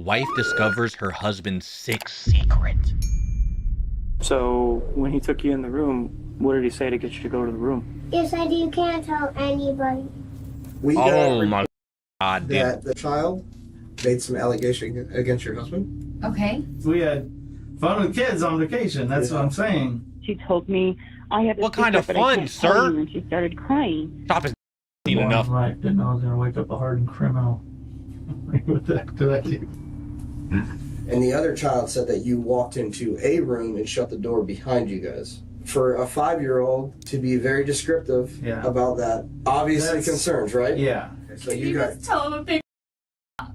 Wife discovers her husband's sick secret. So when he took you in the room, what did he say to get you to go to the room? He said you can't tell anybody. We Oh my God, dude. that the child made some allegation against your husband. Okay. We had fun with kids on vacation. That's what I'm saying. She told me I have a What kind of secret, but I fun, can't tell sir? you, and she started crying. Stop his seen enough. Right. Didn't know I was going to wake up a hardened criminal. What the heck did I do? And the other child said that you walked into a room and shut the door behind you guys. For a 5-year-old to be very descriptive about that, obviously That's, concerns, right? Yeah. So you guys tell him a big.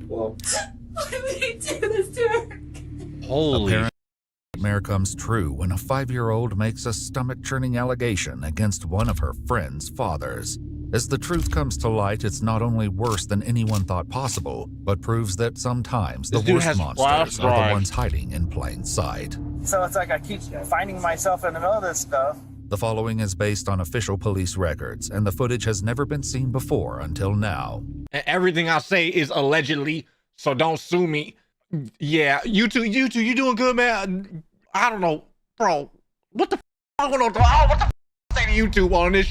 well. Why would he do this to her? Holy Apparently, the nightmare comes true when a 5-year-old makes a stomach-churning allegation against one of her friend's fathers. As the truth comes to light, it's not only worse than anyone thought possible, but proves that sometimes the worst monsters are the ones hiding in plain sight. So it's like I keep finding myself in the middle of this stuff. The following is based on official police records, and the footage has never been seen before until now. Everything I say is allegedly, so don't sue me. Yeah, you two, you doing good, man? I don't know, bro. What the f going on? What the f say to you two on this?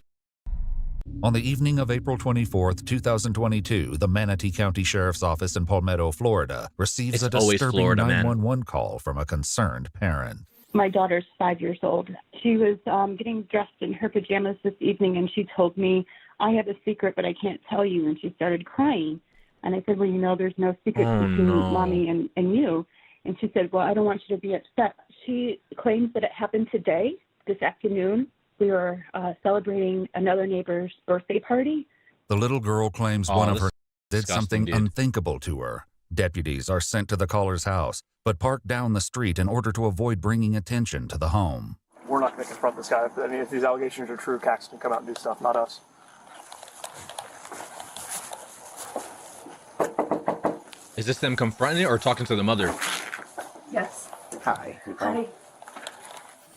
On the evening of April 24th, 2022, the Manatee County Sheriff's Office in Palmetto, Florida, receives a disturbing 911 call from a concerned parent. My daughter's 5 years old. She was getting dressed in her pajamas this evening, and she told me, I have a secret, but I can't tell you, and she started crying. And I said, well, you know, there's no secret between Mommy and you. And she said, well, I don't want you to be upset. She claims that it happened today, this afternoon. We were celebrating another neighbor's birthday party. The little girl claims one of her did something unthinkable to her. Deputies are sent to the caller's house, but park down the street in order to avoid bringing attention to the home. We're not going to confront this guy. I mean, if these allegations are true, Cax can come out and do stuff, not us. Is this them confronting it or talking to the mother? Yes. Hi. Hi.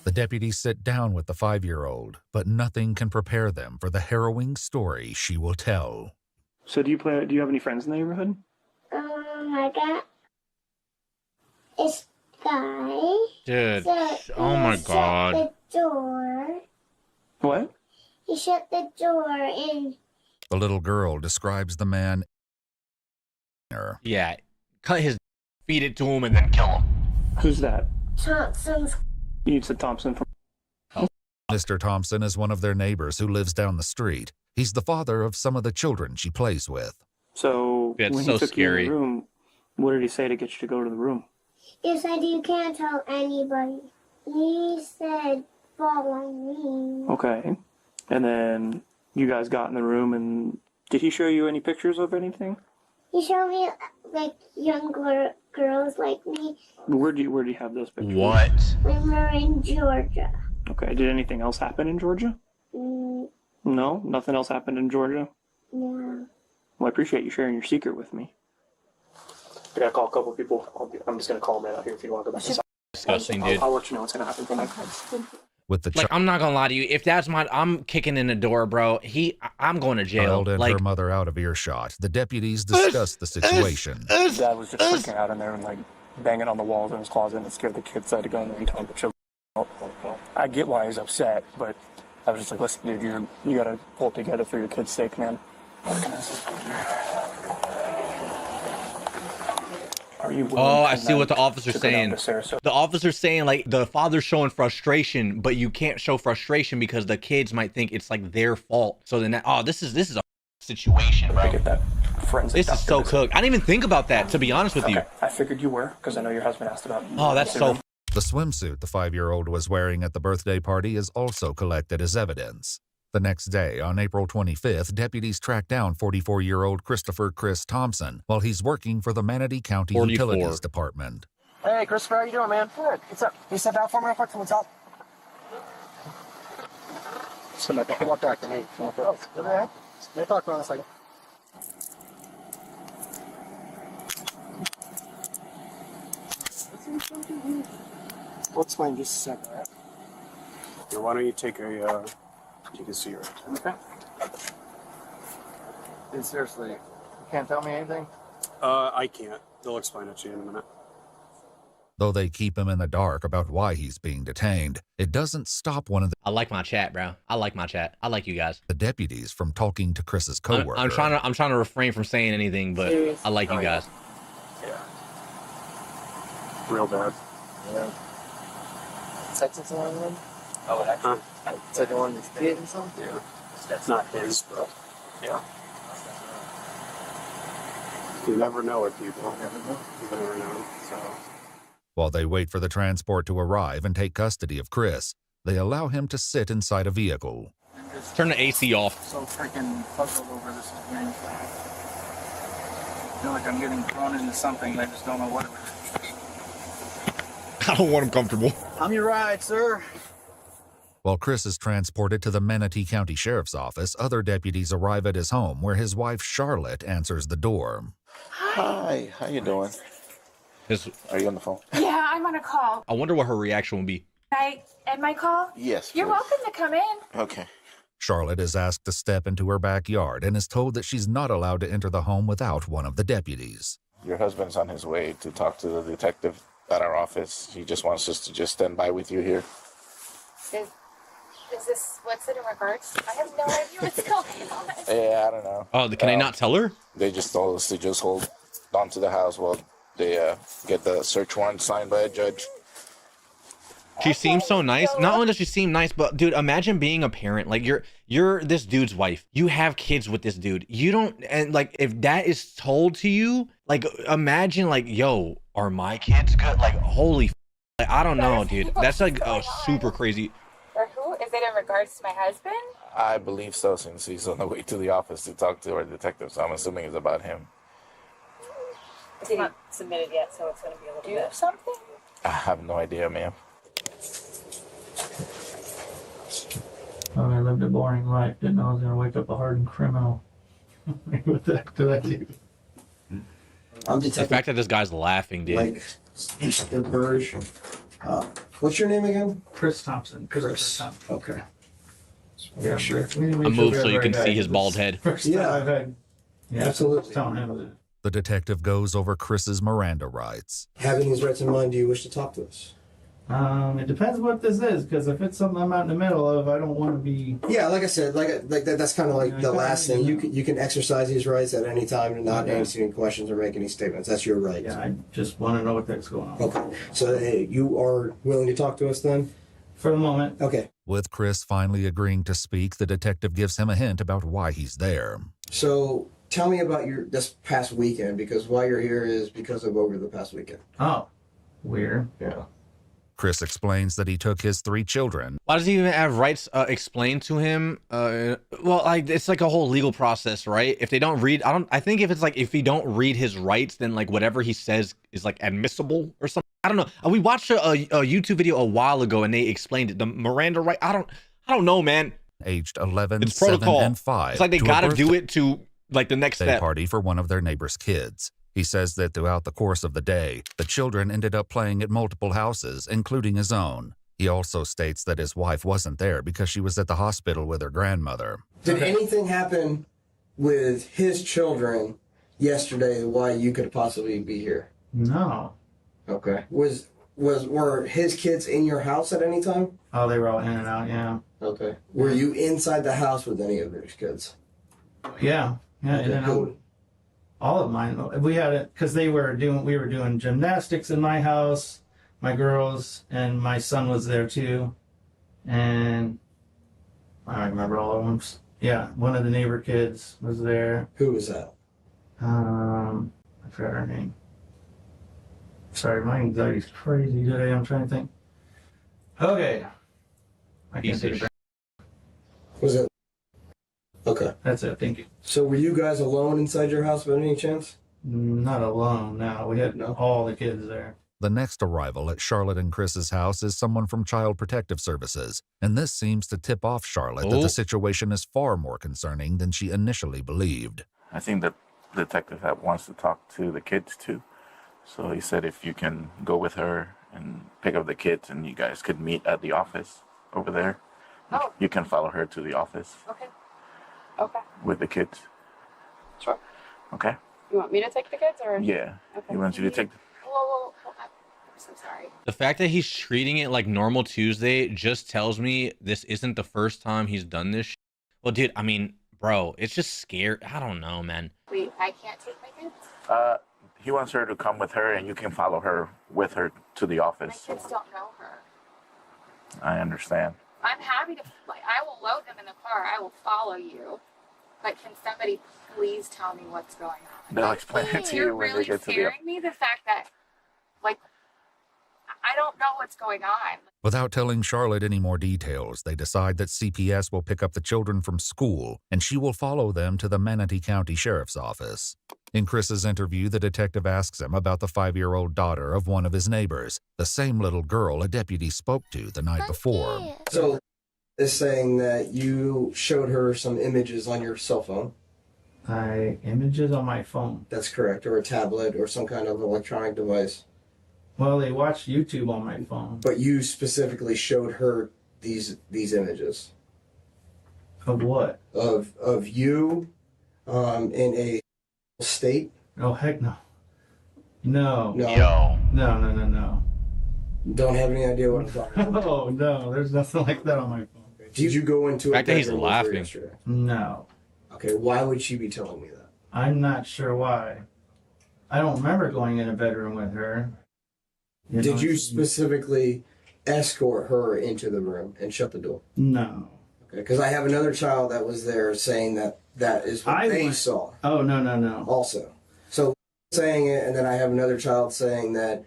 The deputies sit down with the 5-year-old, but nothing can prepare them for the harrowing story she will tell. So do you have any friends in the neighborhood? I got this guy. Dude, So oh my God. Shut the door. What? He shut the door and The little girl describes the man. Yeah, cut his, feed it to him, and then kill him. Who's that? Thompson's. You said Thompson from. Mr. Thompson is one of their neighbors who lives down the street. He's the father of some of the children she plays with. So That's when so he took scary. you in the room, what did he say to get you to go to the room? He said you can't tell anybody. He said follow me. Okay. And then you guys got in the room, and did he show you any pictures of anything? He showed me like young girls like me Where do you have those pictures? What? when we were in Georgia. Okay. Did anything else happen in Georgia? No, nothing else happened in Georgia. No. Well, I appreciate you sharing your secret with me. I gotta call a couple people. I'm just gonna call them out here if you want to go back inside. Disgusting, dude. I'll let you know what's gonna happen from there. With the Like, I'm not gonna lie to you. If that's I'm kicking in the door, bro. I'm going to jail. child and Like, her mother out of earshot, the deputies discuss the situation. Dad was just freaking out in there and like banging on the walls in his closet, and it scared the kids. So I had to go in there and tell him to chill. I get why he's upset, but I was just like, listen, dude, you gotta pull it together for your kid's sake, man. Are you willing oh, I to see what the go officer's down saying. to Sarasota? The officer's saying like the father's showing frustration, but you can't show frustration because the kids might think it's like their fault. So then, this is a situation, bro. Get that forensic This is so doctor. cooked. I didn't even think about that, to be honest with you. Okay, I figured you were because I know your husband asked about. Oh, that's so. The swimsuit the 5-year-old was wearing at the birthday party is also collected as evidence. The next day, on April 25th, deputies track down 44-year-old Christopher Chris Thompson while he's working for the Manatee County 44. Utilities Department. Hey, Christopher, how you doing, man? Good. What's up? Can you step out for me real quick? What's up? So I walk back to me. Oh, okay. We'll talk about this later. We'll explain just a second, right? Yeah, why don't you take a seat right there? Okay. Dude, seriously, you can't tell me anything? I can't. They'll explain it to you in a minute. Though they keep him in the dark about why he's being detained, it doesn't stop one of I like my chat, bro. I like my chat. I like you guys. the deputies from talking to Chris's coworker. I'm trying to refrain from saying anything, but I like you guys. Yeah. Real bad. Yeah. Texting someone? Oh, actually. Texting one of his kids or something? Yeah. That's not his, but yeah. You never know with people. You never know. So. While they wait for the transport to arrive and take custody of Chris, they allow him to sit inside a vehicle. Turn the AC off. So freaking puzzled over this thing. I feel like I'm getting thrown into something. I just don't know what it is. I don't want him comfortable. I'm your ride, sir. While Chris is transported to the Manatee County Sheriff's Office, other deputies arrive at his home where his wife Charlotte answers the door. Hi, how you doing? Are you on the phone? Yeah, I'm on a call. I wonder what her reaction would be. Can I end my call? Yes. You're please. welcome to come in. Okay. Charlotte is asked to step into her backyard and is told that she's not allowed to enter the home without one of the deputies. Your husband's on his way to talk to the detective at our office. He just wants us to just stand by with you here. Is this, what's it in regards to? I have no idea what's going on. Yeah, I don't know. Oh, can I not tell her? They just told us to just hold on to the house while they get the search warrant signed by a judge. She seems so nice. Not only does she seem nice, but dude, imagine being a parent. Like you're this dude's wife. You have kids with this dude. You don't, and like if that is told to you, like imagine like, yo, are my kids good? Like holy, like, I don't know, dude. That's like super crazy. Or who? Is it in regards to my husband? I believe so, since he's on the way to the office to talk to our detective. So I'm assuming it's about him. It's not submitted yet, so it's going to be a little bit. Do something? I have no idea, ma'am. Oh, I lived a boring life. Didn't know I was going to wake up a hardened criminal. What the heck did I do? I'm The fact that this guy's laughing, dude. Like the Burge. What's your name again? Chris Thompson. Chris. Okay. Yeah, sure. I moved so you can see his bald head. Yeah. I've had. Yeah, Absolutely. Telling him that. The detective goes over Chris's Miranda rights. Having these rights in mind, do you wish to talk to us? It depends what this is, because if it's something I'm out in the middle of, I don't want to be. Yeah, like I said, like that's kind of like the last thing. You can exercise these rights at any time and not answer any questions or make any statements. That's your right. Yeah, I just want to know what the heck's going on. Okay. So you are willing to talk to us then? For the moment. Okay. With Chris finally agreeing to speak, the detective gives him a hint about why he's there. So tell me about this past weekend, because why you're here is because of over the past weekend. Oh, weird. Yeah. Chris explains that he took his 3 children. Why does he even have rights explained to him? Well, like it's like a whole legal process, right? If they don't read, I think if it's like if you don't read his rights, then like whatever he says is like admissible or something. I don't know. We watched a YouTube video a while ago and they explained it. The Miranda right. I don't know, man. Aged 11, It's 7, protocol. and 5. It's like they gotta do it to like the next step. Party for one of their neighbor's kids. He says that throughout the course of the day, the children ended up playing at multiple houses, including his own. He also states that his wife wasn't there because she was at the hospital with her grandmother. Did anything happen with his children yesterday why you could possibly be here? No. Okay. Were his kids in your house at any time? Oh, they were all in and out, yeah. Okay. Were you inside the house with any of his kids? Yeah. Yeah, in and out. All of mine. We had it because we were doing gymnastics in my house, my girls, and my son was there too. And I don't remember all of them. Yeah, one of the neighbor kids was there. Who was that? I forgot her name. Sorry, my anxiety's crazy today. I'm trying to think. Okay. I can't think of it. Was it? Okay. That's it. Thank you. So were you guys alone inside your house by any chance? Not alone. No, we had all the kids there. The next arrival at Charlotte and Chris's house is someone from Child Protective Services, and this seems to tip off Charlotte that the situation is far more concerning than she initially believed. I think the detective wants to talk to the kids too. So he said if you can go with her and pick up the kids and you guys could meet at the office over there. Oh. You can follow her to the office. Okay. Okay. With the kids. Sure. Okay. You want me to take the kids, or? Yeah. Okay. He wants you to take. Whoa, I'm so sorry. The fact that he's treating it like normal Tuesday just tells me this isn't the first time he's done this. Well, dude, I mean, bro, it's just scary. I don't know, man. Wait, I can't take my kids? He wants her to come with her, and you can follow her with her to the office. My kids don't know her. I understand. I'm happy to, like, I will load them in the car. I will follow you. But can somebody please tell me what's going on? They'll explain it to you when they get to the. You're really scaring me, the fact that, like, I don't know what's going on. Without telling Charlotte any more details, they decide that CPS will pick up the children from school and she will follow them to the Manatee County Sheriff's Office. In Chris's interview, the detective asks him about the 5-year-old daughter of one of his neighbors, the same little girl a deputy spoke to the night before. So, is saying that you showed her some images on your cell phone. Images on my phone. That's correct, or a tablet, or some kind of electronic device. Well, they watch YouTube on my phone. But you specifically showed her these images. Of what? Of you in a state. Oh, heck no. No. No. No. Don't have any idea what I'm talking about. Oh, no. There's nothing like that on my phone. Did you go into The fact a that he's bedroom with her laughing. yesterday? No. Okay, why would she be telling me that? I'm not sure why. I don't remember going in a bedroom with her. Did you specifically escort her into the room and shut the door? No. Okay, because I have another child that was there saying that is what they saw. Oh, no. Also. So saying it, and then I have another child saying that.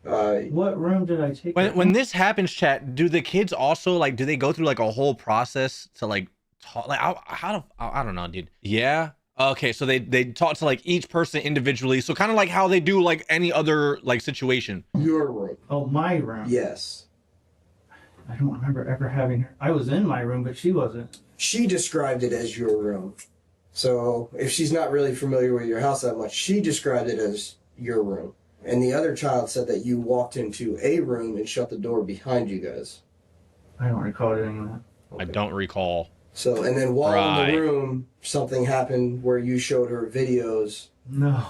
What room did I take? When this happens, chat, do the kids also, like, do they go through like a whole process to like talk? Like, I don't know, dude. Yeah. Okay, so they talk to like each person individually. So kind of like how they do like any other like situation. Your room. Oh, my room. Yes. I don't remember ever having her. I was in my room, but she wasn't. She described it as your room. So if she's not really familiar with your house that much, she described it as your room. And the other child said that you walked into a room and shut the door behind you guys. I don't recall doing that. I don't recall. So, and then while in the room, something happened where you showed her videos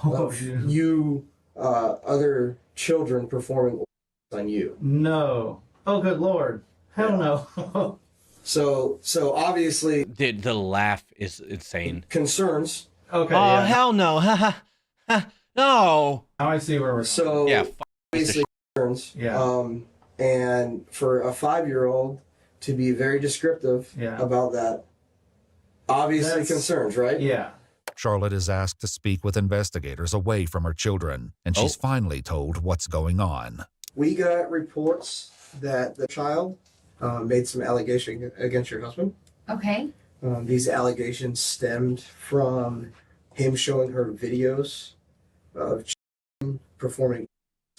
of you, other children performing on you. No. Oh, good Lord. Hell no. So obviously, Dude, the laugh is insane. Concerns. Okay. Oh, yeah. hell no. No. Now I see where we're So yeah, obviously concerns. Yeah. And for a 5-year-old to be very descriptive about that, obviously concerns, right? Yeah. Charlotte is asked to speak with investigators away from her children, and she's finally told what's going on. We got reports that the child made some allegation against your husband. Okay. These allegations stemmed from him showing her videos of performing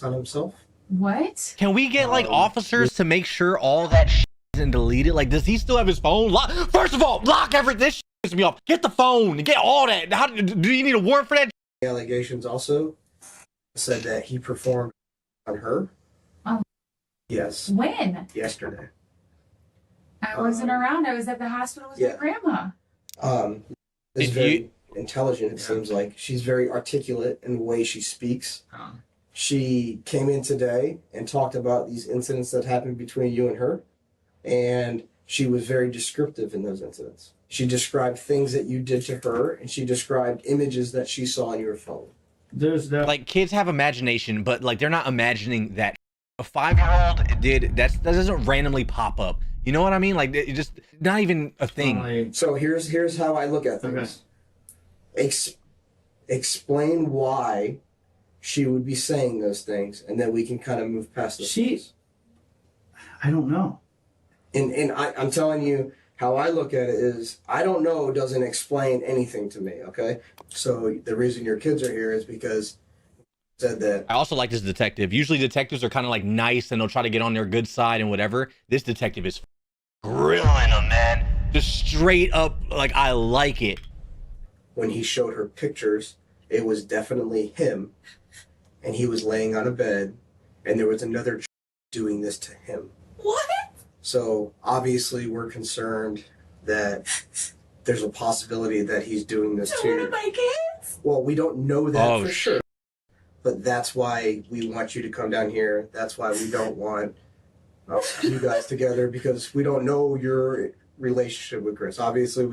on himself. What? Can we get like officers to make sure all that shit isn't deleted? Like, does he still have his phone? First of all, lock everything. This shit pisses me off. Get the phone. Get all that. How do you need a warrant for that? The allegations also said that he performed on her. Oh. Yes. When? Yesterday. I wasn't around. I was at the hospital with my grandma. Is very intelligent, it seems like. She's very articulate in the way she speaks. She came in today and talked about these incidents that happened between you and her, and she was very descriptive in those incidents. She described things that you did to her, and she described images that she saw on your phone. There's that. Like, kids have imagination, but like they're not imagining that. A 5-year-old did that doesn't randomly pop up. You know what I mean? Like, it just not even a thing. So here's how I look at things. Explain why she would be saying those things, and then we can kind of move past those things. I don't know. And I'm telling you how I look at it is I don't know doesn't explain anything to me. Okay, so the reason your kids are here is because said that. I also like this detective. Usually detectives are kind of like nice and they'll try to get on their good side and whatever. This detective is grilling them, man. Just straight up, like, I like it. When he showed her pictures, it was definitely him, and he was laying on a bed, and there was another doing this to him. What? So obviously we're concerned that there's a possibility that he's doing this to one of my kids? Well, we don't know that Oh, for sure. But that's why we want you to come down here. That's why we don't want you guys together, because we don't know your relationship with Chris. Obviously,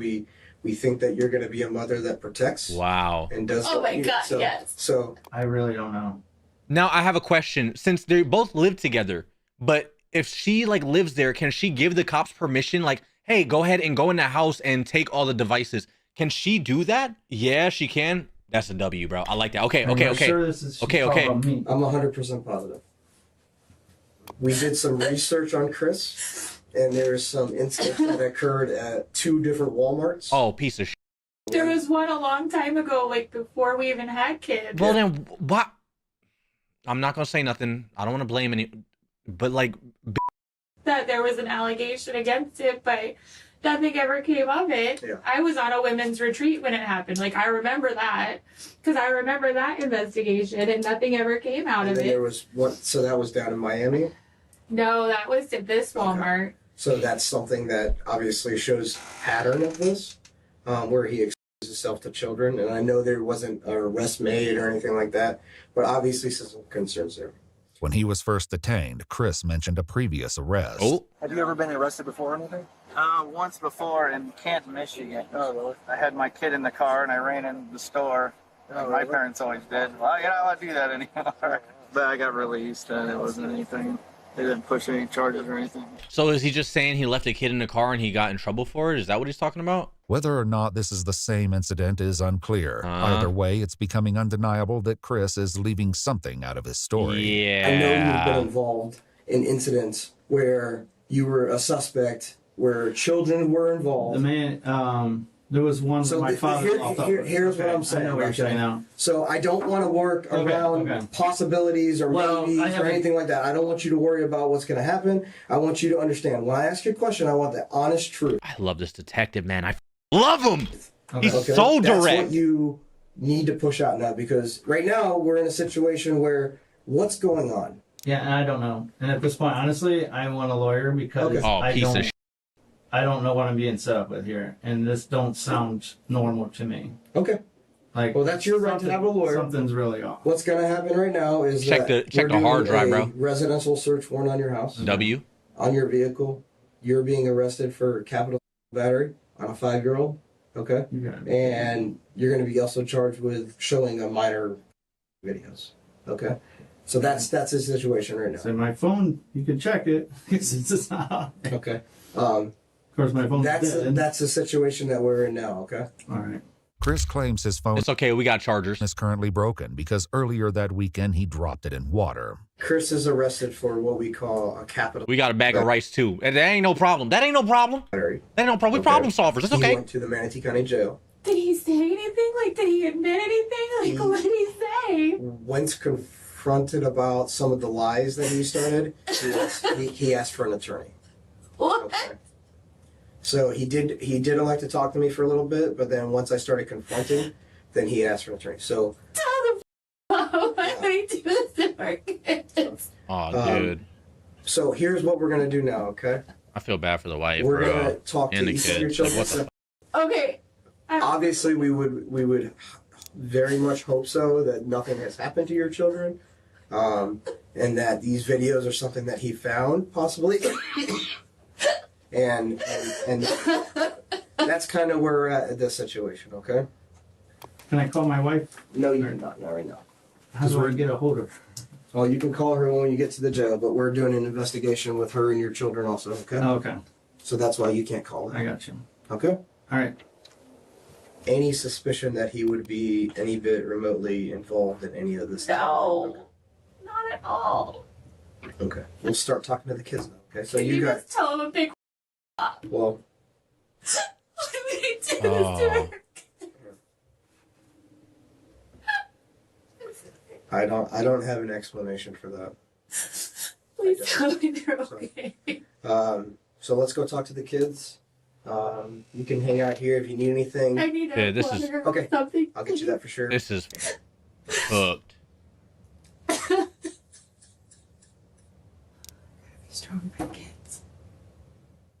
we think that you're going to be a mother that protects. Wow. And does. Oh my God, so, yes. So I really don't know. Now I have a question. Since they both live together, but if she like lives there, can she give the cops permission? Like, hey, go ahead and go in the house and take all the devices. Can she do that? Yeah, she can. That's a W, bro. I like that. Okay, okay, okay. Sure this is Okay. I'm 100% positive. We did some research on Chris, and there's some incidents that occurred at 2 different Walmarts. Oh, piece of shit. There was one a long time ago, like before we even had kids. Well, then what? I'm not gonna say nothing. I don't want to blame any, but like, That there was an allegation against it, but nothing ever came of it. Yeah. I was on a women's retreat when it happened. Like, I remember that because I remember that investigation, and nothing ever came out And of then it. there was one, so that was down in Miami. No, that was at this Walmart. So that's something that obviously shows pattern of this, where he exposes himself to children. And I know there wasn't an arrest made or anything like that, but obviously some concerns there. When he was first detained, Chris mentioned a previous arrest. oh, Have you ever been arrested before or anything? Once before in Canton, Michigan. Oh, really? I had my kid in the car and I ran into the store. Oh, My really? parents always did. Well, you're not allowed to do that anymore. But I got released and it wasn't anything. They didn't push any charges or anything. so is he just saying he left a kid in the car and he got in trouble for it? Is that what he's talking about? Whether or not this is the same incident is unclear. Either way, it's becoming undeniable that Chris is leaving something out of his story. Yeah. I know you've been involved in incidents where you were a suspect, where children were involved. The man, there was one So that my the- father here- called up. here- here's what Okay, I'm saying, I know what you're okay? saying now. So I don't want to work Okay, around okay. possibilities or Well, maybes I or haven't- anything like that. I don't want you to worry about what's going to happen. I want you to understand. When I ask you a question, I want the honest truth. I love this detective, man. I love him. Okay. He's so That's direct. what you need to push out now, because right now we're in a situation where what's going on? Yeah, and I don't know. And at this point, honestly, I want a lawyer because Okay. Oh, I piece of don't. shit. I don't know what I'm being set up with here, and this don't sound normal to me. Okay. Like, Well, that's your right to have a lawyer. Something's really off. What's going to happen right now is Check that the we're hard doing drive, a bro. residential search warrant on your house, W. on your vehicle. You're being arrested for capital battery on a 5-year-old. Okay. You got it. And you're going to be also charged with showing a minor videos. Okay. So that's the situation right So now. my phone, you can check it. It's not. Okay. Of course, my phone's dead. That's the situation that we're in now. Okay. All right. Chris claims his phone It's okay. We got chargers. is currently broken because earlier that weekend he dropped it in water. Chris is arrested for what we call a capital We got a bag of rice too. And that ain't no problem. That ain't no problem. battery. That ain't no problem. We Okay. problem solvers. It's He okay. went to the Manatee County Jail. Did he say anything? Like, did he admit anything? Like, what did he say? Once confronted about some of the lies that he started, he asked for an attorney. What? Okay. So he did elect to talk to me for a little bit, but then once I started confronting, then he asked for an attorney. So Tell the why would he do this to our kids? Oh, dude. so here's what we're gonna do now, okay? I feel bad for the wife, We're bro. gonna talk to And the each of your kids. Like, children. what the Okay. Obviously, we would very much hope so that nothing has happened to your children, and that these videos are something that he found possibly, and that's kind of where we're at this situation. Okay. Can I call my wife? No, you're not right now. How do I get a hold of her? Well, you can call her when you get to the jail, but we're doing an investigation with her and your children also. Okay. Oh, okay. So that's why you can't call her. I got you. Okay. All right. Any suspicion that he would be any bit remotely involved in any of this? No. Not at all. Okay. We'll start talking to the kids now. Okay. So Can you you got. just tell him a big Well, why would he do this to her? I don't have an explanation for that. Please tell me they're okay. So let's go talk to the kids. You can hang out here if you need anything. I need a Yeah, this is- water or Okay. something. I'll get you that for sure. This is hooked. Strong for kids.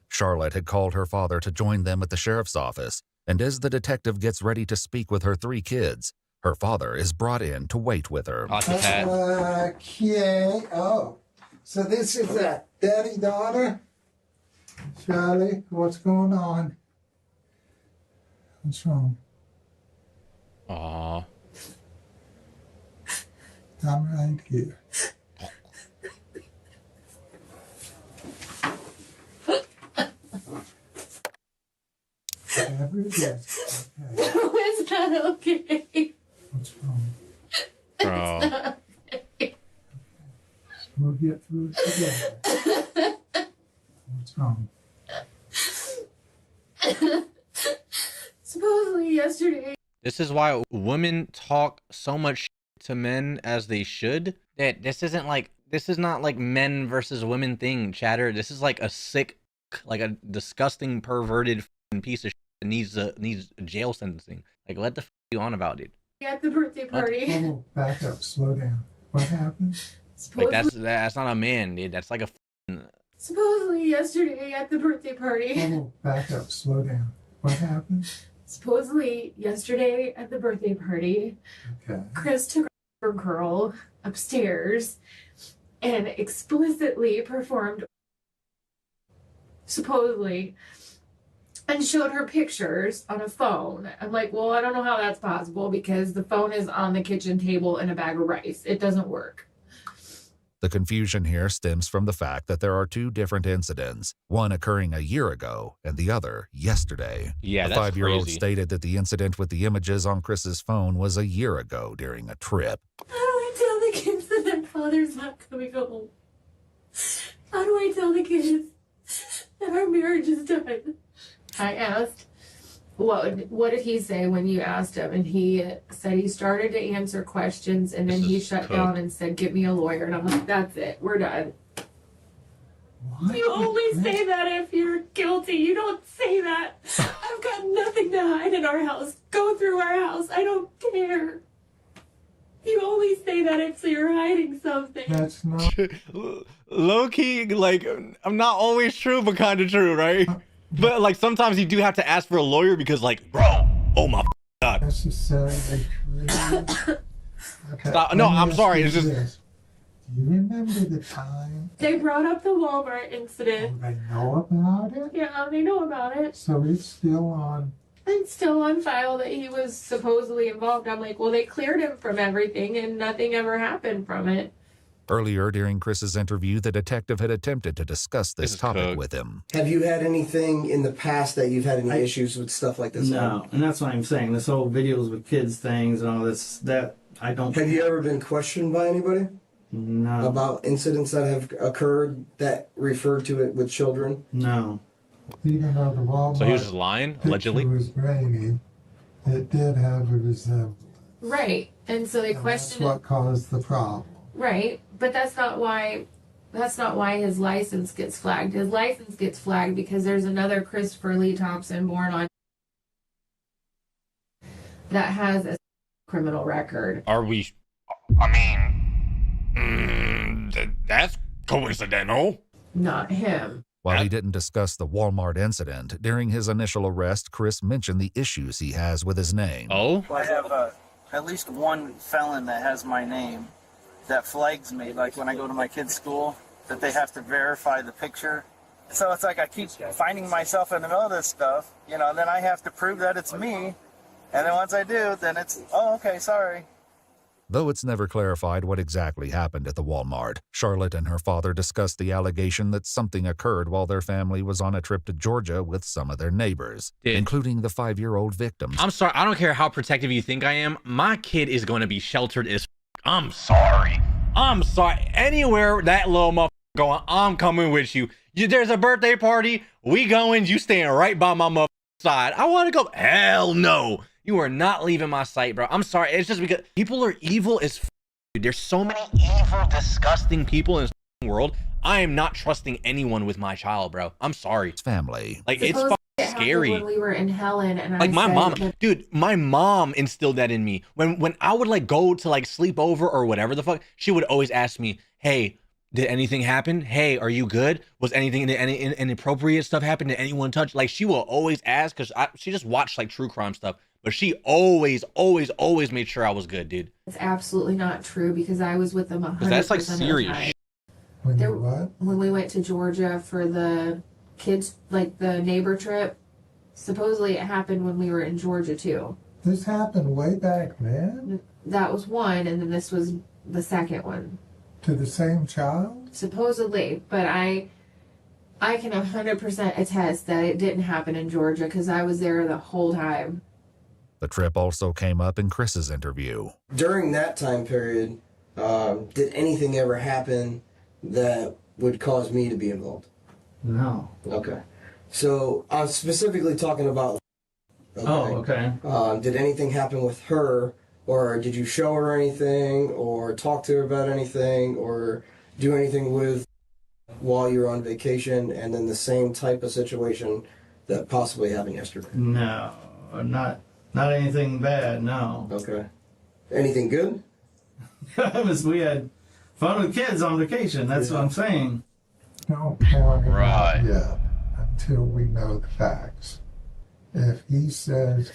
Charlotte had called her father to join them at the sheriff's office, and as the detective gets ready to speak with her 3 kids, Her father is brought in to wait with her. Okay. Oh, so this is a daddy-daughter? Charlie, what's going on? What's wrong? Aw. I'm right here. Whatever it is. Okay. It's not okay. What's wrong? Bro. It's not okay. We'll get through it together. What's wrong? Supposedly yesterday. This is why women talk so much to men as they should. That this is not like men versus women thing, chatter. This is like a sick, like a disgusting, perverted piece of shit that needs jail sentencing. Like, let the you on about it. At the birthday party. Oh, back up, slow down. What happened? Like that's not a man, dude. That's like a. Supposedly yesterday at the birthday party. Oh, back up, slow down. What happened? Supposedly yesterday at the birthday party. Okay. Chris took her girl upstairs and explicitly performed, supposedly, and showed her pictures on a phone. I'm like, well, I don't know how that's possible because the phone is on the kitchen table in a bag of rice. It doesn't work. The confusion here stems from the fact that there are two different incidents, one occurring a year ago and the other yesterday. Yeah, the that's 5-year-old crazy. stated that the incident with the images on Chris's phone was a year ago during a trip. How do I tell the kids that their father's not coming home? How do I tell the kids that our marriage is done? I asked, what did he say when you asked him? And he said he started to answer questions and then he shut down and said, "Get me a lawyer." And I'm like, that's it. We're done. What? You only say that if you're guilty. You don't say that. I've got nothing to hide in our house. Go through our house. I don't care. You only say that if you're hiding something. That's not. Low key, like, I'm not always true, but kind of true, right? But like sometimes you do have to ask for a lawyer because, like, bro, oh my god. Necessarily true. Okay. Stop. No, let me I'm ask sorry. you It's just this. Do you remember the time? They brought up the Walmart incident. They know about it? Yeah, they know about it. So it's still on. It's still on file that he was supposedly involved. I'm like, well, they cleared him from everything and nothing ever happened from it. Earlier during Chris's interview, the detective had attempted to discuss this topic with him. Have you had anything in the past that you've had any issues with stuff like this? No, and that's what I'm saying. This whole videos with kids things and all this, that I don't. Have you ever been questioned by anybody? No. About incidents that have occurred that refer to it with children? No. Even though the Walmart so he was just lying, allegedly. picture was grainy, it did have a resemblance. Right. And so they That's questioned what it. caused the problem. Right. But that's not why his license gets flagged. His license gets flagged because there's another Christopher Lee Thompson born on that has a criminal record. Are we? I mean, that's coincidental. Not him. While he didn't discuss the Walmart incident, during his initial arrest, Chris mentioned the issues he has with his name. Oh? I have at least one felon that has my name that flags me, like when I go to my kids' school, that they have to verify the picture. So it's like I keep finding myself in the middle of this stuff, you know, then I have to prove that it's me. And then once I do, then it's, oh, okay, sorry. Though it's never clarified what exactly happened at the Walmart, Charlotte and her father discussed the allegation that something occurred while their family was on a trip to Georgia with some of their neighbors, including the 5-year-old victims. I'm sorry. I don't care how protective you think I am. My kid is going to be sheltered as I'm sorry. I'm sorry. Anywhere that little motherfucker going, I'm coming with you. There's a birthday party. We going. You staying right by my motherfucking side. I want to go. Hell no. You are not leaving my sight, bro. I'm sorry. It's just because people are evil as dude. There's so many evil, disgusting people in this world. I am not trusting anyone with my child, bro. I'm sorry. Family. Like, it's fucking scary. When we were in Helen and Like, my mom, that, dude, my mom instilled that in me. When I would like go to like sleep over or whatever the fuck, she would always ask me, hey, did anything happen? Hey, are you good? Was anything, any inappropriate stuff happen? Did anyone touch? Like, she will always ask because she just watched like true crime stuff. but she always made sure I was good, dude. It's absolutely not true because I was with them 100% That's like of the serious time. shit. When you what? When we went to Georgia for the kids, like the neighbor trip, supposedly it happened when we were in Georgia too. This happened way back then? That was one, and then this was the second one. To the same child? Supposedly, but I can 100% attest that it didn't happen in Georgia because I was there the whole time. The trip also came up in Chris's interview. During that time period, did anything ever happen that would cause me to be involved? No. Okay. So I'm specifically talking about. Okay. Oh, okay. Did anything happen with her, or did you show her anything, or talk to her about anything, or do anything with while you were on vacation, and then the same type of situation that possibly happened yesterday? No, not anything bad. No. Okay. Anything good? We had fun with kids on vacation. That's what I'm saying. Don't point it Right. out yet until we know the facts. If he says,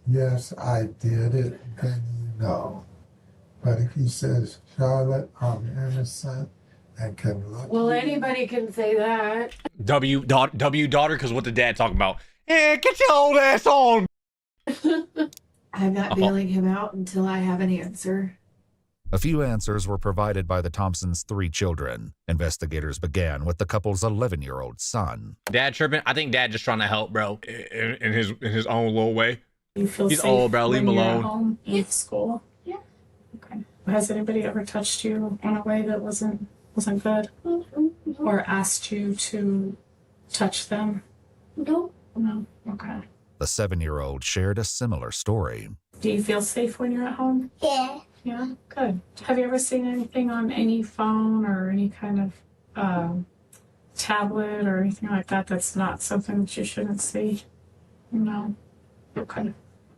yes, I did it, then you know. But if he says, Charlotte, I'm innocent and can look. Well, anybody can say that. W daughter, because what the dad talking about? Hey, get your old ass on. I'm not bailing him out until I have an answer. A few answers were provided by the Thompsons' 3 children. Investigators began with the couple's 11-year-old son. Dad tripping? I think dad just trying to help, bro, in his own little way. You feel He's safe old, bro. Leave him when you're at alone. home in school? Yeah. Okay. Has anybody ever touched you in a way that wasn't good, or asked you to touch them? Nope. No. Okay. The 7-year-old shared a similar story. Do you feel safe when you're at home? Yeah. Yeah. Good. Have you ever seen anything on any phone or any kind of tablet or anything like that that's not something that you shouldn't see? No. Okay.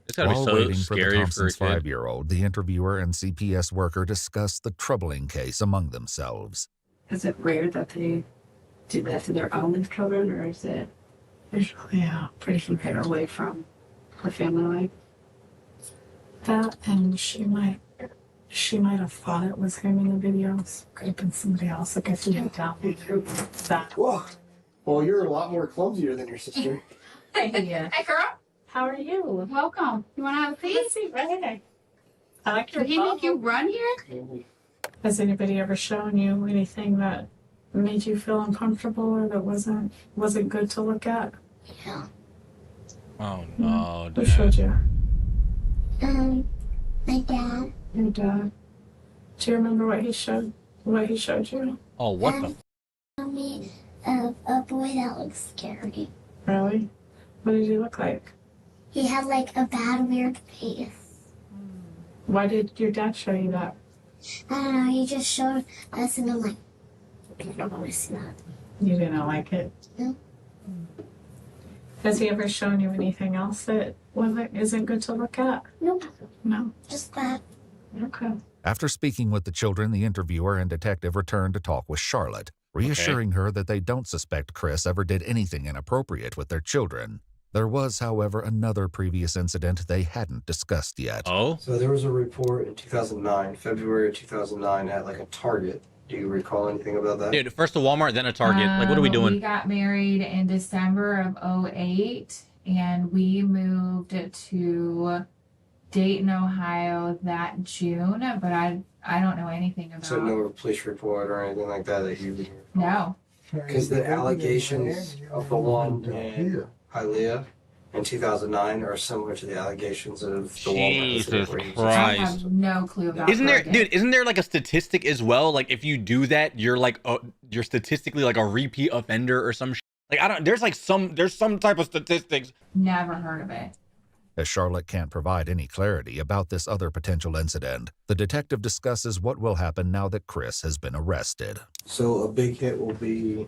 It's gotta be While so waiting for the scary for a Thompsons' kid. 5-year-old, the interviewer and CPS worker discussed the troubling case among themselves. Is it rare that they do that to their own children, or is it Usually, yeah, pretty far away from the family life? that, and she might have thought it was him in the videos. Could have been somebody else. Like if you had downloaded that. Whoa. Well, you're a lot more clumsier than your sister. Yeah. Hey, girl. How are you? Welcome. You want to have a seat? Let's see, right. I like your Did he make you run here? Has anybody ever shown you anything that made you feel uncomfortable or that wasn't good to look at? Yeah. Oh no, Who showed you? My dad. Your dad. Do you remember what he showed you? Oh, what the? Showed me a boy that looks scary. Really? What did he look like? He had like a bad, weird face. Why did your dad show you that? I don't know. He just showed us, and I'm like, I don't want to see that. You didn't like it? No. Has he ever shown you anything else that isn't good to look at? Nope. No. Just that. Okay. After speaking with the children, the interviewer and detective returned to talk with Charlotte, reassuring her that they don't suspect Chris ever did anything inappropriate with their children. There was, however, another previous incident they hadn't discussed yet. Oh? So there was a report in 2009, February of 2009, at like a Target. Do you recall anything about that? Dude, first a Walmart, then a Target. Like, what are we We doing? got married in December of 2008, and we moved to Dayton, Ohio that June, but I don't know anything about So no police report or anything like that that you... No. Because the allegations of the one in Hialeah in 2009 are similar to the allegations of the Walmart Jesus incident where you just- I Christ. have no clue about Isn't there, Target. dude, isn't there like a statistic as well? Like, if you do that, you're like, you're statistically like a repeat offender or some shit. Like, I don't, there's some type of statistics. Never heard of it. As Charlotte can't provide any clarity about this other potential incident, the detective discusses what will happen now that Chris has been arrested. So a big hit will be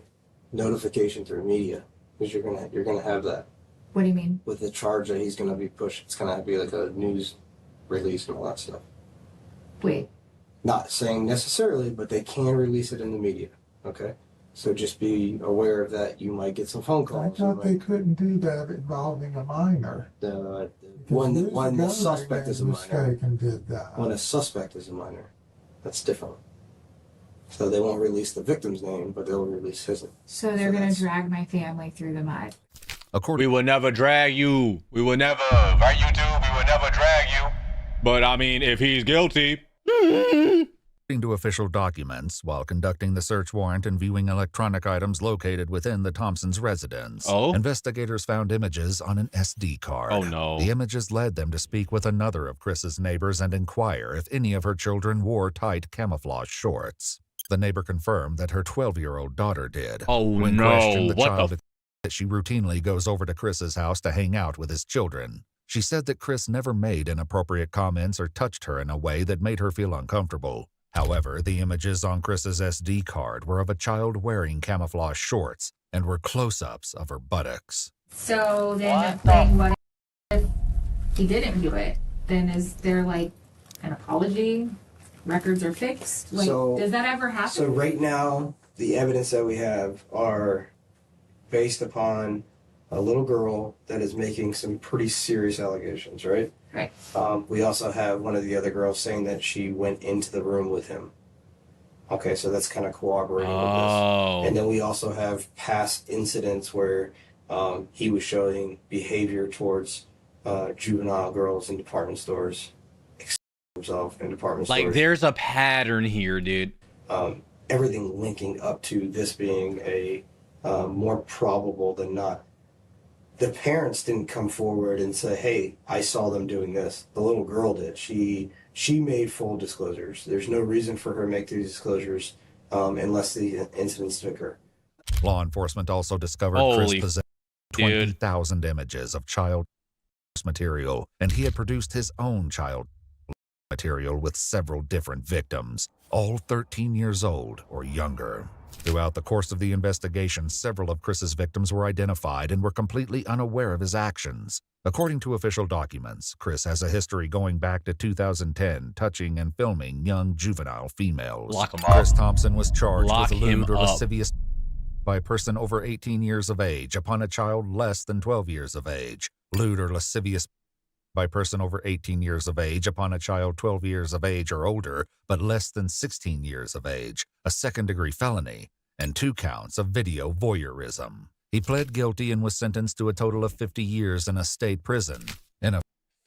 notification through media, because you're gonna have that. What do you mean? With the charge that he's gonna be pushed, it's gonna be like a news release and all that stuff. Wait. Not saying necessarily, but they can release it in the media. Okay. So just be aware of that. You might get some phone I calls. thought they couldn't do that involving a minor. When the Years ago, suspect they is a made minor. mistake and did that. When a suspect is a minor, that's different. So they won't release the victim's name, but they'll release his name. So they're gonna drag my family through the mud. We will never drag you. We will never, right, YouTube? We will never drag you. But I mean, if he's guilty. According to official documents, while conducting the search warrant and viewing electronic items located within the Thompsons' residence, investigators found images on an SD card. Oh, no. The images led them to speak with another of Chris's neighbors and inquire if any of her children wore tight camouflage shorts. The neighbor confirmed that her 12-year-old daughter did. Oh, when no. questioned, the What child the that she routinely goes over to Chris's house to hang out with his children. She said that Chris never made inappropriate comments or touched her in a way that made her feel uncomfortable. However, the images on Chris's SD card were of a child wearing camouflage shorts and were close-ups of her buttocks. So then what if he didn't do it? Then is there like an apology? Records are fixed? Like, does that ever happen? So right now, the evidence that we have are based upon a little girl that is making some pretty serious allegations, right? Right. We also have one of the other girls saying that she went into the room with him. Okay, so that's kind of corroborating with this. And then we also have past incidents where he was showing behavior towards juvenile girls in department stores, himself in department stores. Like, there's a pattern here, dude. Everything linking up to this being a more probable than not. The parents didn't come forward and say, hey, I saw them doing this. The little girl did. She made full disclosures. There's no reason for her to make these disclosures unless the incidents occur. Law enforcement also discovered Chris possessed 20,000 images of child material, and he had produced his own child material with several different victims, all 13 years old or younger. Throughout the course of the investigation, several of Chris's victims were identified and were completely unaware of his actions. According to official documents, Chris has a history going back to 2010, touching and filming young juvenile females. Lock him up. Chris Thompson was charged Lock with him lewd or up. lascivious by a person over 18 years of age upon a child less than 12 years of age. Lewd or lascivious by a person over 18 years of age upon a child 12 years of age or older, but less than 16 years of age, a second-degree felony, and 2 counts of video voyeurism. He pled guilty and was sentenced to a total of 50 years in a state prison.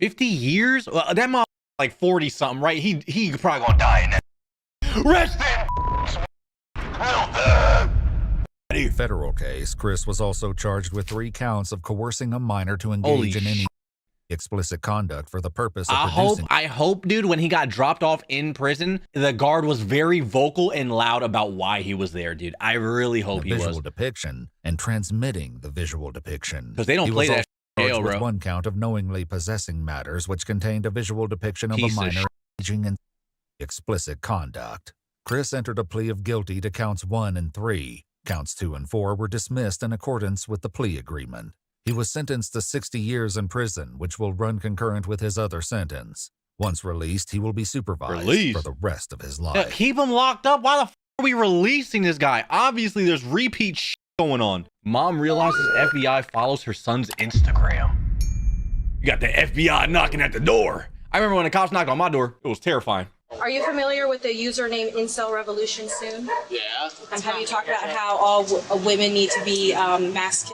50 years? Well, that mom like 40-something, right? He probably gonna die in that. Rest in federal case. Chris was also charged with 3 counts of coercing a minor to engage in any explicit conduct for the purpose of producing. I hope, dude, when he got dropped off in prison, the guard was very vocal and loud about why he was there, dude. I really hope he was. Visual depiction and transmitting the visual depiction. Because they don't play that charged with 1 count of knowingly possessing matters which contained a visual depiction of a minor engaging in explicit conduct. Chris entered a plea of guilty to counts 1 and 3. Counts 2 and 4 were dismissed in accordance with the plea agreement. He was sentenced to 60 years in prison, which will run concurrent with his other sentence. Once released, he will be supervised for the rest of his life. Keep him locked up? Why the f are we releasing this guy? Obviously, there's repeat shit going on. Mom realizes FBI follows her son's Instagram. You got the FBI knocking at the door. I remember when the cops knocked on my door. It was terrifying. Are you familiar with the username Incel Revolution Soon? Yeah. And have you talked about how all women need to be masculine?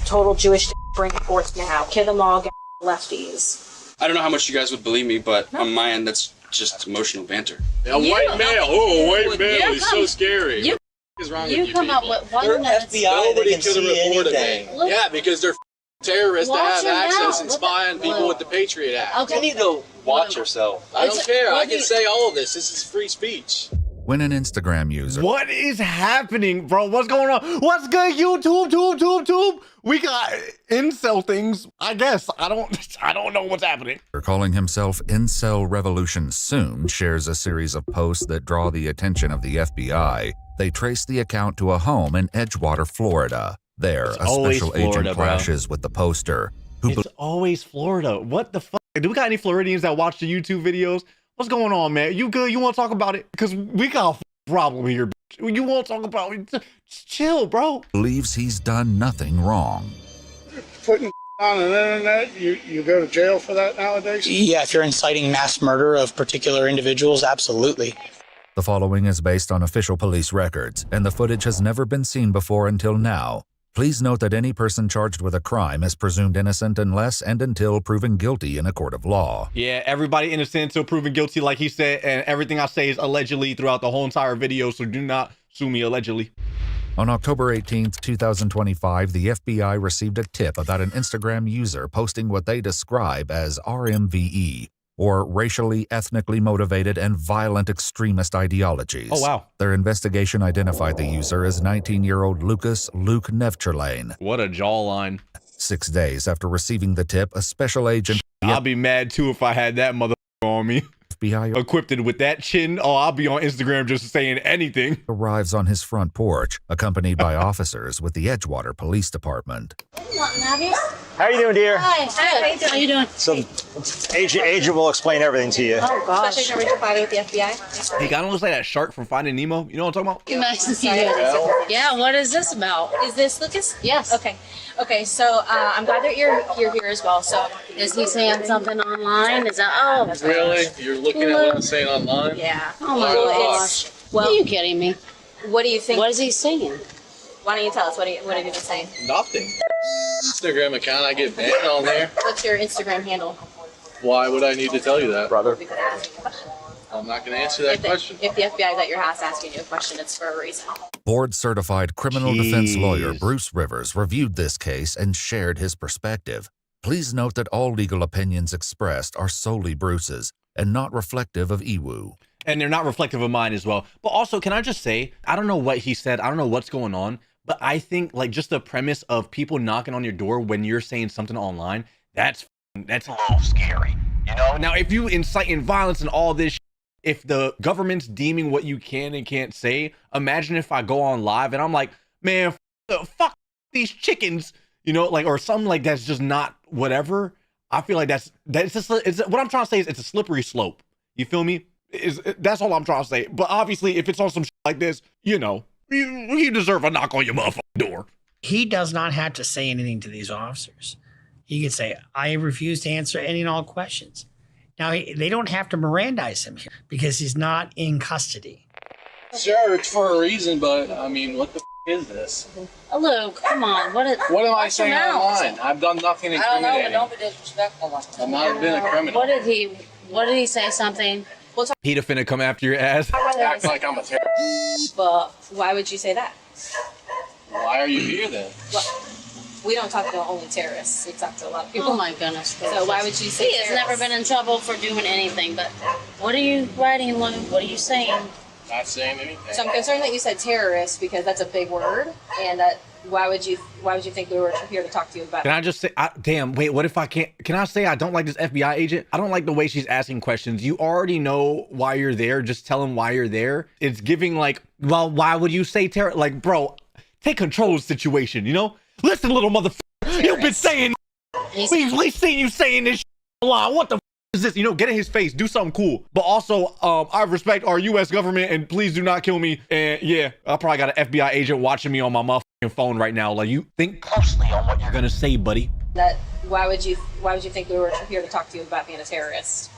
Total Jewish bring it forth now. Kill them all, get lefties. I don't know how much you guys would believe me, but on my end, that's just emotional banter. A white male. Oh, a white male. He's so scary. What is wrong with you come people? up with one They're that's FBI. Nobody could report it. Yeah, because they're terrorists Watch that have your access mouth. and spy on people with the Patriot Act. Okay. You need to watch yourself. I don't care. I can say all of this. This is free speech. When an Instagram user... What is happening, bro? What's going on? What's good, YouTube? We got incel things, I guess. I don't know what's happening. calling himself Incel Revolution Soon shares a series of posts that draw the attention of the FBI. They trace the account to a home in Edgewater, Florida. There, a special agent clashes with the poster. It's always Florida. What the fuck? Do we got any Floridians that watch the YouTube videos? What's going on, man? You good? You want to talk about it? Because we got a problem here, bitch. you won't talk about it. Just chill, bro. Believes he's done nothing wrong. Putting on the internet, you go to jail for that nowadays? Yeah, if you're inciting mass murder of particular individuals, absolutely. The following is based on official police records, and the footage has never been seen before until now. Please note that any person charged with a crime is presumed innocent unless and until proven guilty in a court of law. Yeah, everybody innocent until proven guilty, like he said, and everything I say is allegedly throughout the whole entire video, so do not sue me allegedly. On October 18th, 2025, the FBI received a tip about an Instagram user posting what they describe as RMVE, or racially, ethnically motivated, and violent extremist ideologies. Oh, wow. Their investigation identified the user as 19-year-old Luke Nevcherlane. What a jawline. 6 days after receiving the tip, a special agent... I'll be mad too if I had that mother on me. FBI equipped with that chin. Oh, I'll be on Instagram just saying anything. Arrives on his front porch, accompanied by officers with the Edgewater Police Department. How you doing, dear? Hi, good. How you doing? So, Agent will explain everything to you. Oh, gosh. Special Agent Riding with the FBI. He kind of looks like that shark from Finding Nemo. You know what I'm talking about? Nice to see you. Yeah, what is this about? Is this Lucas? Yes. Okay. Okay, so I'm glad that you're here as well. So, is he saying something online? Is that, oh. Really? You're looking at what I'm saying online? Yeah. Oh, my gosh. Well, are you kidding me? What do you think? What is he saying? Why don't you tell us? What have you been saying? Nothing. Instagram account, I get banned on there. What's your Instagram handle? Why would I need to tell you that, brother? Because I asked you a question. I'm not going to answer that question. If the FBI is at your house asking you a question, it's for a reason. Board-certified criminal defense lawyer Bruce Rivers reviewed this case and shared his perspective. Please note that all legal opinions expressed are solely Bruce's and not reflective of EWU. And they're not reflective of mine as well. But also, can I just say, I don't know what he said. I don't know what's going on. But I think like just the premise of people knocking on your door when you're saying something online, that's a little scary. You know, now if you inciting violence and all this, if the government's deeming what you can and can't say, imagine if I go on live and I'm like, man, fuck these chickens, you know, like, or something like that's just not whatever. I feel like that's just, what I'm trying to say is it's a slippery slope. You feel me? That's all I'm trying to say. But obviously, if it's on some shit like this, you know, you deserve a knock on your motherfucking door. He does not have to say anything to these officers. He can say, I refuse to answer any and all questions. Now, they don't have to Mirandize him here because he's not in custody. Sure, it's for a reason, but I mean, what the is this? Luke, come on. What am I saying online? I've done nothing incriminating. I don't know, but don't be disrespectful. I've not been a criminal. What did he say something? He'd finna come after your ass. Act like I'm a terrorist. But why would you say that? Why are you here then? Well, we don't talk to only terrorists. We talk to a lot of people. Oh my goodness. So why would you say He has never been in trouble for doing anything, but what are you writing, Luke? What are you saying? Not saying anything. So I'm concerned that you said terrorist because that's a big word, and that why would you think we were here to talk to you about? Can I just say, damn, wait, what if I can't? Can I say I don't like this FBI agent? I don't like the way she's asking questions. You already know why you're there. Just tell him why you're there. It's giving like, well, why would you say terror? Like, bro, take control of the situation, you know? Listen, little motherfucker, you've been saying, we've seen you saying this a lot. What the is this? You know, get in his face, do something cool. But also, I respect our U.S. government, and please do not kill me. And yeah, I probably got an FBI agent watching me on my motherfucking phone right now. Like, you think closely on what you're gonna say, buddy. That why would you think we were here to talk to you about being a terrorist?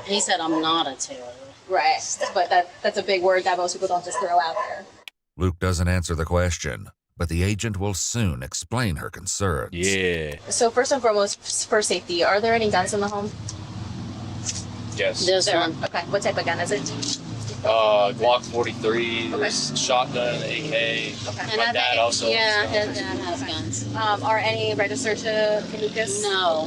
He said I'm not a terrorist. Right, but that's a big word that most people don't just throw out there. Luke doesn't answer the question, but the agent will soon explain her concerns. Yeah. So first and foremost, for safety, are there any guns in the home? Yes. This one. Okay, what type of gun is it? Glock 43, there's shotgun, AK. Okay. My dad also. Yeah, his dad has guns. Are any registered to Lucas? No.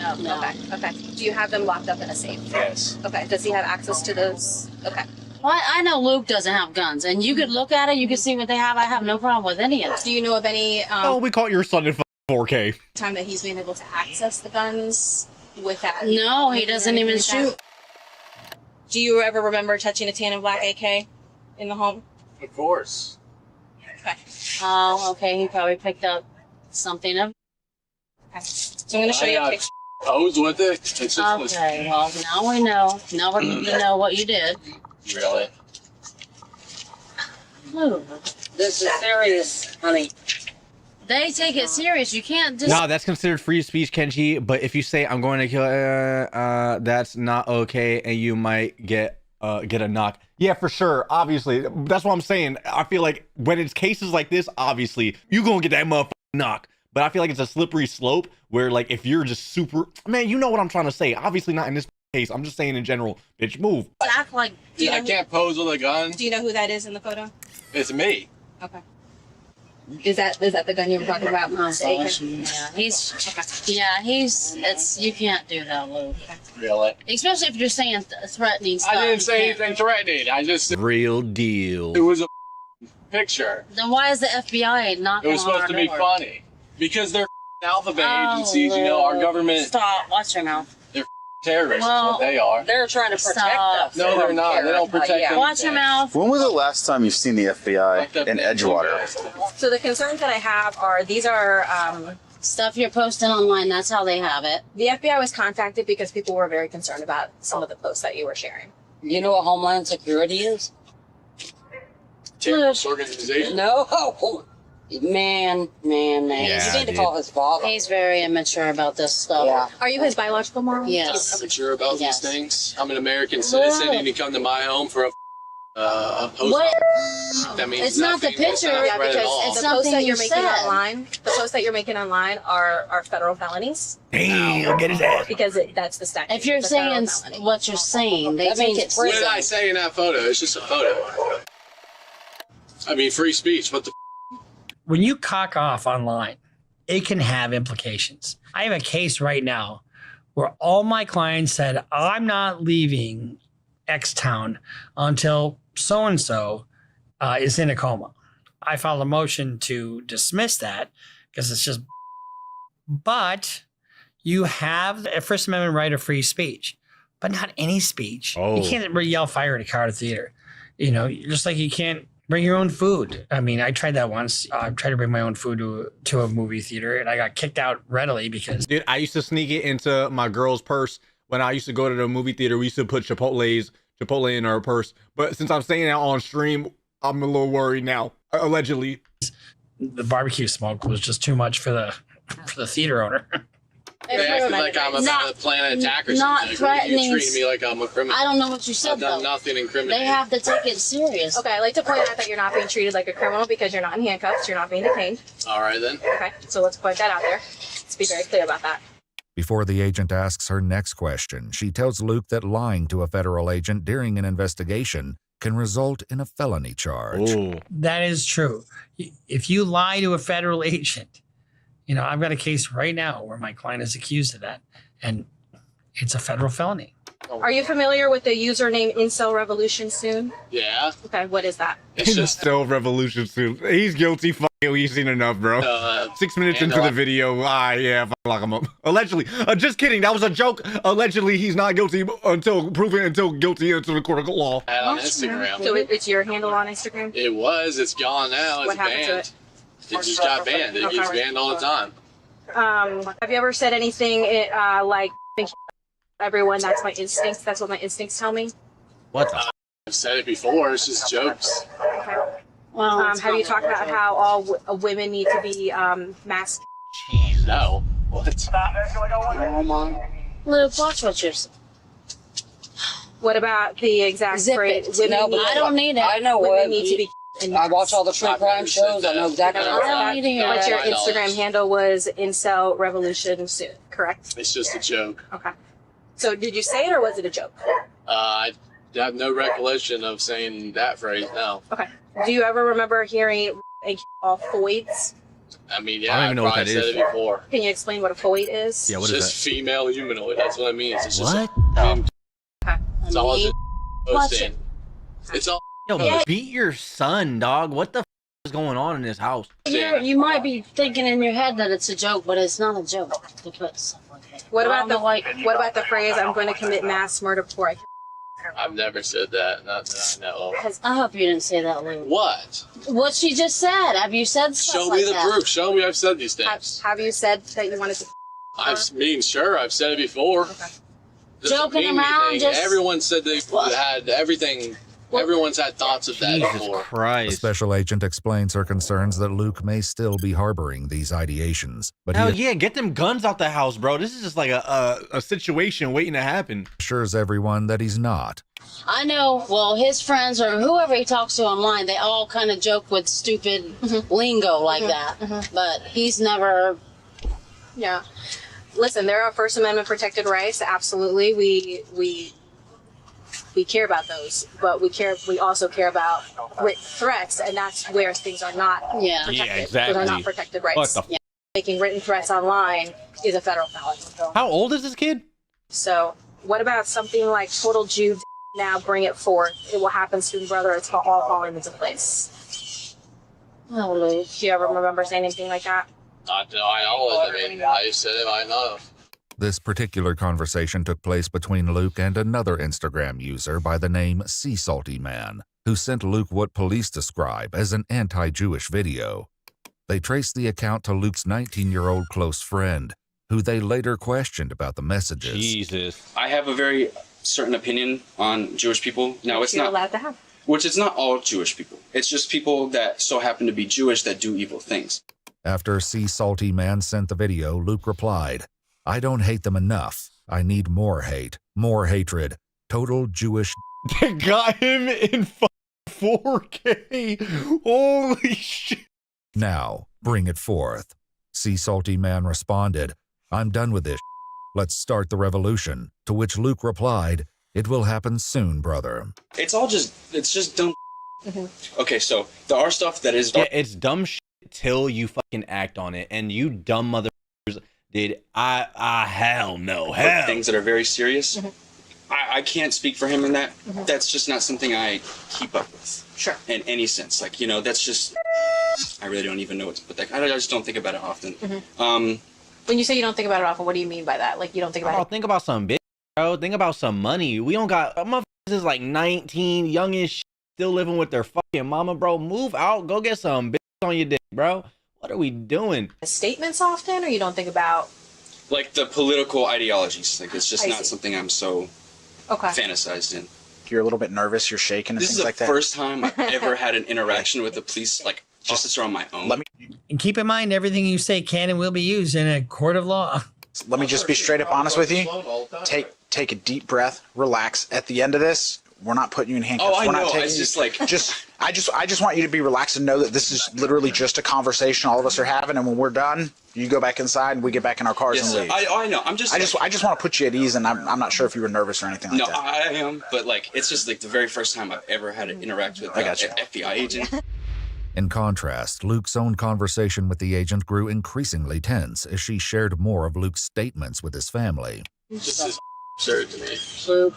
Okay. Do you have them locked up in a safe? Yes. Okay. Does he have access to those? Okay. Well, I know Luke doesn't have guns, and you could look at it, you can see what they have. I have no problem with any of it. Do you know of any Oh, we caught your son in 4K. time that he's been able to access the guns without? No, he doesn't even shoot. Do you ever remember touching a tan and black AK in the home? Of course. Okay. Oh, okay. He probably picked up something of. Okay. So I'm going to show you a picture. Pose with it. It's just Okay, well, now we know. Now we need to know what you did. Really? Luke. This is serious, honey. They take it serious. You can't just. No, that's considered free speech, Kenji. But if you say I'm going to kill, that's not okay, and you might get a knock. Yeah, for sure. Obviously, that's what I'm saying. I feel like when it's cases like this, obviously you gonna get that motherfucking knock. But I feel like it's a slippery slope where, like, if you're just super, man, you know what I'm trying to say. Obviously not in this case. I'm just saying in general. Bitch, move. Act like. I can't pose with a gun. Do you know who that is in the photo? It's me. Okay. Is that the gun you were talking about? Yeah, it's you can't do that, Luke. Really? Especially if you're saying threatening stuff. I didn't say anything threatening. I just said Real deal. it was a picture. Then why is the FBI knocking It was on our supposed to be door? funny. Because they're alphabet agencies, you know, our government. Stop. Watch your mouth. They're terrorists, Well, what they are. They're trying to protect Stop. us. No, they're not. They don't protect us. Watch your mouth. When was the last time you've seen the FBI in Edgewater? So the concerns that I have are these are Stuff you're posting online. That's how they have it. the FBI was contacted because people were very concerned about some of the posts that you were sharing. You know what Homeland Security is? Terrorist organization? No. Man. Yeah, You need to dude. call his father. He's very immature about this stuff. Yeah. Are you his biological mom? Yes. I'm sure about Yes. these things. I'm an American citizen, and you come to my home for a post. What? That means It's not the nothing. It's picture. not Yeah, threat at because all. It's the posts something that you you're making said. online, the posts that you're making online are federal felonies Damn, get his ass. because that's the statute. If you're It's a federal saying felony. what you're saying, they That take means it What serious. did I say in that photo? It's just a photo. I mean, free speech. What the? When you cock off online, it can have implications. I have a case right now where all my clients said, I'm not leaving X town until so-and-so is in a coma. I filed a motion to dismiss that because it's just, but you have a First Amendment right of free speech, but not any speech. Oh. You can't yell fire at a crowded theater. You know, just like you can't bring your own food. I mean, I tried that once. I tried to bring my own food to a movie theater, and I got kicked out readily because. Dude, I used to sneak it into my girl's purse when I used to go to the movie theater. We used to put Chipotle in our purse. But since I'm saying that on stream, I'm a little worried now. Allegedly. The barbecue smoke was just too much for the theater owner. They acted like I'm about to plan an attack or not something. threatening- You treat me like I'm a criminal. I don't know what you said I've done though. nothing incriminating. They have to take it serious. Okay, I'd like to point out that you're not being treated like a criminal because you're not in handcuffs, you're not being detained. All right then. Okay, so let's point that out there. Let's be very clear about that. Before the agent asks her next question, she tells Luke that lying to a federal agent during an investigation can result in a felony charge. Ooh. That is true. If you lie to a federal agent, you know, I've got a case right now where my client is accused of that, and it's a federal felony. Are you familiar with the username Incel Revolution Soon? Yeah. Okay, what is that? It's just still revolution soon. He's guilty. Fuck it. We've seen enough, bro. 6 minutes into the video. Yeah, lock him up. Allegedly. Just kidding. That was a joke. Allegedly, he's not guilty until guilty until the court of law. had on Instagram. So it's your handle on Instagram? It was. It's gone now. It's What happened to banned. It just got banned. It gets banned all the time. Have you ever said anything like everyone? That's my instincts. That's what my instincts tell me. What the? I've said it before. It's just jokes. Well, have you talked about how all women need to be masked? No. What? Luke, watch what you're saying. What about the exact Zip phrase? it. Women No, need, I don't need it. I know women what need to be. I watch all the true crime shows. I know exactly I don't need to hear But your that. Instagram handle was Incel Revolution Soon, correct? It's just a joke. Okay. So did you say it or was it a joke? I have no recollection of saying that phrase now. Okay. Do you ever remember hearing all foids? I mean, I yeah, don't I even know what probably that said is. it before. Can you explain what a foid is? Yeah, It's what is just female humanoid. That's what it means. It's just What? it's all just Watch posting. It's all. Yo, Yeah. beat your son, dog. What the is going on in this house? You might be thinking in your head that it's a joke, but it's not a joke to put stuff like that. What I about don't know why- what about the phrase "I'm going to commit mass murder before I"? I've never said that. Not that I know of. I hope you didn't say that, Luke. What? What she just said. Have you said stuff Show like me the that? proof. Show me I've said these things. Have you said that you wanted to? Sure, I've said it before. Doesn't Joking mean around, anything. just- Everyone said they had everything Everyone's had thoughts of that before. The Christ. special agent explains her concerns that Luke may still be harboring these ideations, but Hell he yeah, get them guns out the house, bro. This is just like a situation waiting to happen. assures everyone that he's not. I know, well, his friends or whoever he talks to online, they all kind of joke with stupid lingo like that. But he's never. Yeah. Listen, there are First Amendment protected rights. Absolutely. We care about those, but we also care about threats, and that's where things are not protected. Yeah, exactly. Those are not protected rights. What the Making written threats online is a federal felony. How old is this kid? So what about something like total Jew now bring it forth? It will happen soon, brother. It's all falling into place. Oh, Luke. Do you ever remember saying anything like that? I always, I said it, I know. This particular conversation took place between Luke and another Instagram user by the name Sea Salty Man, who sent Luke what police describe as an anti-Jewish video. They traced the account to Luke's 19-year-old close friend, who they later questioned about the messages. Jesus. I have a very certain opinion on Jewish people. Now, it's You're not allowed to have. which it's not all Jewish people. It's just people that so happen to be Jewish that do evil things. After Sea Salty Man sent the video, Luke replied, "I don't hate them enough. I need more hate, more hatred. Total Jewish." They got him in 4K. Holy shit. Now, bring it forth. Sea Salty Man responded, "I'm done with this. Let's start the revolution." To which Luke replied, "It will happen soon, brother." It's just dumb. Okay, so there are stuff that is Yeah, it's dumb shit till you fucking act on it, and you dumb motherfuckers did. Hell no, hell. things that are very serious. I can't speak for him in that. That's just not something I keep up with. Sure. In any sense, like, you know, that's just. I really don't even know what to put that. I just don't think about it often. When you say you don't think about it often, what do you mean by that? Like, you don't think about Bro, think about some bitch, bro. Think about some money. We don't got motherfuckers is like 19, youngish, still living with their fucking mama, bro. Move out, go get some bitch on your dick, bro. What are we doing? statements often, or you don't think about? Like the political ideologies. Like, it's just I not see. something I'm so fantasized in. You're a little bit nervous, you're shaking and This is things the like that. first time I've ever had an interaction with the police, like, just on my own. And keep in mind, everything you say can and will be used in a court of law. Let me just be straight up honest with you. Take a deep breath, relax. At the end of this, we're not putting you in handcuffs. Oh, I we're know. not taking It's just like I just want you to be relaxed and know that this is literally just a conversation all of us are having, and when we're done, you go back inside and we get back in our cars Yes, and leave. I know. I just want to put you at ease, and I'm not sure if you were nervous or anything like no, that. I am, but like, it's just like the very first time I've ever had to interact with an FBI agent. In contrast, Luke's own conversation with the agent grew increasingly tense as she shared more of Luke's statements with his family. This is absurd to me. Luke.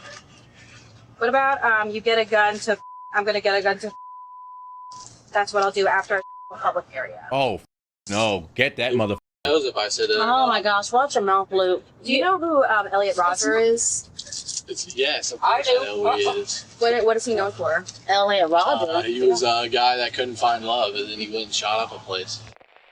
What about you get a gun to? I'm gonna get a gun to. That's what I'll do after a public area. Oh, no. Get that motherfucker. Knows if I said it. Oh my gosh, watch your mouth, Luke. Do you know who Elliot Rodger is? Yes, of course I know who he is. What is he known for? Elliot Rodger. He was a guy that couldn't find love, and then he went and shot up a place.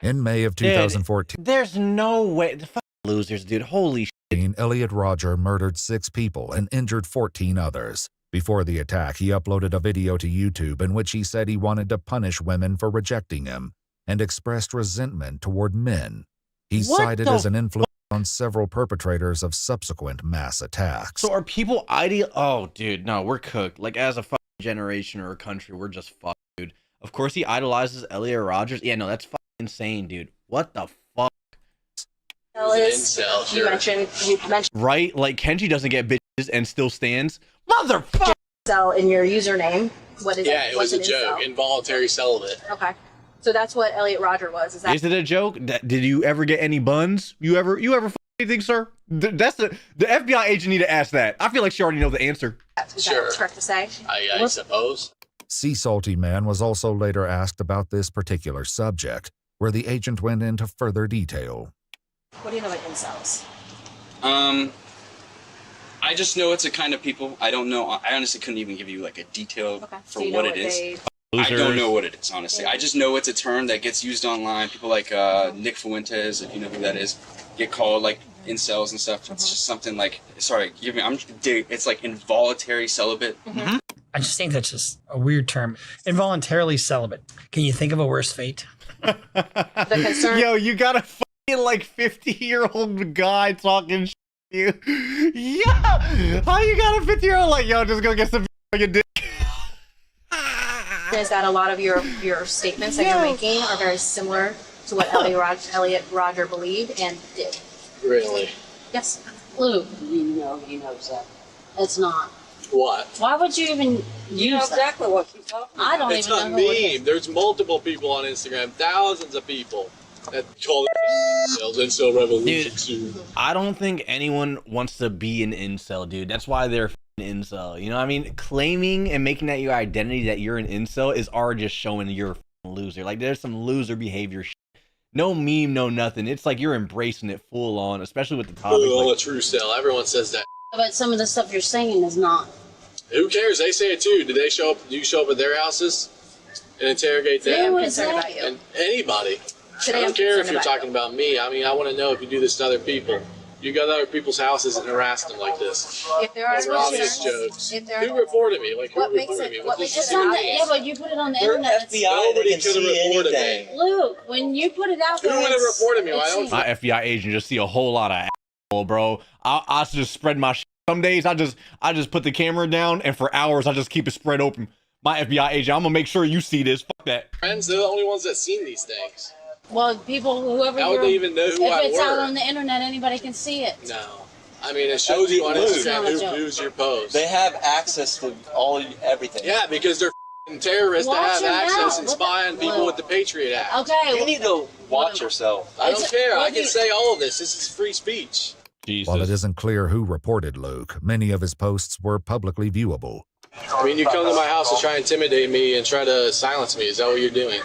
In May of 2014, There's no way. The fucking losers, dude. Holy shit. Elliot Rodger murdered 6 people and injured 14 others. Before the attack, he uploaded a video to YouTube in which he said he wanted to punish women for rejecting him and expressed resentment toward men. He's What cited the as an influence on several perpetrators of subsequent mass attacks. So are people Oh, dude, no, we're cooked. Like, as a fucking generation or a country, we're just fucked, dude. Of course, he idolizes Elliot Rodgers. Yeah, no, that's fucking insane, dude. What the fuck? Ellis, you mentioned Right? Like, Kenji doesn't get bitches and still stands. Motherfucker! incel in your username. What is Yeah, it? it was a joke. Involuntary celibate. Okay. So that's what Elliot Rodger was. Is that? Is it a joke? Did you ever get any buns? You ever fuck anything, sir? That's the FBI agent need to ask that. I feel like she already knows the answer. Is that what's correct to say? I suppose. Sea Salty Man was also later asked about this particular subject, where the agent went into further detail. What do you know about incels? I just know it's a kind of people. I don't know. I honestly couldn't even give you like a detail for Do you know what it is. I Losers. don't know what it is, honestly. I just know it's a term that gets used online. People like Nick Fuentes, if you know who that is, get called like incels and stuff. It's just something like, sorry, give me. It's like involuntary celibate. I just think that's just a weird term. Involuntarily celibate. Can you think of a worse fate? The concern. Yo, you got a fucking like 50-year-old guy talking shit to you. Yeah, how you got a 50-year-old like, yo, just go get some fucking dick? Is that a lot of your statements that you're making are very similar to what Elliot Rodger believed and did? Really? Yes. Luke, you know he knows that. It's not. What? Why would you even You know use that? exactly what she's talking about. I don't It's even a know who it is. meme. There's multiple people on Instagram, thousands of people that call themselves incel revolution soon. I don't think anyone wants to be an incel, dude. That's why they're incel. You know what I mean? Claiming and making that your identity that you're an incel is already just showing you're a loser. Like, there's some loser behavior shit. No meme, no nothing. It's like you're embracing it full on, especially with the topic. Oh, Like, a true cell. Everyone says that. But some of the stuff you're saying is not. Who cares? They say it too. Do they show up? Do you show up at their houses and interrogate them? Who I'm is concerned that? about you. And anybody. Today I I'm don't care if concerned you're about talking about me. I mean, I want to know if you do this to other people. You go to other people's houses and harass them like this. If there are Those are obvious concerns, jokes. if there Who are, reported me? Like, who what makes reported me? it what What's makes this it It's on the, obvious? yeah, but you put it on the They're internet. It's, FBI. They Nobody can could have see reported anything. me. Luke, when you put it out Who there, would have it's- reported me? it's I don't. seen. my FBI agent just see a whole lot of asshole, bro. I just spread my shit. Some days I just put the camera down, and for hours I just keep it spread open. My FBI agent, I'm gonna make sure you see this. Fuck that. Friends, they're the only ones that seen these things. Well, people, whoever How would you're, they even know who if I it's out were? on the internet, anybody can see it. No. I mean, it shows you on It's Instagram not a who joke. views your post. They have access to everything. Yeah, because they're terrorists Watch that have your access mouth. and What the- spy on people with the Patriot Act. Okay. You need to watch yourself. I don't It's- care. I what can do you- say all of this. This is free speech. Jesus. While it isn't clear who reported Luke, many of his posts were publicly viewable. I mean, you come to my house to try and intimidate me and try to silence me. Is that what you're doing?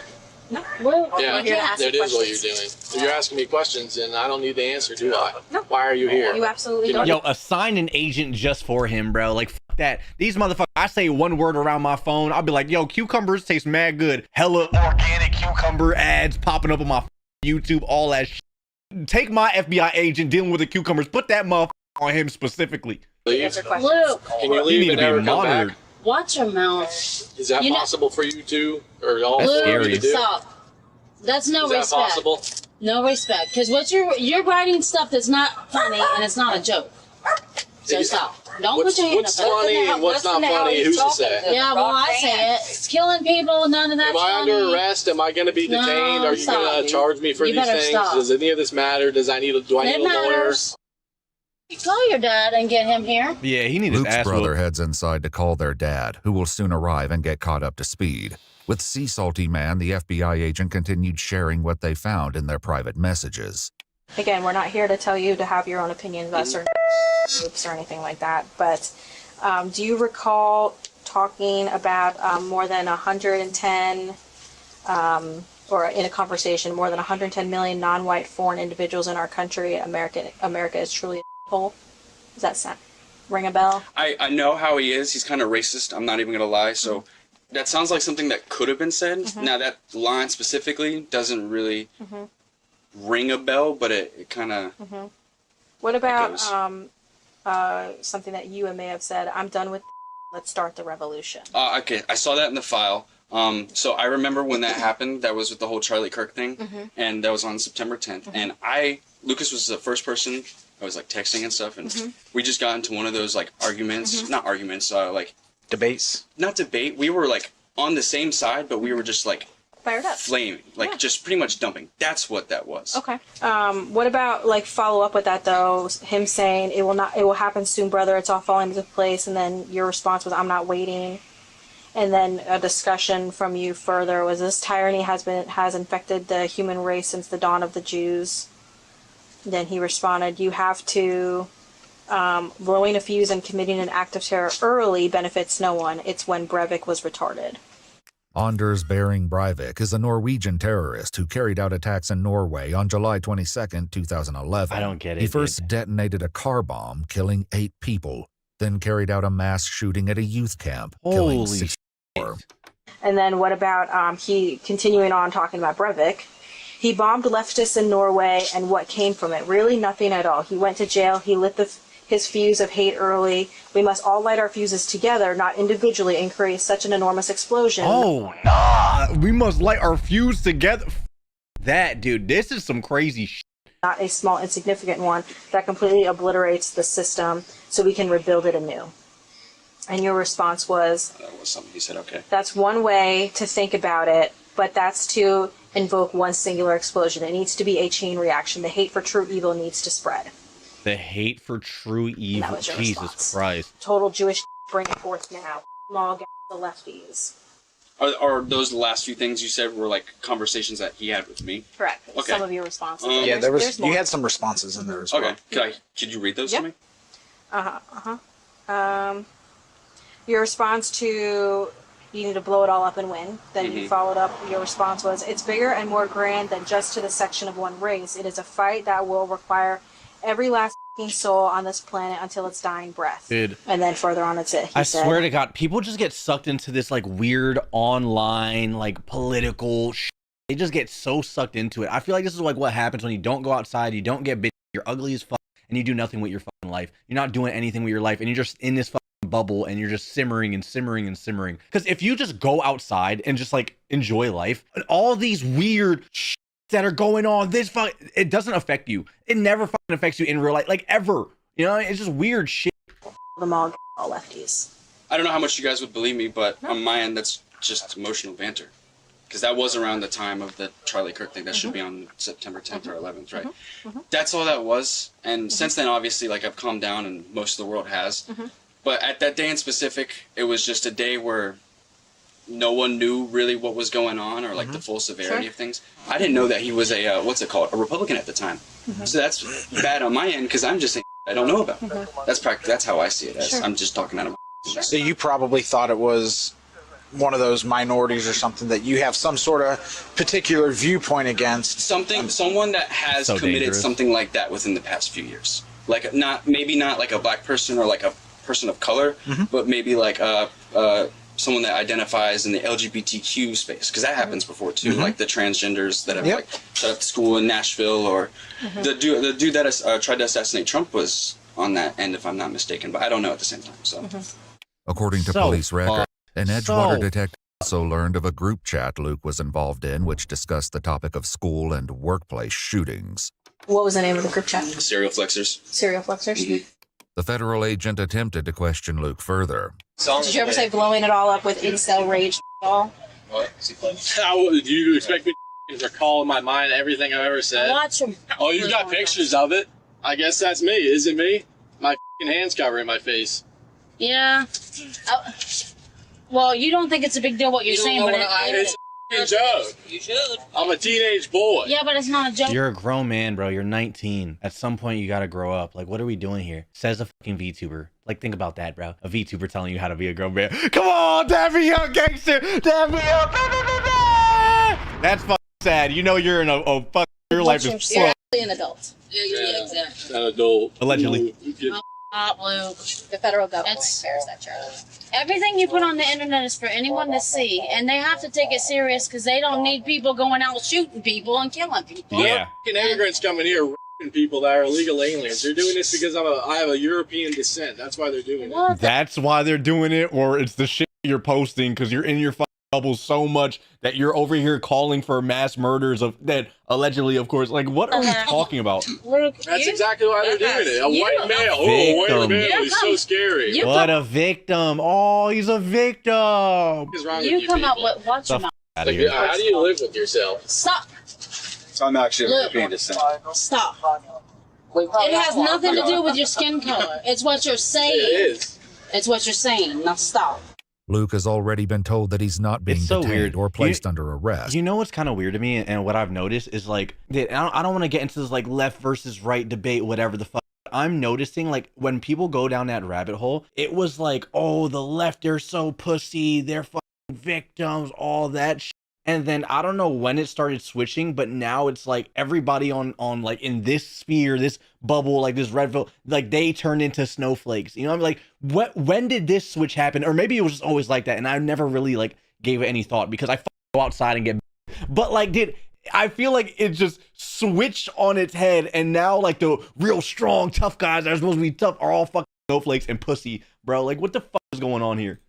Well, Yeah, We're here to ask that you is what you're questions. doing. So you're asking me questions, and I don't need the answer, do I? No. Why are you here? You absolutely You know, don't. Yo, assign an agent just for him, bro. Like, fuck that. These motherfuckers, I say one word around my phone, I'll be like, yo, cucumbers taste mad good. Hella organic cucumber ads popping up on my YouTube, all that shit. Take my FBI agent dealing with the cucumbers, put that motherfucker on him specifically. leave? Answer questions. Luke, Can you You leave need and to be never come monitored. back? watch your mouth. Is that You know- possible for you too, or all That's for me scary. to do? Stop. That's no Is that respect. possible? No respect, because what you're writing stuff that's not funny and it's not a joke. So Yeah. stop. Don't What's, put your hand what's up. funny and what's not funny? Who's to say? Yeah, well, I say it. It's killing people. None of that's Am I funny. under arrest? Am I going to be No, detained? Are you stop, going to dude. charge me for You these better things? stop. Does any of this matter? Do I need It a lawyer? matters. You call your dad and get him here. Yeah, he needs his Luke's ass brother whooped. heads inside to call their dad, who will soon arrive and get caught up to speed. With Sea Salty Man, the FBI agent continued sharing what they found in their private messages. Again, we're not here to tell you to have your own opinions about certain groups or anything like that. But do you recall talking about more than 110, or in a conversation, more than 110 million non-white foreign individuals in our country? America is truly a hole. Does that sound ring a bell? I know how he is. He's kind of racist. I'm not even going to lie. So that sounds like something that could have been said. Mhm. Now, that line specifically doesn't really ring a bell, but it kind of... What about goes. something that you may have said? I'm done with. Let's start the revolution. Okay, I saw that in the file. So I remember when that happened. That was with the whole Charlie Kirk thing, Mhm. and that was on September 10th. And Lucas was the first person I was like texting and stuff, and we just got into one of those like arguments, not arguments, like Debates. not debate. We were like on the same side, but we were just like Fired up. flaming, like just pretty much dumping. That's what that was. Okay. What about like follow up with that though? Him saying it will happen soon, brother. It's all falling into place, and then your response was, "I'm not waiting." And then a discussion from you further was, "This tyranny has infected the human race since the dawn of the Jews." Then he responded, "You have to. Blowing a fuse and committing an act of terror early benefits no one. It's when Breivik was retarded." Anders Behring Breivik is a Norwegian terrorist who carried out attacks in Norway on July 22nd, 2011. I don't get it, He first detonated a car bomb, killing 8 people, then carried out a mass shooting at a youth camp, killing Holy 64. And then what about he continuing on talking about Breivik? He bombed leftists in Norway, and what came from it? Really, nothing at all. He went to jail. He lit his fuse of hate early. We must all light our fuses together, not individually, and create such an enormous explosion. Oh, nah. We must light our fuse together. That, dude, this is some crazy shit. Not a small, insignificant one that completely obliterates the system so we can rebuild it anew. And your response was... That was something he said, okay. That's one way to think about it, but that's to invoke one singular explosion. It needs to be a chain reaction. The hate for true evil needs to spread. The hate for true evil. Jesus response. Christ. Total Jewish bring it forth now. Log the lefties. Are those the last few things you said were like conversations that he had with me? Correct. Okay. Some of your responses. Yeah, there's you had some responses in there as well. Okay. Could you read those to me? Your response to you need to blow it all up and win. Then you followed up. Your response was, it's bigger and more grand than just to the section of one race. It is a fight that will require every last soul on this planet until its dying breath. Dude. And then further on it said, I swear to God, people just get sucked into this like weird online, like political shit. They just get so sucked into it. I feel like this is like what happens when you don't go outside, you don't get bitched, you're ugly as fuck, and you do nothing with your fucking life. You're not doing anything with your life, and you're just in this fucking bubble, and you're just simmering and simmering and simmering. Because if you just go outside and just like enjoy life, and all these weird shit that are going on, it doesn't affect you. It never fucking affects you in real life, like ever. You know, it's just weird shit. Them all lefties. I don't know how much you guys would believe me, but on my end, that's just emotional banter. Because that was around the time of the Charlie Kirk thing. That should be on September 10th or 11th, right? That's all that was. And since then, obviously, like I've calmed down, and most of the world has. But at that day in specific, it was just a day where no one knew really what was going on or like the full severity of things. I didn't know that he was a what's it called, a Republican at the time. So that's bad on my end because I'm just saying I don't know about. That's how I see it. As I'm just talking out of my. So you probably thought it was one of those minorities or something that you have some sort of particular viewpoint against. Someone that has committed something like that within the past few years. Like maybe not like a black person or like a person of color, but maybe like someone that identifies in the LGBTQ space, because that happens before too, like the transgenders that have like shut up the school in Nashville, or the dude that tried to assassinate Trump was on that end, if I'm not mistaken, but I don't know at the same time. So, according to police records, an Edgewater detective also learned of a group chat Luke was involved in, which discussed the topic of school and workplace shootings. What was the name of the group chat? Serial Flexers. Serial Flexers. The federal agent attempted to question Luke further. Did you ever say blowing it all up with incel rage all? What? How do you expect me to recall in my mind everything I've ever said? Watch him. Oh, you've got pictures of it? I guess that's me. Is it me? My hands covering my face. Yeah. Well, you don't think it's a big deal what you're saying, but it's a joke. You should. I'm a teenage boy. Yeah, but it's not a joke. You're a grown man, bro. You're 19. At some point, you gotta grow up. Like, what are we doing here? Says a fucking VTuber. Like, think about that, bro. A VTuber telling you how to be a grown man. Come on, dab me up, gangster. Dab me up. That's fucking sad. You know you're in a fucking. Your life is fucked. You're actually an adult. Yeah, exactly. An adult. Allegedly. Blue. The federal government bears that charge. Everything you put on the internet is for anyone to see, and they have to take it serious because they don't need people going out shooting people and killing people. Yeah. Immigrants coming here raping people that are illegal aliens. They're doing this because I have a European descent. That's why they're doing it. That's why they're doing it, or it's the shit you're posting because you're in your fucking bubble so much that you're over here calling for mass murders of that allegedly, of course. Like, what are we talking about? That's exactly why they're doing it. A white male. Oh, a white male. He's so scary. What a victim. Oh, he's a victim. What is wrong with you come people? out with watch your mouth. How do you live with yourself? Stop. So I'm actually a European descent. Stop. It has nothing to do with your skin color. It's what you're saying. It is. It's what you're saying. Now stop. Luke has already been told that he's not being so detained weird. or placed under arrest. You know what's kind of weird to me, and what I've noticed is like, I don't want to get into this like left versus right debate, whatever the fuck. I'm noticing like when people go down that rabbit hole, it was like, oh, the left, they're so pussy, they're fucking victims, all that shit. And then I don't know when it started switching, but now it's like everybody on like in this sphere, this bubble, like this red pill, like they turned into snowflakes. You know, I'm like, when did this switch happen? Or maybe it was just always like that, and I never really like gave it any thought because I go outside and get. But like, I feel like it just switched on its head, and now like the real strong, tough guys that are supposed to be tough are all fucking snowflakes and pussy, bro. Like, what the fuck is going on here?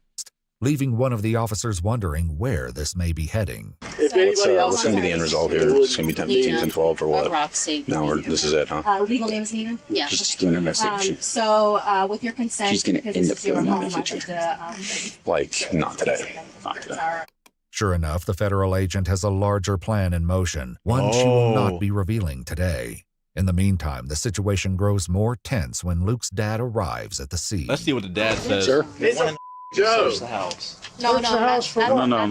Leaving one of the officers wondering where this may be heading. If anybody else What's going to be the end result here? It's going to be 10, 15, 10, 12 for what? Roxy. No, this is it, huh? Legal name is Nina? Yeah. Just doing an investigation. So, with your consent, She's gonna because end this up is your doing home, that in the I future. would, Like, not today. Not today. Sure enough, the federal agent has a larger plan in motion, one she will not be revealing today. In the meantime, the situation grows more tense when Luke's dad arrives at the scene. Let's see what the dad says. Sir? Joe. The house. No, Search the house for what? No.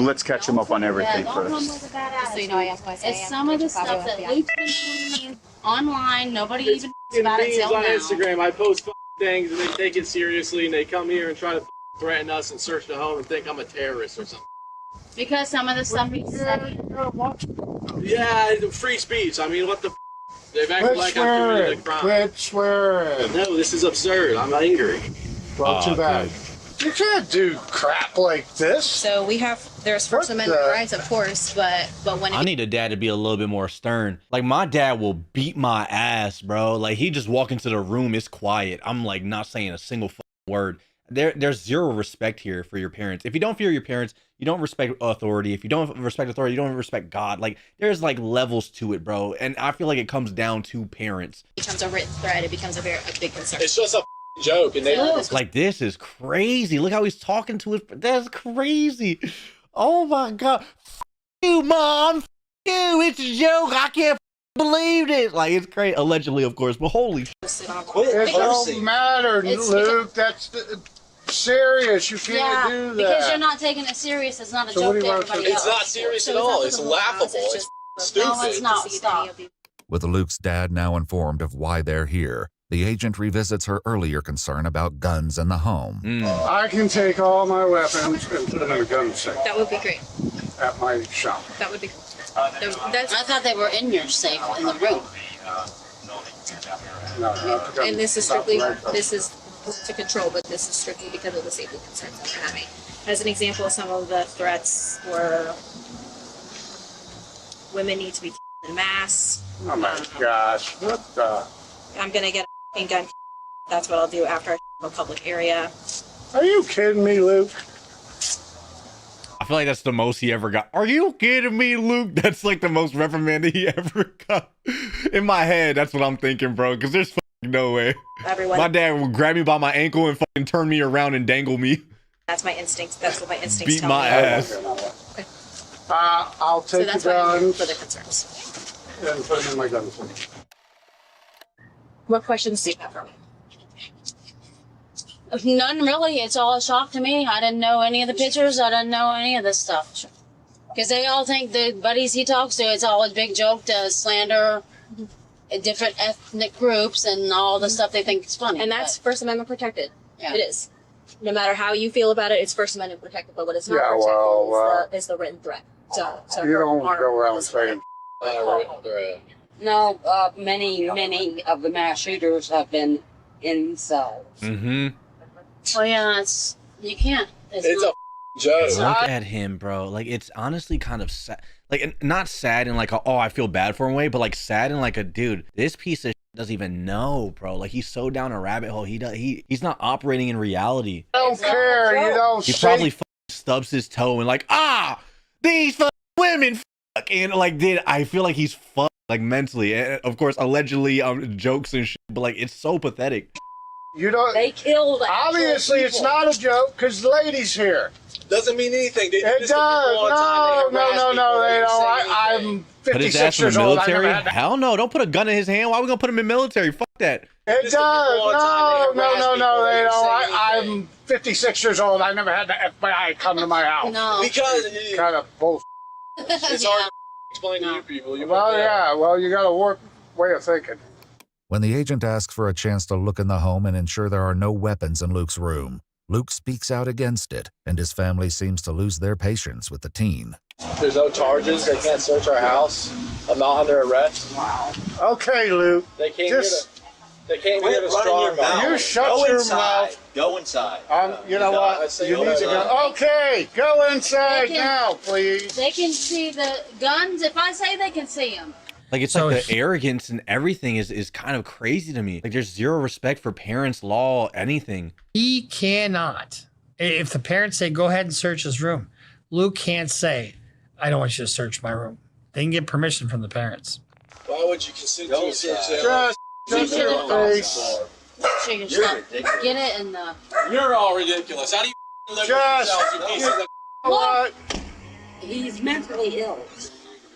Let's catch him up on everything first. So you know, I asked myself. It's some of the stuff that Luke's been putting online. Nobody even knows about it till on now. Instagram, I post things and they take it seriously and they come here and try to threaten us and search the home and think I'm a terrorist or something. Because some of the stuff he said. Yeah, free speech. I mean, what the They've acted like I'm committing a crime. Quit swearing. No, this is absurd. I'm angry. Well, too bad. You can't do crap like this. So there's First Amendment rights, of course, but when I need a dad to be a little bit more stern. Like, my dad will beat my ass, bro. Like, he just walk into the room, it's quiet. I'm like not saying a single word. There's zero respect here for your parents. If you don't fear your parents, you don't respect authority. If you don't respect authority, you don't respect God. Like, there's like levels to it, bro. And I feel like it comes down to parents. it becomes a written threat, it becomes a big concern. It's just a joke, and they like, this is crazy. Look how he's talking to his. That's crazy. Oh my God. F you, mom. F you. It's a joke. I can't believe it. Like, it's crazy. Allegedly, of course, but holy shit. It don't matter, Luke. That's serious. You can't do that. Because you're not taking it serious. It's not a joke to everybody else. It's not serious at all. It's laughable. It's stupid. No, it's not. Stop. With Luke's dad now informed of why they're here, the agent revisits her earlier concern about guns in the home. I can take all my weapons and put them in a gun safe That would be great. at my shop. That would be. I thought they were in your safe in the room. And this is strictly to control, but this is strictly because of the safety concerns that we're having. As an example, some of the threats were women need to be in masks. Oh my gosh! What the? I'm gonna get a gun. That's what I'll do after I a public area. Are you kidding me, Luke? I feel like that's the most he ever got. Are you kidding me, Luke? That's like the most reprimanded he ever got. In my head, that's what I'm thinking, bro. Because there's fucking no way. Everyone. My dad would grab me by my ankle and fucking turn me around and dangle me. That's my instincts. That's what my instincts Beat tell my me. ass. I'll So take that's the what I'm doing guns for the concerns. and put them in my gun safe. What questions do you have for me? None really. It's all a shock to me. I didn't know any of the pictures. I didn't know any of this stuff. Because they all think the buddies he talks to, it's all a big joke to slander different ethnic groups and all the stuff they think is funny. And that's First Amendment protected. Yeah. It is. No matter how you feel about it, it's First Amendment protected. But what is not Yeah, protected well, is the written threat. To You don't harm go around this saying. No, many of the mass shooters have been incels. Mm-hmm. Well, yeah, you can't. It's not, a joke. Look at him, bro. Like, it's honestly kind of sad. Like, not sad in like a, oh, I feel bad for him way, but like sad in like a, dude, this piece of shit doesn't even know, bro. Like, he's so down a rabbit hole. He's not operating in reality. I don't care. You don't. He probably fucking stubs his toe and like, these fucking women fuck. And like, I feel like he's fucked, like, mentally. And of course, allegedly, jokes and shit, but like, it's so pathetic. You don't. They killed. Obviously, it's not a joke because the lady's here. Doesn't mean anything. They It does. No, they don't. I'm Put his 56 ass in years the old. I military? never had that. Hell no, don't put a gun in his hand. Why are we gonna put him in military? Fuck that. It does. No, they don't. I'm 56 years old. I never had the FBI come to my house. no. Because Kind of bullshit. it's hard to explain to you people. Well, yeah. Well, you got a warped way of thinking. When the agent asks for a chance to look in the home and ensure there are no weapons in Luke's room, Luke speaks out against it, and his family seems to lose their patience with the teen. There's no charges. They can't search our house. I'm not under arrest. Okay, Luke. They came Just here to strong you shut your mouth Go inside. You know what? You need to go. Okay, go inside now, please. They can see the guns. If I say they can see them. Like, it's So like the arrogance and everything is kind of crazy to me. Like, there's zero respect for parents, law, anything. He cannot. If the parents say, go ahead and search his room, Luke can't say, I don't want you to search my room. They can get permission from the parents. Why would you consent to a search? Just your face. Get it in the. You're all ridiculous. How do you live with yourself, you piece of What? He's mentally ill.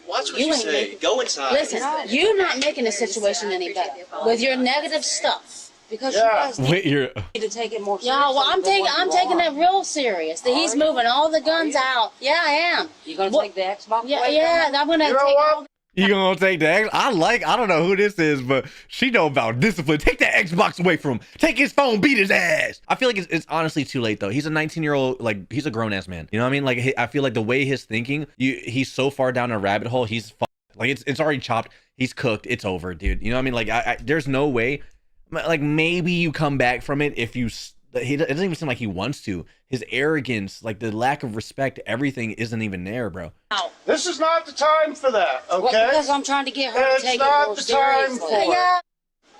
Watch what You you ain't say. making- Go inside. Listen, you're not making the situation any better with your negative stuff. Because Yeah. you guys Wait, you're. need to take it more seriously. Yeah, well, I'm than what you taking are. it real serious. That he's moving all the guns out. Yeah, I am. You gonna What- take the Xbox Yeah, away yeah. from him? I'm gonna You know take what? all. You gonna take the X? I don't know who this is, but she know about discipline. Take that Xbox away from him. Take his phone, beat his ass. I feel like it's honestly too late though. He's a 19-year-old, like he's a grown ass man. You know what I mean? Like I feel like the way his thinking, he's so far down a rabbit hole. He's like it's already chopped. He's cooked. It's over, dude. You know what I mean? Like there's no way. Like maybe you come back from it if you. It doesn't even seem like he wants to. His arrogance, like the lack of respect, everything isn't even there, bro. This is not the time for that, okay? Well, because I'm trying to get her It's to take it not more the time seriously. for it. Yeah.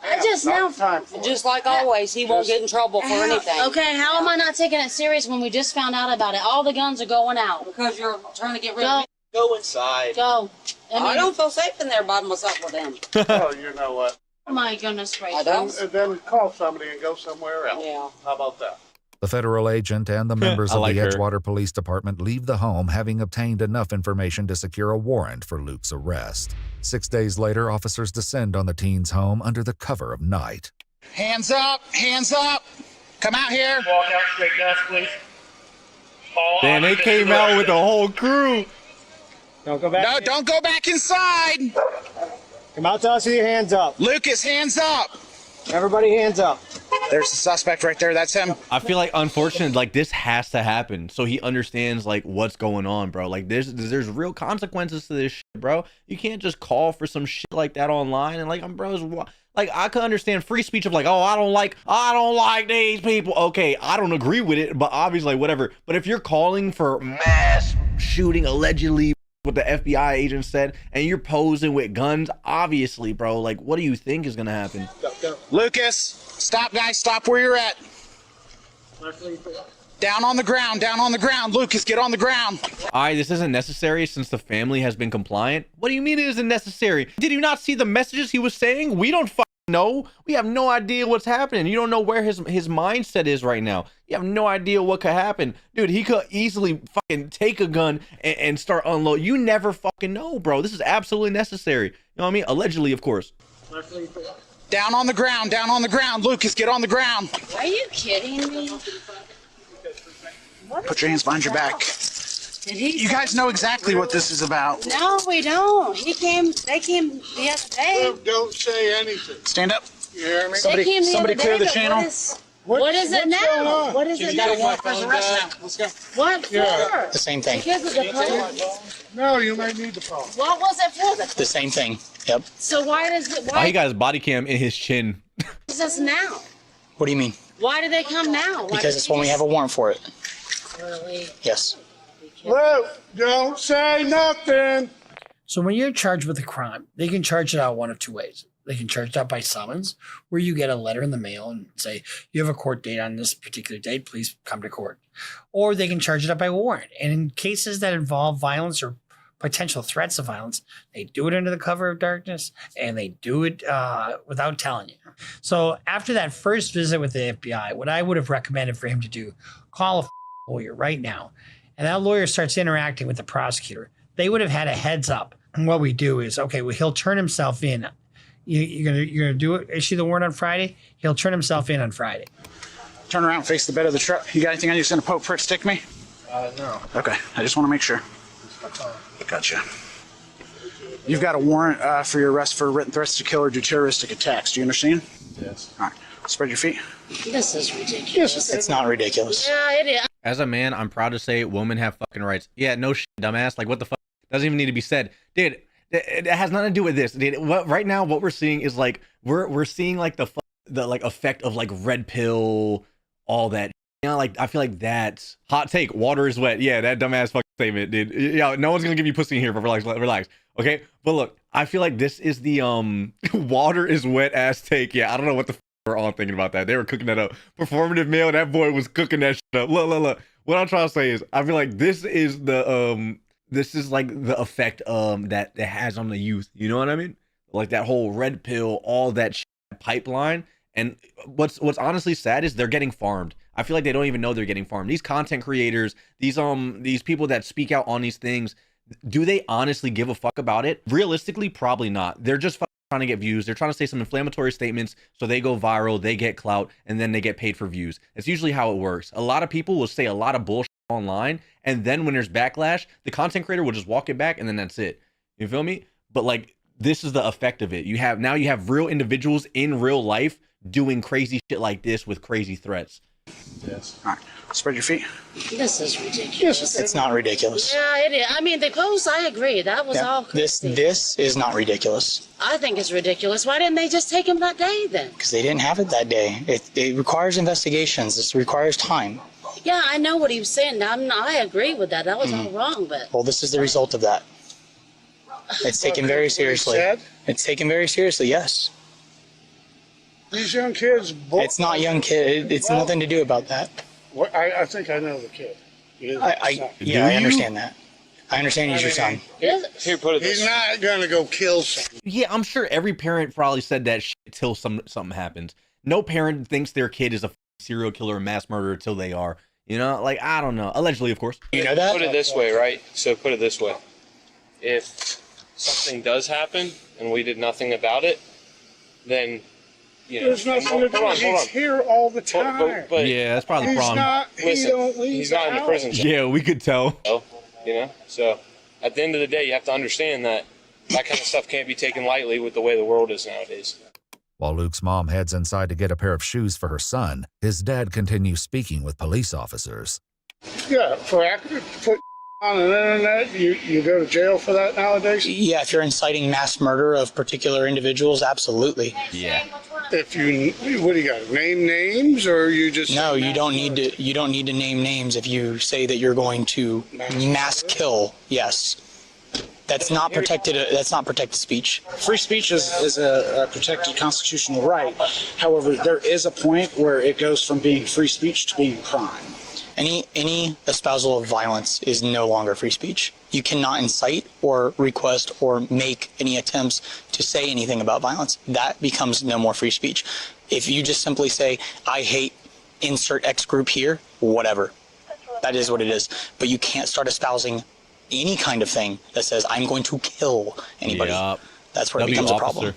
I just Not now. the time for it. Just like always, he won't get in trouble for anything. Okay, how am I not taking it serious when we just found out about it? All the guns are going out. Because you're trying to get rid Go, of him. Go inside. go. I don't feel safe in there by myself with him. Oh, you know what? Oh my goodness I gracious. don't. And then call somebody and go somewhere else. Yeah. How about that? The federal agent and the members I of like the her. Edgewater Police Department leave the home having obtained enough information to secure a warrant for Luke's arrest. 6 days later, officers descend on the teen's home under the cover of night. Hands up! Hands up! Come out here! Walk out straight desk, please. Damn, they came out with the whole crew. Don't go back. No, don't go back inside! Come out to us with your hands up. Lucas, hands up! Everybody hands up. There's the suspect right there. That's him. I feel like unfortunately, like this has to happen so he understands like what's going on, bro. Like there's real consequences to this shit, bro. You can't just call for some shit like that online and like like I could understand free speech of like, oh, I don't like these people. Okay, I don't agree with it, but obviously whatever. But if you're calling for mass shooting allegedly, what the FBI agent said, and you're posing with guns, obviously, bro, like what do you think is gonna happen? Lucas, stop, guys. Stop where you're at. Down on the ground. Down on the ground. Lucas, get on the ground. All right, this isn't necessary since the family has been compliant. What do you mean it isn't necessary? Did you not see the messages he was saying? We don't know. We have no idea what's happening. You don't know where his mindset is right now. You have no idea what could happen. Dude, he could easily fucking take a gun and start unload. You never fucking know, bro. This is absolutely necessary. You know what I mean? Allegedly, of course. Down on the ground. Down on the ground. Lucas, get on the ground. Are you kidding me? Put your hands behind your back. You guys know exactly what this is about. No, we don't. They came the other day. Don't say anything. Stand up. You hear me? They came the Somebody other clear day, the but channel. What is it now? What is You it got a now? warrant for his arrest now. Let's go. What for? The same thing. Because of the phone? No, you might need the phone. What was it for? The same thing. Yep. So why does it? Why he Why got his body cam in his chin? is this now? What do you mean? Why do they come now? Why Because it's when we have a warrant for it. Really? Yes. Luke, don't say nothing. So when you're charged with a crime, they can charge it out one of two ways. They can charge it out by summons, where you get a letter in the mail and say, you have a court date on this particular date, please come to court. Or they can charge it out by warrant. And in cases that involve violence or potential threats of violence, they do it under the cover of darkness and they do it without telling you. So after that first visit with the FBI, what I would have recommended for him to do, call a lawyer right now. And that lawyer starts interacting with the prosecutor. They would have had a heads up. And what we do is, okay, well, he'll turn himself in. You're gonna do it, issue the warrant on Friday? He'll turn himself in on Friday. Turn around, face the bed of the truck. You got anything on you gonna poke, prick, stick me? No. Okay, I just want to make sure. Gotcha. You've got a warrant for your arrest for written threats to kill or do terroristic attacks. Do you understand? Yes. All right. Spread your feet. This is ridiculous. It's not ridiculous. Yeah, it is. As a man, I'm proud to say women have fucking rights. Yeah, no shit, dumbass. Like, what the fuck? Doesn't even need to be said. Dude, it has nothing to do with this. Dude, right now, what we're seeing is like, we're seeing like the like effect of like red pill, all that. You know, like I feel like that's hot take. Water is wet. Yeah, that dumbass fucking statement, dude. Yeah, no one's gonna give you pussy in here, but relax. Okay, but look, I feel like this is the water is wet ass take. Yeah, I don't know what the we're all thinking about that. They were cooking that up. Performative male, that boy was cooking that shit up. Look. What I'm trying to say is, I feel like this is the this is like the effect that it has on the youth. You know what I mean? Like that whole red pill, all that shit, pipeline. And what's honestly sad is they're getting farmed. I feel like they don't even know they're getting farmed. These content creators, these people that speak out on these things, do they honestly give a fuck about it? Realistically, probably not. They're just trying to get views. They're trying to say some inflammatory statements so they go viral, they get clout, and then they get paid for views. It's usually how it works. A lot of people will say a lot of bullshit online, and then when there's backlash, the content creator will just walk it back, and then that's it. You feel me? But like, this is the effect of it. You have real individuals in real life doing crazy shit like this with crazy threats. Yes. All right. Spread your feet. This is ridiculous. It's not ridiculous. Yeah, it is. I mean, the post, I agree. That was all crazy. This is not ridiculous. I think it's ridiculous. Why didn't they just take him that day then? Because they didn't have it that day. It requires investigations. This requires time. Yeah, I know what he was saying. I agree with that. That was all wrong, but... Well, this is the result of that. It's taken very seriously. It's taken very seriously, yes. These young kids... It's not young kid. It's nothing to do about that. Well, I think I know the kid. I understand that. I understand he's your son. Here, put it He's not going to go kill someone. Yeah, I'm sure every parent probably said that shit till something happens. No parent thinks their kid is a serial killer or mass murderer till they are. You know, like, I don't know. Allegedly, of course. You know that? Put it this way, right? So put it this way. If something does happen and we did nothing about it, then... You know, there's nothing to do. He's here all the time. But yeah, that's probably the problem. He's not in the prison jail. Yeah, we could tell. You know, so at the end of the day, you have to understand that that kind of stuff can't be taken lightly with the way the world is nowadays. While Luke's mom heads inside to get a pair of shoes for her son, his dad continues speaking with police officers. Yeah, put on the internet, you go to jail for that nowadays? Yeah, if you're inciting mass murder of particular individuals, absolutely. Yeah. If you, what do you got? Name names, or you just? No, you don't need to. You don't need to name names if you say that you're going to mass kill. Yes, that's not protected. That's not protected speech. Free speech is a protected constitutional right. However, there is a point where it goes from being free speech to being a crime. Any espousal of violence is no longer free speech. You cannot incite or request or make any attempts to say anything about violence. That becomes no more free speech. If you just simply say, I hate insert X group here, whatever. That is what it is. But you can't start espousing any kind of thing that says, I'm going to kill anybody. Yep. That's where it becomes a problem.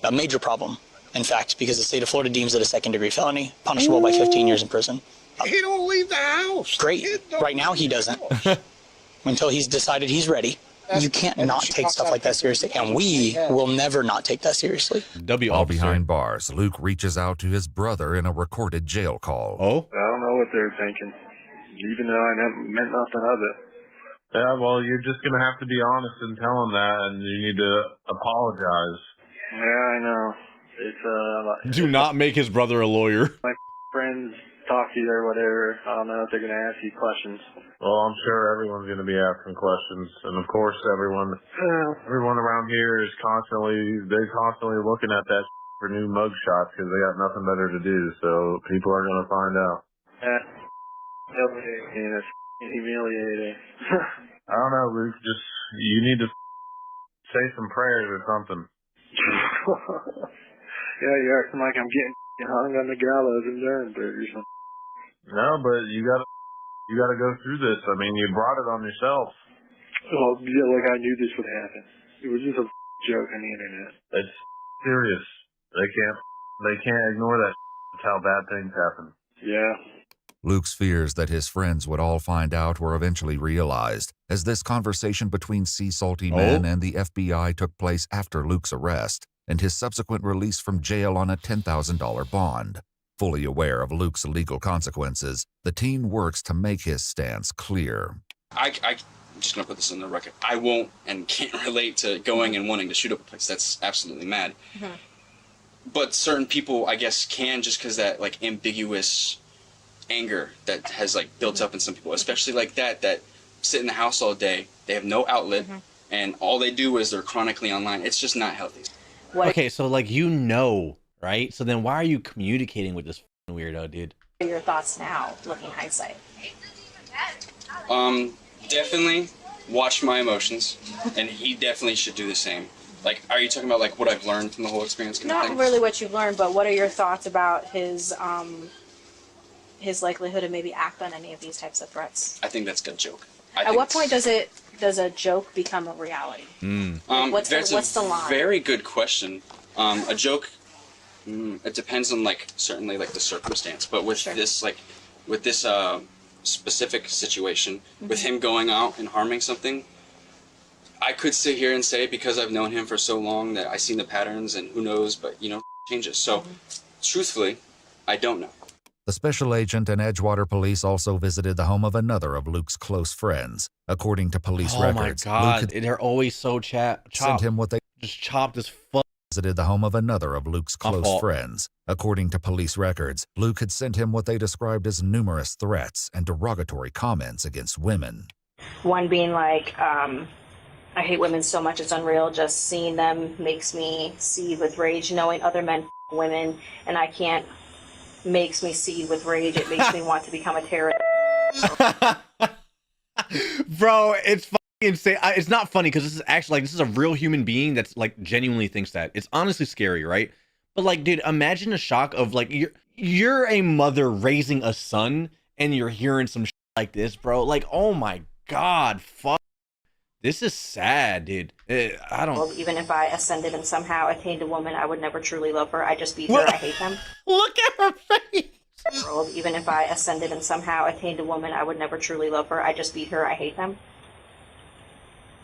A major problem, in fact, because the state of Florida deems it a second-degree felony, punishable by 15 years in prison. He don't leave the house. Great. Right now he doesn't. Until he's decided he's ready. You can't not take stuff like that seriously, and we will never not take that seriously. While behind bars, Luke reaches out to his brother in a recorded jail call. Oh? I don't know what they're thinking, even though I never meant nothing of it. Yeah, well, you're just going to have to be honest and tell them that, and you need to apologize. Yeah, I know. It's Do not make his brother a lawyer. My friends talk to you or whatever. I don't know if they're going to ask you questions. Well, I'm sure everyone's going to be asking questions, and of course, everyone around here is constantly looking at that for new mug shots because they got nothing better to do. So people are going to find out. Yeah, it's humiliating. I don't know, Luke. You need to say some prayers or something. Yeah, you're acting like I'm getting hung on the gallows in Nuremberg or something. No, but you gotta go through this. I mean, you brought it on yourself. Well, yeah, like I knew this would happen. It was just a joke on the internet. It's serious. They can't ignore that. That's how bad things happen. Yeah. Luke's fears that his friends would all find out were eventually realized as this conversation between sea salty men and the FBI took place after Luke's arrest and his subsequent release from jail on a $10,000 bond. Fully aware of Luke's legal consequences, the teen works to make his stance clear. I'm just going to put this on the record. I won't and can't relate to going and wanting to shoot up a place. That's absolutely mad. Mm-hmm. But certain people, I guess, can just because that, like, ambiguous anger that has like built up in some people, especially like that sit in the house all day. They have no outlet, and all they do is they're chronically online. It's just not healthy. Okay, so like right? So then why are you communicating with this weirdo, dude? What are your thoughts now, looking hindsight? Definitely watch my emotions, and he definitely should do the same. Like, are you talking about like what I've learned from the whole experience? Kind of Not thing? really what you've learned, but what are your thoughts about his likelihood to maybe act on any of these types of threats? I think that's a joke. At what point does a joke become a reality? What's the line? Very good question. A joke, it depends on like certainly like the circumstance, but with this specific situation, with him going out and harming something, I could sit here and say, because I've known him for so long, that I've seen the patterns, and who knows, but you know, changes. So truthfully, I don't know. The special agent and Edgewater police also visited the home of another of Luke's close friends. According to police records, Oh my God, Luke had they're always so sent him what they just chopped as fuck. Visited the home of another of Luke's close friends. According to police records, Luke had sent him what they described as numerous threats and derogatory comments against women. One being like, I hate women so much it's unreal. Just seeing them makes me seethe with rage. Knowing other men women and I can't makes me seethe with rage. It makes me want to become a terrorist. Bro, it's fucking insane. It's not funny because this is actually like, this is a real human being that's like genuinely thinks that. It's honestly scary, right? But like, dude, imagine the shock of like, you're a mother raising a son and you're hearing some shit like this, bro. Like, oh my God, fuck. This is sad, dude. I don't. Well, even if I ascended and somehow attained a woman, I would never truly love her. I just beat her. I hate them. Look at her face. World, even if I ascended and somehow attained a woman, I would never truly love her. I just beat her. I hate them.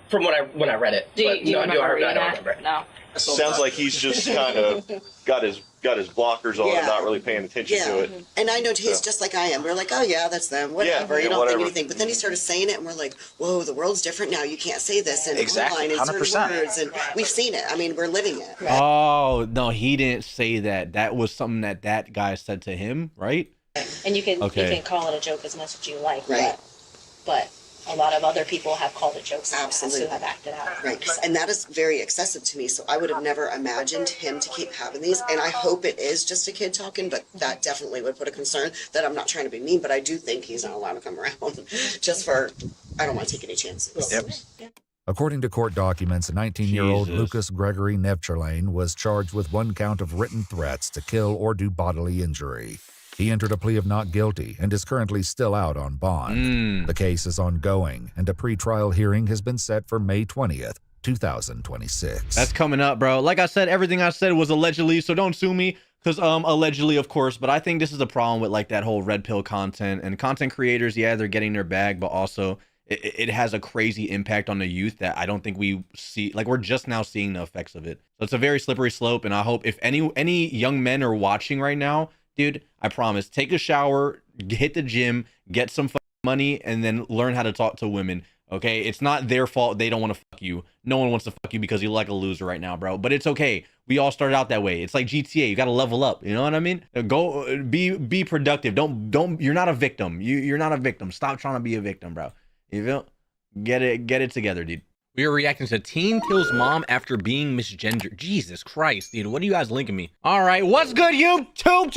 From when I read it. Do you remember reading that? No. Sounds like he's just kind of got his blockers on and not really paying attention to it. And I know he's just like I am. We're like, oh yeah, that's them. Whatever. You don't think anything. But then he started saying it, and we're like, whoa, the world's different now. You can't say this in online in certain words, and we've seen it. I mean, we're living it. Oh no, he didn't say that. That was something that guy said to him, right? And you can call it a joke as much as you like, right? But a lot of other people have called it jokes who have acted out. Right, and that is very excessive to me, so I would have never imagined him to keep having these, and I hope it is just a kid talking, but that definitely would put a concern that I'm not trying to be mean, but I do think he's not allowed to come around just for, I don't want to take any chances. Yep. According to court documents, 19-year-old Lucas Gregory Nevcherlane was charged with 1 count of written threats to kill or do bodily injury. He entered a plea of not guilty and is currently still out on bond. The case is ongoing, and a pretrial hearing has been set for May 20th, 2026. That's coming up, bro. Like I said, everything I said was allegedly, so don't sue me, because allegedly, of course. But I think this is a problem with like that whole red pill content and content creators. Yeah, they're getting their bag, but also it has a crazy impact on the youth that I don't think we see. Like, we're just now seeing the effects of it. So it's a very slippery slope, and I hope if any young men are watching right now, dude, I promise, take a shower, hit the gym, get some money, and then learn how to talk to women, okay? It's not their fault they don't want to fuck you. No one wants to fuck you because you're like a loser right now, bro. But it's okay. We all started out that way. It's like GTA. You got to level up. You know what I mean? Go be productive. Don't you're not a victim. You're not a victim. Stop trying to be a victim, bro. You feel? Get it together, dude. We are reacting to teen kills mom after being misgendered. Jesus Christ, dude. What are you guys linking me? All right, what's good, YouTube?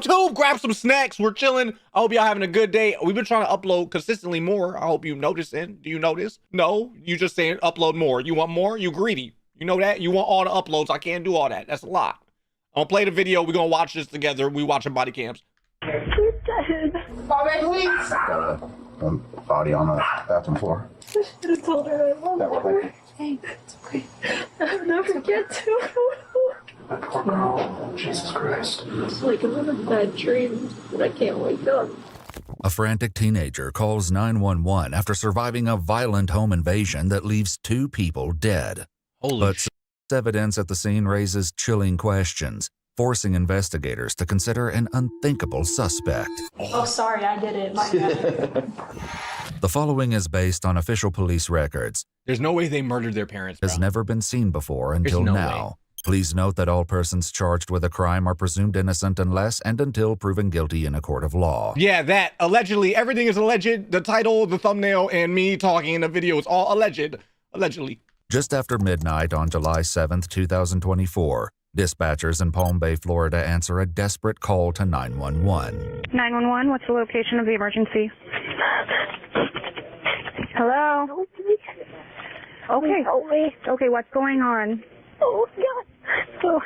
Tube. Grab some snacks. We're chilling. I hope y'all having a good day. We've been trying to upload consistently more. I hope you noticing. Do you notice? No? You just saying upload more. You want more? You greedy. You know that? You want all the uploads. I can't do all that. That's a lot. I'm gonna play the video. We're gonna watch this together. We watching body cams. Bobby, please. Body on the bathroom floor. I should have told her I love her. Hey, it's okay. I'll never get to her. Jesus Christ. It's like I'm in a bad dream, but I can't wake up. A frantic teenager calls 911 after surviving a violent home invasion that leaves 2 people dead. But evidence at the scene raises chilling questions, forcing investigators to consider an unthinkable suspect. Oh, sorry, I did it. My bad. The following is based on official police records. There's no way they murdered their parents, bro. Has never been seen before until now. Please note that all persons charged with a crime are presumed innocent unless and until proven guilty in a court of law. Yeah, that allegedly, everything is alleged. The title, the thumbnail, and me talking in the video is all alleged. Allegedly. Just after midnight on July 7th, 2024, dispatchers in Palm Bay, Florida answer a desperate call to 911. 911, what's the location of the emergency? Hello? Okay. Help me. Okay, what's going on? Oh, God. So,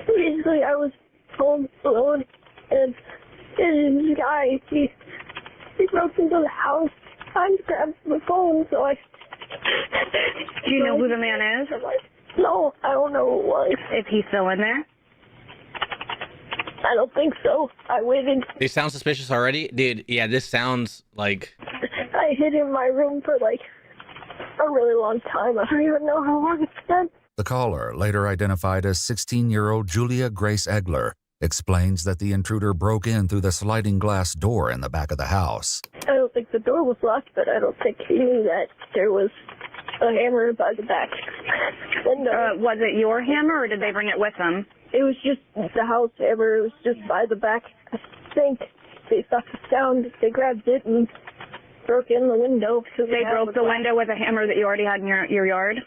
basically, I was home alone, and this guy, he broke into the house. I grabbed the phone, so I... Do you know who the man is? No, I don't know who it was. Is he still in there? I don't think so. I waited. They sound suspicious already? Dude, yeah, this sounds like... I hid in my room for, like, a really long time. I don't even know how long it's been. The caller, later identified as 16-year-old Julia Grace Egler, explains that the intruder broke in through the sliding glass door in the back of the house. I don't think the door was locked, but I don't think he knew that there was a hammer by the back window. Was it your hammer, or did they bring it with them? It was just the house hammer. It was just by the back. I think they thought the sound. They grabbed it and broke in the window. They broke the window with a hammer that you already had in your yard?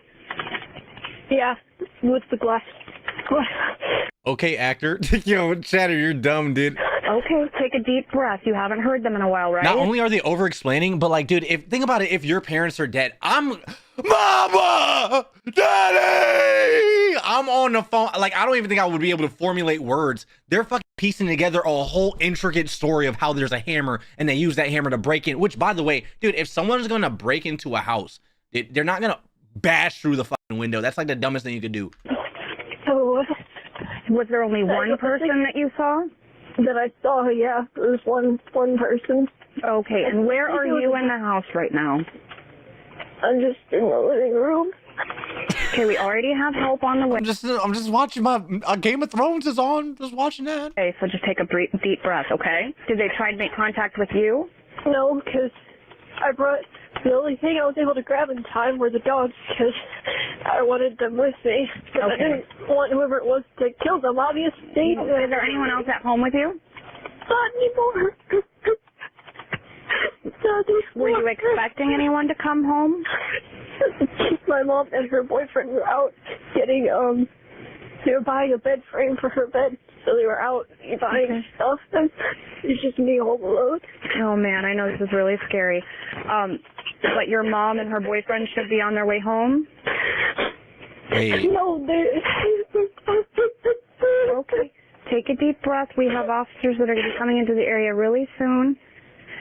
Yeah, with the glass. Okay, actor. Yo, Chatter, you're dumb, dude. Okay, take a deep breath. You haven't heard them in a while, right? Not only are they over-explaining, but like, dude, think about it, if your parents are dead, Mama! Daddy! I'm on the phone. Like, I don't even think I would be able to formulate words. They're fucking piecing together a whole intricate story of how there's a hammer and they use that hammer to break in, which, by the way, dude, if someone's gonna break into a house, they're not gonna bash through the fucking window. That's like the dumbest thing you could do. So, was there only one person that you saw? That I saw, yeah. There was one person. Okay, and where are you in the house right now? I'm just in the living room. Okay, we already have help on the way. I'm just watching my Game of Thrones is on. Just watching that. Okay, so just take a deep breath, okay? Did they try to make contact with you? No, because I brought... The only thing I was able to grab in time were the dogs, because I wanted them with me. But I didn't want whoever it was to kill them, obviously. Is there anyone else at home with you? Not anymore. Were you expecting anyone to come home? My mom and her boyfriend were out getting, they were buying a bed frame for her bed. So they were out buying stuff, and it's just me home alone. Oh man, I know this is really scary. But your mom and her boyfriend should be on their way home? Wait. No, Okay. Take a deep breath. We have officers that are going to be coming into the area really soon.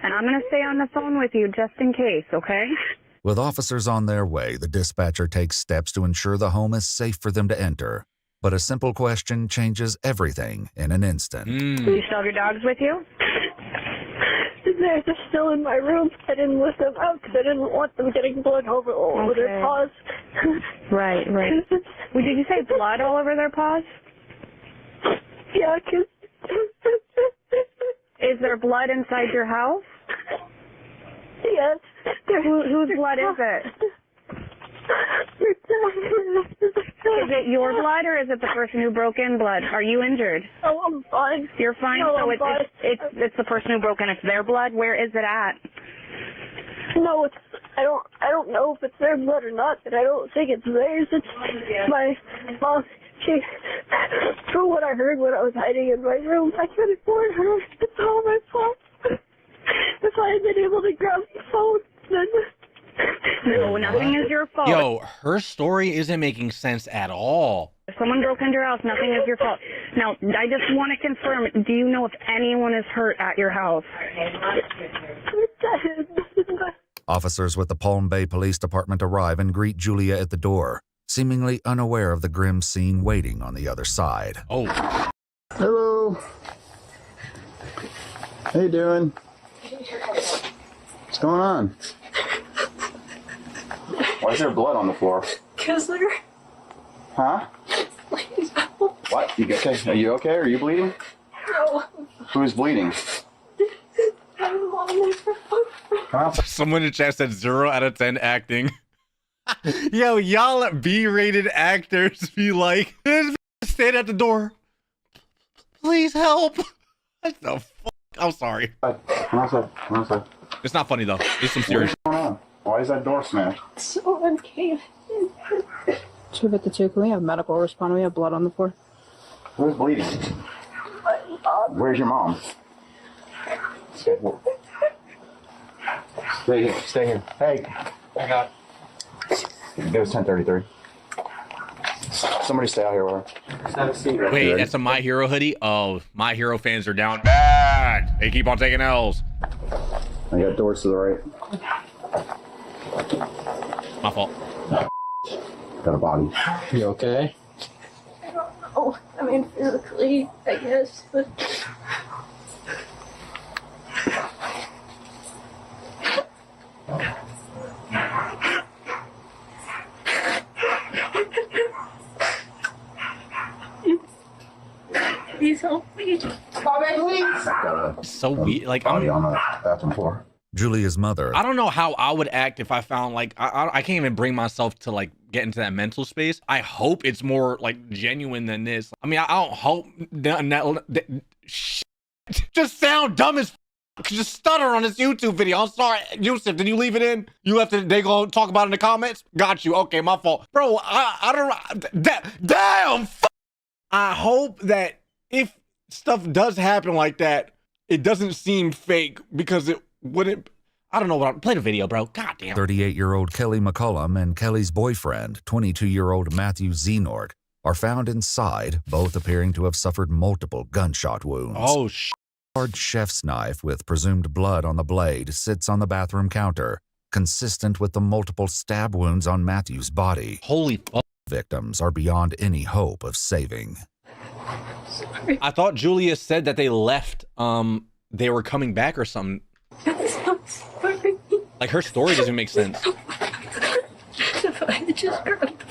And I'm going to stay on the phone with you just in case, okay? With officers on their way, the dispatcher takes steps to ensure the home is safe for them to enter. But a simple question changes everything in an instant. Do you still have your dogs with you? They're just still in my room. I didn't let them out because I didn't want them getting blood all over their paws. Right. Well, did you say blood all over their paws? Yeah, because... Is there blood inside your house? Yes. Whose blood is it? Is it your blood or is it the person who broke in blood? Are you injured? Oh, I'm fine. You're fine? No, so I'm fine. It's the person who broke in. It's their blood? Where is it at? No, I don't know if it's their blood or not, but I don't think it's theirs. It's my mom. From what I heard when I was hiding in my room, I couldn't warn her. It's all my fault. If I had been able to grab the phone, then... No, nothing is your fault. Yo, her story isn't making sense at all. If someone broke into your house, nothing is your fault. Now, I just want to confirm, do you know if anyone is hurt at your house? Officers with the Palm Bay Police Department arrive and greet Julia at the door, seemingly unaware of the grim scene waiting on the other side. Oh. Hello. How you doing? What's going on? Why is there blood on the floor? Because they're... Huh? What? You okay? Are you okay? Are you bleeding? No. Who's bleeding? Someone in the chat said 0 out of 10 acting. Yo, y'all at B-rated actors be like, stand at the door. Please help. What the fuck? I'm sorry. Come outside. It's not funny though. It's some serious. What's going on? Why is that door smashed? Someone came in. 252, can we have medical respond? We have blood on the floor. Who's bleeding? Where's your mom? Stay here. Hey. I got. It was 10:33. Somebody stay out here with her. Wait, that's a My Hero hoodie? Oh, My Hero fans are down bad. They keep on taking L's. I got doors to the right. My fault. Got a body. You okay? I don't know. I mean, physically, I guess, but. Please help me. Bobby, please. Got a So weird. Like body on the bathroom floor. Julia's mother. I don't know how I would act if I found like I can't even bring myself to like get into that mental space. I hope it's more like genuine than this. I mean, I don't hope just sound dumb as just stutter on this YouTube video. I'm sorry, Yusuf. Did you leave it in? You left it. They gonna talk about it in the comments. Got you. Okay, my fault, bro. I don't. Damn. I hope that if stuff does happen like that, it doesn't seem fake because it wouldn't. I don't know what. Play the video, bro. God damn. 38-year-old Kelly McCullum and Kelly's boyfriend, 22-year-old Matthew Zenort, are found inside, both appearing to have suffered multiple gunshot wounds. Oh, sh! A large chef's knife with presumed blood on the blade sits on the bathroom counter, consistent with the multiple stab wounds on Matthew's body. Holy fuck. Victims are beyond any hope of saving. I thought Julia said that they left. They were coming back or something. Like her story doesn't make sense. If I just grabbed the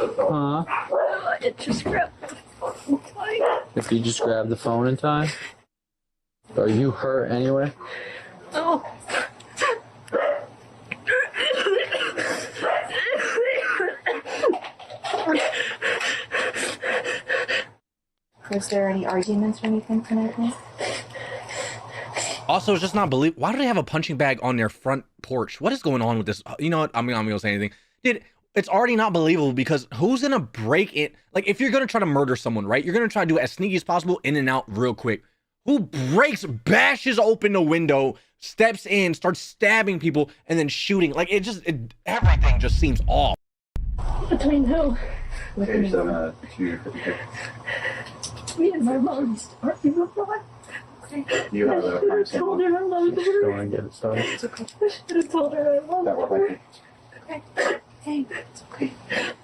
phone. I just grabbed the phone. If you just grab the phone in time? Are you hurt anyway? Oh. Was there any arguments or anything tonight? Also, it's just not believe. Why do they have a punching bag on their front porch? What is going on with this? You know what? I'm not gonna say anything. Dude, it's already not believable because who's gonna break it? Like, if you're gonna try to murder someone, right? You're gonna try to do it as sneaky as possible, in and out real quick. Who bashes open the window, steps in, starts stabbing people, and then shooting? Like, everything just seems off. Between who? Page 252. Me and my mom started a lot. You have that. I should have told her I loved her. Go and get it started. It's okay. I should have told her I loved her. Okay. Hey, it's okay.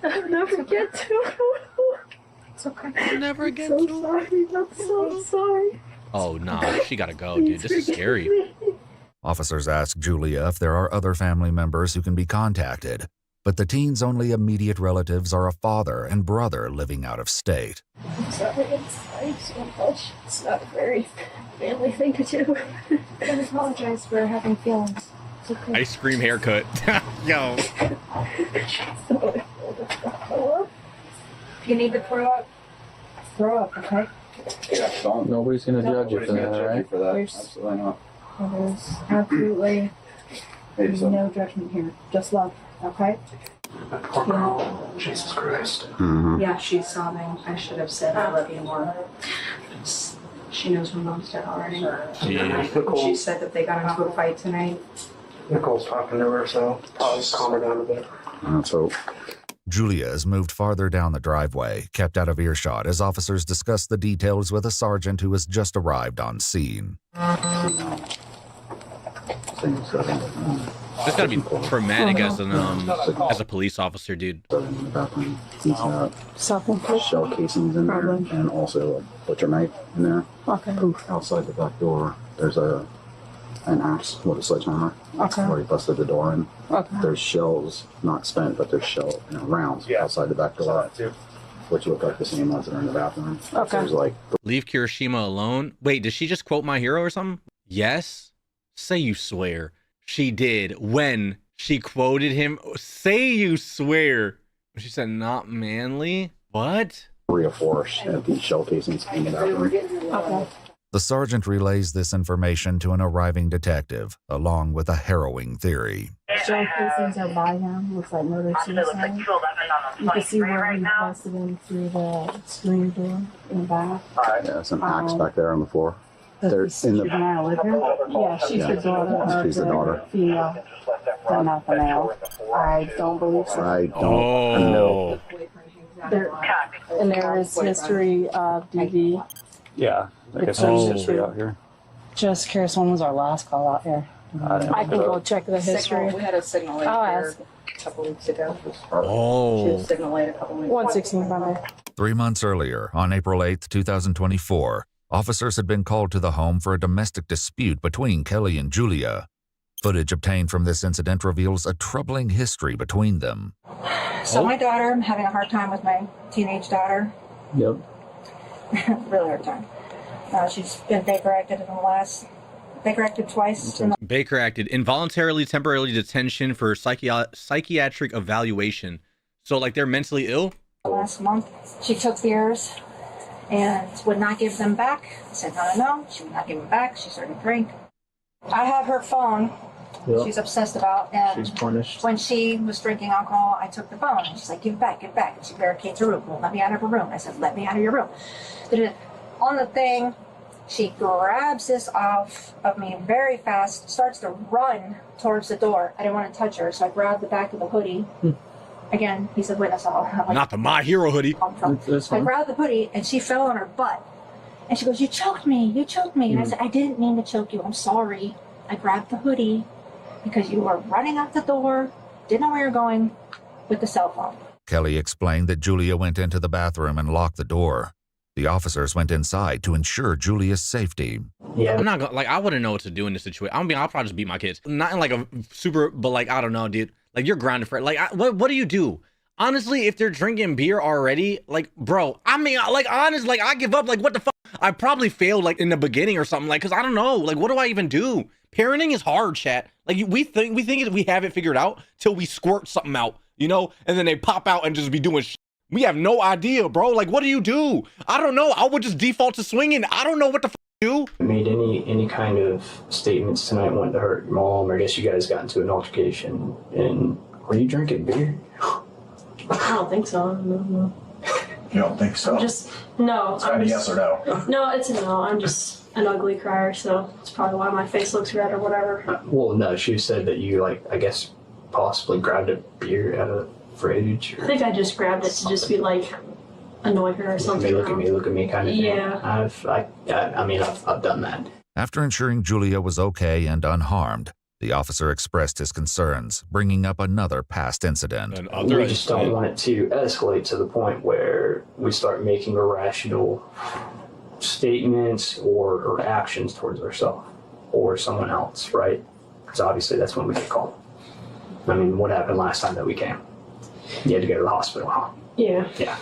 I'll never get to. It's okay. I'll never get to. to. Sorry. I'm so sorry. Oh, nah. She gotta go, dude. This is scary. Officers ask Julia if there are other family members who can be contacted, but the teen's only immediate relatives are a father and brother living out of state. I'm sorry. I'm so much. It's not a very manly thing to do. I apologize for having feelings. It's okay. Ice cream haircut. Yo. If you need to throw up, okay? Nobody's gonna judge you for that, right? There's, Absolutely not. there's absolutely no judgment here. Just love, okay? Jesus Christ. Yeah, she's sobbing. I should have said I love you more. She knows her mom's dead already. She said that they got into a fight tonight. Nicole's talking to her, so probably calm her down a bit. Let's hope. Julia is moved farther down the driveway, kept out of earshot as officers discuss the details with a sergeant who has just arrived on scene. This gotta be traumatic as a police officer, dude. He's got shell casings in there, and also a butcher knife in there. Okay. Outside the back door, there's an axe with a sledgehammer. Okay. Where he busted the door in. Okay. There's shells, not spent, but there's rounds outside the back door, which look like the same ones that are in the bathroom. Okay. There's like Leave Kirishima alone. Wait, did she just quote My Hero or something? Yes. Say you swear. She did when She quoted him. Say you swear. She said, not manly. What? 3 or 4 at these shell casings in the bathroom. Okay. The sergeant relays this information to an arriving detective, along with a harrowing theory. Shell casings are by him. Looks like murder suicide. You can see where he busted in through the screen door in the back. Yeah, some axe back there on the floor. They're in the. Yeah, she's the daughter. She's the daughter. Female, but not the male. I don't believe so. I don't know. And there is history of DV. Yeah, like I said, history out here. Just curious, when was our last call out here? I can go check the history. We had a signal late I'll here ask. a couple weeks ago. She Oh. was signal late a couple weeks. 116 Monday. 3 months earlier, on April 8, 2024, officers had been called to the home for a domestic dispute between Kelly and Julia. Footage obtained from this incident reveals a troubling history between them. So my daughter, I'm having a hard time with my teenage daughter. Yep. Really hard time. She's been Baker acted twice. Baker acted involuntarily temporarily detention for psychiatric evaluation. So like they're mentally ill? Last month, she took beers and would not give them back. I said, no. She would not give them back. She started to drink. I have her phone. Yep. She's obsessed about. And She's punished. when she was drinking alcohol, I took the phone. And she's like, give it back. And she barricades her room. Won't let me out of her room. I said, let me out of your room. On the thing, she grabs this off of me very fast, starts to run towards the door. I didn't want to touch her, so I grabbed the back of the hoodie. Again, he's a witness. Not the My Hero hoodie. I grabbed the hoodie and she fell on her butt. And she goes, you choked me. And I said, I didn't mean to choke you. I'm sorry. I grabbed the hoodie because you were running out the door, didn't know where you're going with the cell phone. Kelly explained that Julia went into the bathroom and locked the door. The officers went inside to ensure Julia's safety. Yeah, I'm not gonna I wouldn't know what to do in this situation. I'll probably just beat my kids. Not in like a super, but like I don't know, dude. Like you're grounded for it. Like what do you do? Honestly, if they're drinking beer already, like bro, I mean, like honest, like I give up. Like what the fuck? I probably failed like in the beginning or something. Like cause I don't know. Like what do I even do? Parenting is hard, chat. Like we think we have it figured out till we squirt something out, you know, and then they pop out and just be doing shit. We have no idea, bro. Like, what do you do? I don't know. I would just default to swinging. I don't know what the f do. Made any kind of statements tonight wanting to hurt your mom, or I guess you guys got into an altercation. And were you drinking beer? I don't think so. No. You don't think so? No. It's not a yes or no. No, it's a no. I'm just an ugly crier, so it's probably why my face looks red or whatever. Well, no, she said that you, like, I guess, possibly grabbed a beer out of the fridge. I think I just grabbed it to just be like, annoy her or something. Look at me kind of thing. Yeah. I've done that. After ensuring Julia was okay and unharmed, the officer expressed his concerns, bringing up another past incident. We just don't want it to escalate to the point where we start making irrational statements or actions towards ourselves or someone else, right? Because obviously that's when we get called. I mean, what happened last time that we came? You had to go to the hospital, huh? Yeah.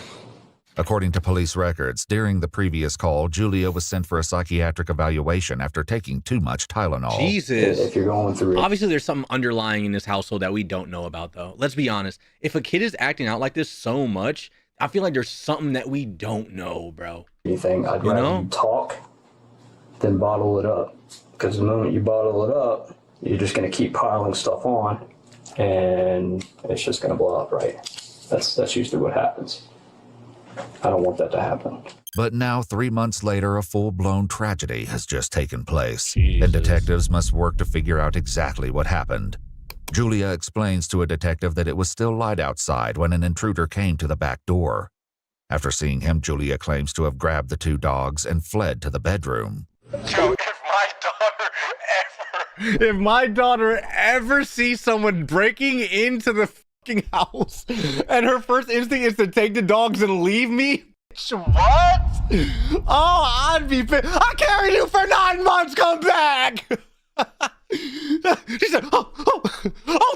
According to police records, during the previous call, Julia was sent for a psychiatric evaluation after taking too much Tylenol. Jesus. If you're going through it. Obviously, there's something underlying in this household that we don't know about, though. Let's be honest. If a kid is acting out like this so much, I feel like there's something that we don't know, bro. Anything, I'd rather you talk than bottle it up. Because the moment you bottle it up, you're just going to keep piling stuff on, and it's just going to blow up, right? That's usually what happens. I don't want that to happen. But now, 3 months later, a full-blown tragedy has just taken place, and detectives must work to figure out exactly what happened. Julia explains to a detective that it was still light outside when an intruder came to the back door. After seeing him, Julia claims to have grabbed the two dogs and fled to the bedroom. Yo, if my daughter ever sees someone breaking into the fucking house and her first instinct is to take the dogs and leave me, what? Oh, I'd be pissed. I carried you for 9 months. Come back. She said, oh,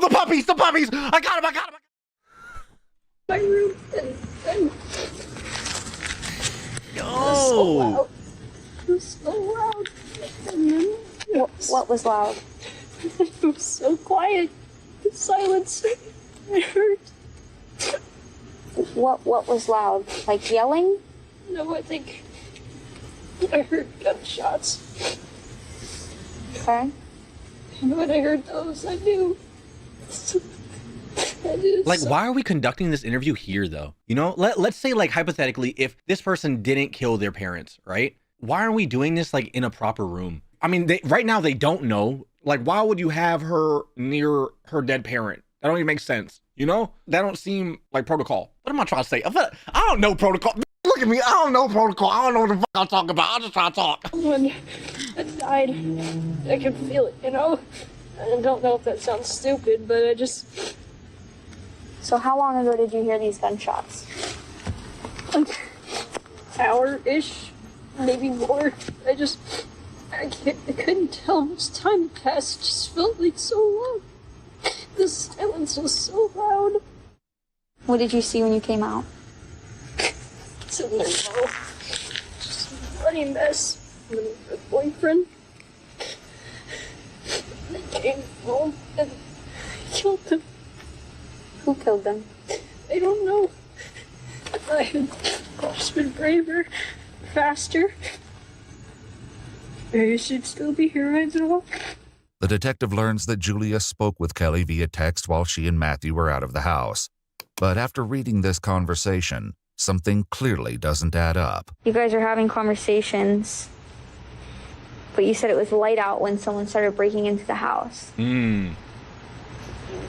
the puppies. I got him. My room and Yo. it was so loud. And then what was loud? It was so quiet. silence. I heard. What was loud? Like yelling? No, I think I heard gunshots. Okay. And when I heard those, I knew. Like, why are we conducting this interview here, though? You know, let's say, like, hypothetically, if this person didn't kill their parents, right? Why aren't we doing this, like, in a proper room? I mean, right now they don't know. Like, why would you have her near her dead parent? That don't even make sense. You know? That don't seem like protocol. What am I trying to say? I don't know protocol. Look at me. I don't know protocol. I don't know what the fuck I'm talking about. I'm just trying to talk. When I died, I could feel it, you know? I don't know if that sounds stupid, but I just... So how long ago did you hear these gunshots? Like, hour-ish, maybe more. I couldn't tell how much time passed. It just felt like so long. The silence was so loud. What did you see when you came out? Sitting there, just a bloody mess. And then her boyfriend. They came home and killed them. Who killed them? I don't know. I had just been braver, faster. I should still be here right now. The detective learns that Julia spoke with Kelly via text while she and Matthew were out of the house. But after reading this conversation, something clearly doesn't add up. You guys are having conversations, but you said it was light out when someone started breaking into the house.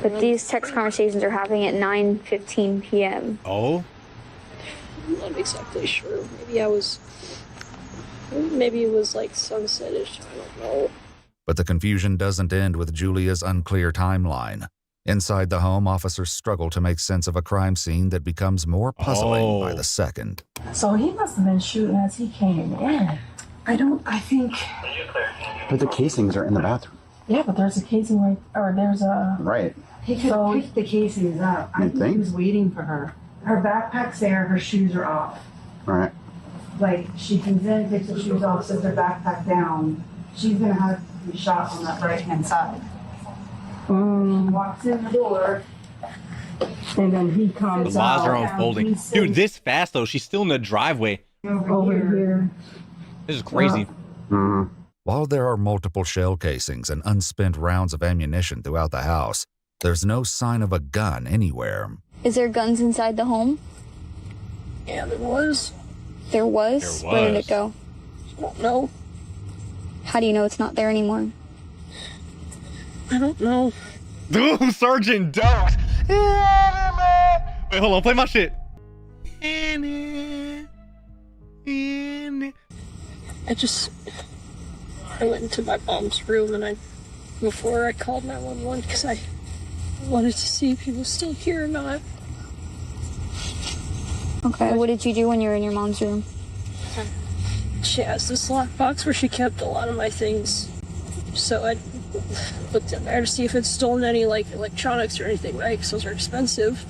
But these text conversations are happening at 9:15 p.m. Oh? I'm not exactly sure. Maybe it was like sunset-ish. I don't know. But the confusion doesn't end with Julia's unclear timeline. Inside the home, officers struggle to make sense of a crime scene that becomes more puzzling by the second. So he must have been shooting as he came in. I think. But the casings are in the bathroom. Yeah, but there's a casing right, or there's a. Right. He could have picked the casings up. I think he was waiting for her. Her backpack's there, her shoes are off. All right. Like, she comes in, takes her shoes off, sets her backpack down. She's gonna have to be shot on that right-hand side. Walks in the door, and then he comes The laws are out. unfolding. Dude, this fast, though. She's still in the driveway. Over here. This is crazy. While there are multiple shell casings and unspent rounds of ammunition throughout the house, there's no sign of a gun anywhere. Is there guns inside the home? Yeah, there was. There was? There Where did was. it go? I don't know. How do you know it's not there anymore? I don't know. Dude, Sergeant Dogs. Wait, hold on. Play my shit. I went into my mom's room and before I called 911 because I wanted to see if he was still here or not. Okay, what did you do when you were in your mom's room? She has this lockbox where she kept a lot of my things. So I looked in there to see if it's stolen any like electronics or anything, right? Because those are expensive.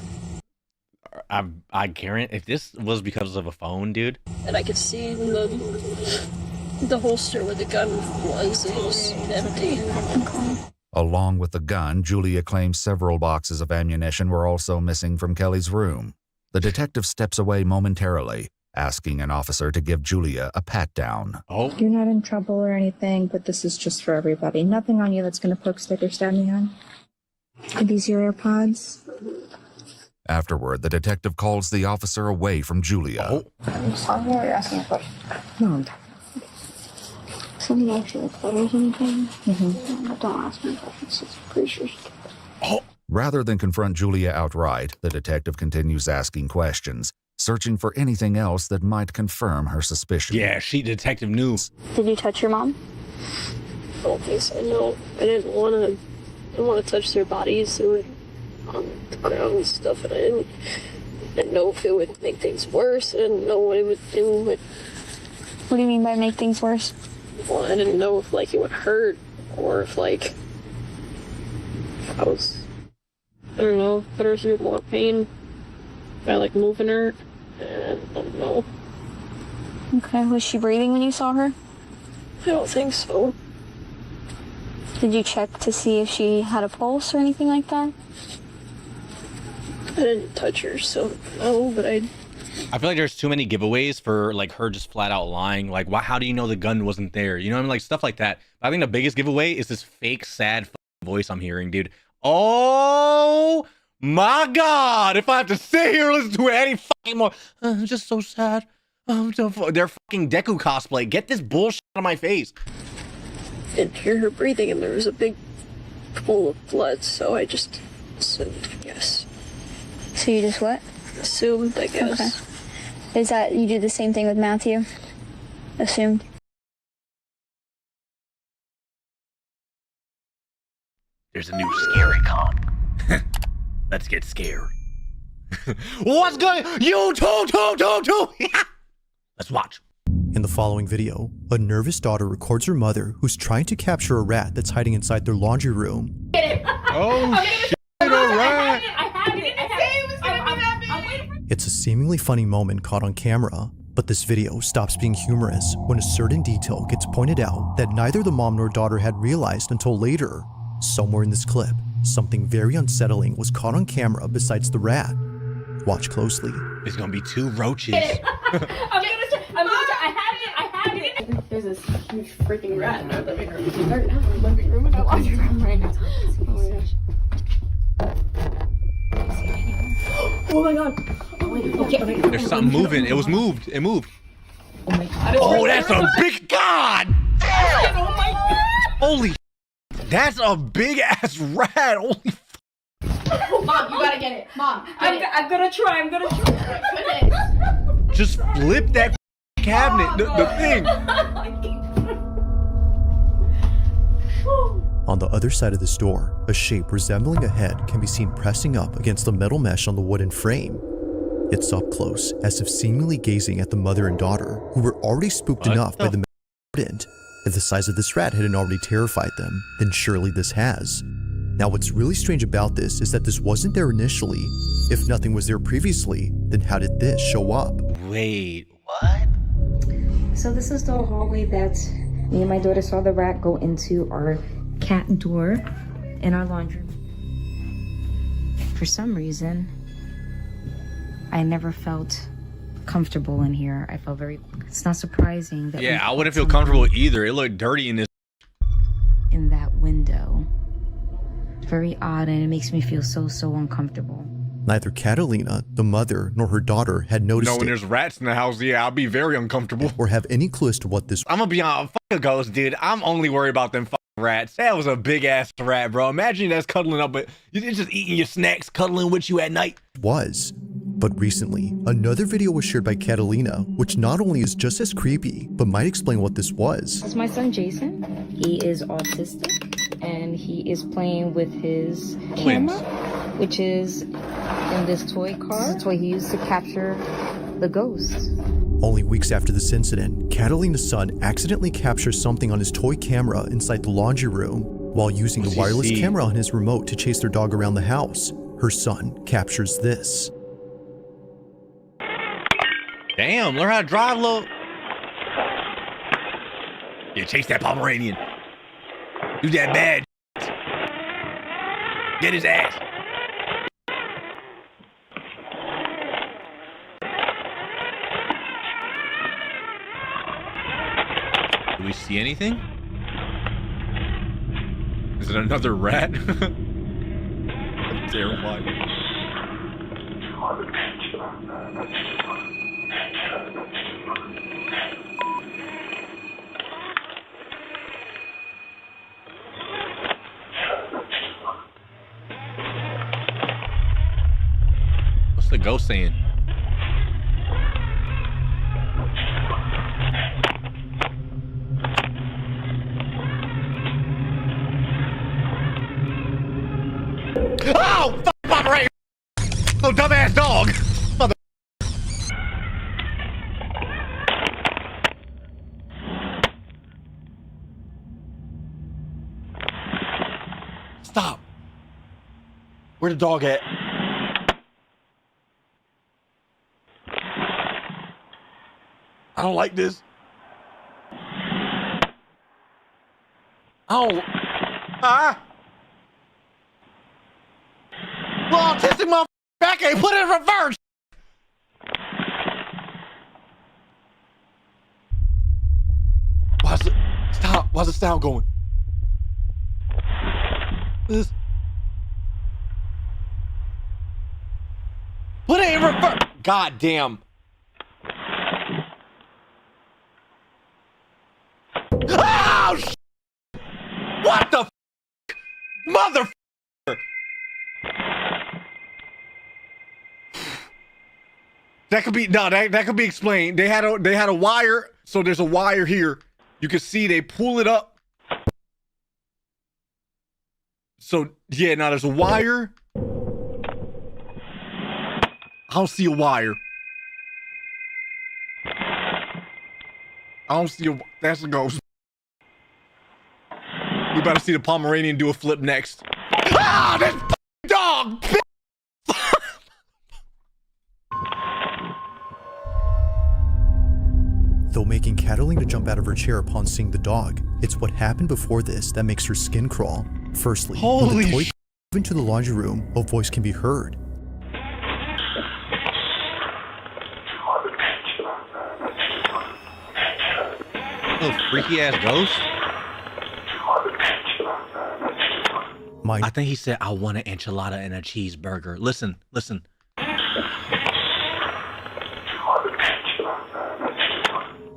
I guarantee if this was because of a phone, dude. And I could see in the holster where the gun was, it was empty. Along with the gun, Julia claims several boxes of ammunition were also missing from Kelly's room. The detective steps away momentarily, asking an officer to give Julia a pat-down. Oh. You're not in trouble or anything, but this is just for everybody. Nothing on you that's going to poke, stick, or stab me on. Are these your AirPods? Afterward, the detective calls the officer away from Julia. Are you telling me or you're asking a question? No, I'm talking. Something actually like photos or anything? Don't ask me questions. It's pretty sure she can. Rather than confront Julia outright, the detective continues asking questions, searching for anything else that might confirm her suspicion. Yeah, detective knew. Did you touch your mom? I don't think so, no. I didn't want to touch their bodies. They were on the ground and stuff, and I didn't know if it would make things worse. I didn't know what it would do. What do you mean by make things worse? Well, I didn't know if, like, it would hurt, or if, like, I was, I don't know, put her through more pain by, like, moving her, and I don't know. Okay, was she breathing when you saw her? I don't think so. Did you check to see if she had a pulse or anything like that? I didn't touch her, so no, but I feel like there's too many giveaways for like her just flat out lying. Like, why? How do you know the gun wasn't there? You know what I mean? Like stuff like that. But I think the biggest giveaway is this fake sad voice I'm hearing, dude. Oh my God! If I have to sit here and listen to it any fucking more, I'm just so sad. They're fucking Deku cosplay. Get this bullshit out of my face. didn't hear her breathing, and there was a big pool of blood, so I just assumed, I guess. So you just what? Assumed, I guess. Okay. Is that, you do the same thing with Matthew? Assumed? There's a new scary comp. Let's get scared. What's going? You two. Let's watch. In the following video, a nervous daughter records her mother who's trying to capture a rat that's hiding inside their laundry room. Oh shit, a rat! It's a seemingly funny moment caught on camera, but this video stops being humorous when a certain detail gets pointed out that neither the mom nor daughter had realized until later. Somewhere in this clip, something very unsettling was caught on camera besides the rat. Watch closely. There's gonna be 2 roaches. I had it. There's this huge freaking rat in our living room. They're not in our living room, in our laundry room right now. Oh my gosh. Oh my God. Okay. There's something moving. It was moved. It moved. Oh my God. Oh, that's a big God! Damn! Oh my God. Holy, that's a big ass rat. Holy. Mom, you gotta get it. Mom, I'm gonna try. I'm gonna try. Goodness. Just flip that cabinet. The thing. On the other side of this door, a shape resembling a head can be seen pressing up against the metal mesh on the wooden frame. It's up close, as if seemingly gazing at the mother and daughter, who were already spooked enough by the incident. If the size of this rat hadn't already terrified them, then surely this has. Now what's really strange about this is that this wasn't there initially. If nothing was there previously, then how did this show up? Wait, So this is the hallway that me and my daughter saw the rat go into our cat door in our laundry room. For some reason, I never felt comfortable in here. I felt it's not surprising that Yeah, I wouldn't feel comfortable either. It looked dirty in this. in that window. Very odd, and it makes me feel so uncomfortable. Neither Catalina, the mother, nor her daughter had noticed No, when it, there's rats in the house, yeah, I'll be very uncomfortable. or have any clue as to what this I'm gonna be on fuck a ghost, dude. I'm only worried about them fucking rats. That was a big ass rat, bro. Imagine that's cuddling up, but you're just eating your snacks, cuddling with you at night. was. But recently, another video was shared by Catalina, which not only is just as creepy, but might explain what this was. It's my son Jason. He is autistic, and he is playing with his camera, which is in this toy car. This is what he used to capture the ghosts. Only weeks after this incident, Catalina's son accidentally captures something on his toy camera inside the laundry room. While using the wireless camera on his remote to chase their dog around the house, her son captures this. Damn, learn how to drive, look. Yeah, chase that Pomeranian. Do that bad. Get his ass. Do we see anything? Is it another rat? I'm terrified. What's the ghost saying? Oh, fuck, Pomeranian! Oh, dumbass dog! Mother. Stop. Where the dog at? I don't like this. Oh. Huh? Well, autistic motherfucker back ain't put it in reverse. Why's the sound going? Put it in reverse. God damn. Oh, what the mother? That could be that could be explained. They had a wire, so there's a wire here. You can see they pull it up. So yeah, now there's a wire. I don't see a wire. I don't see a. That's a ghost. We better see the Pomeranian do a flip next. Ah, this dog. Though making Catalina jump out of her chair upon seeing the dog, it's what happened before this that makes her skin crawl. Firstly, when the toy moved into the laundry room, a voice can be heard. Little freaky ass ghost. I think he said, "I want an enchilada and a cheeseburger." Listen.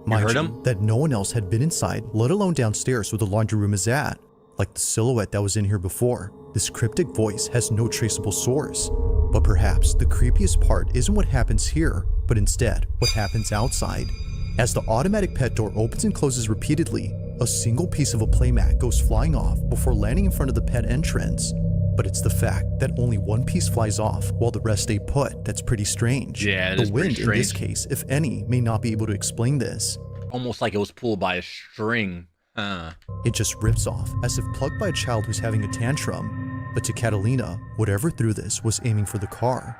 Mind you, that no one else had been inside, let alone downstairs where the laundry room is at. Like the silhouette that was in here before, this cryptic voice has no traceable source. But perhaps the creepiest part isn't what happens here, but instead what happens outside. As the automatic pet door opens and closes repeatedly, a single piece of a playmat goes flying off before landing in front of the pet entrance. But it's the fact that only one piece flies off while the rest stay put that's pretty strange. Yeah, the wind in this case, if any, may not be able to explain this. Almost like it was pulled by a string. It just rips off, as if plucked by a child who's having a tantrum. But to Catalina, whatever threw this was aiming for the car.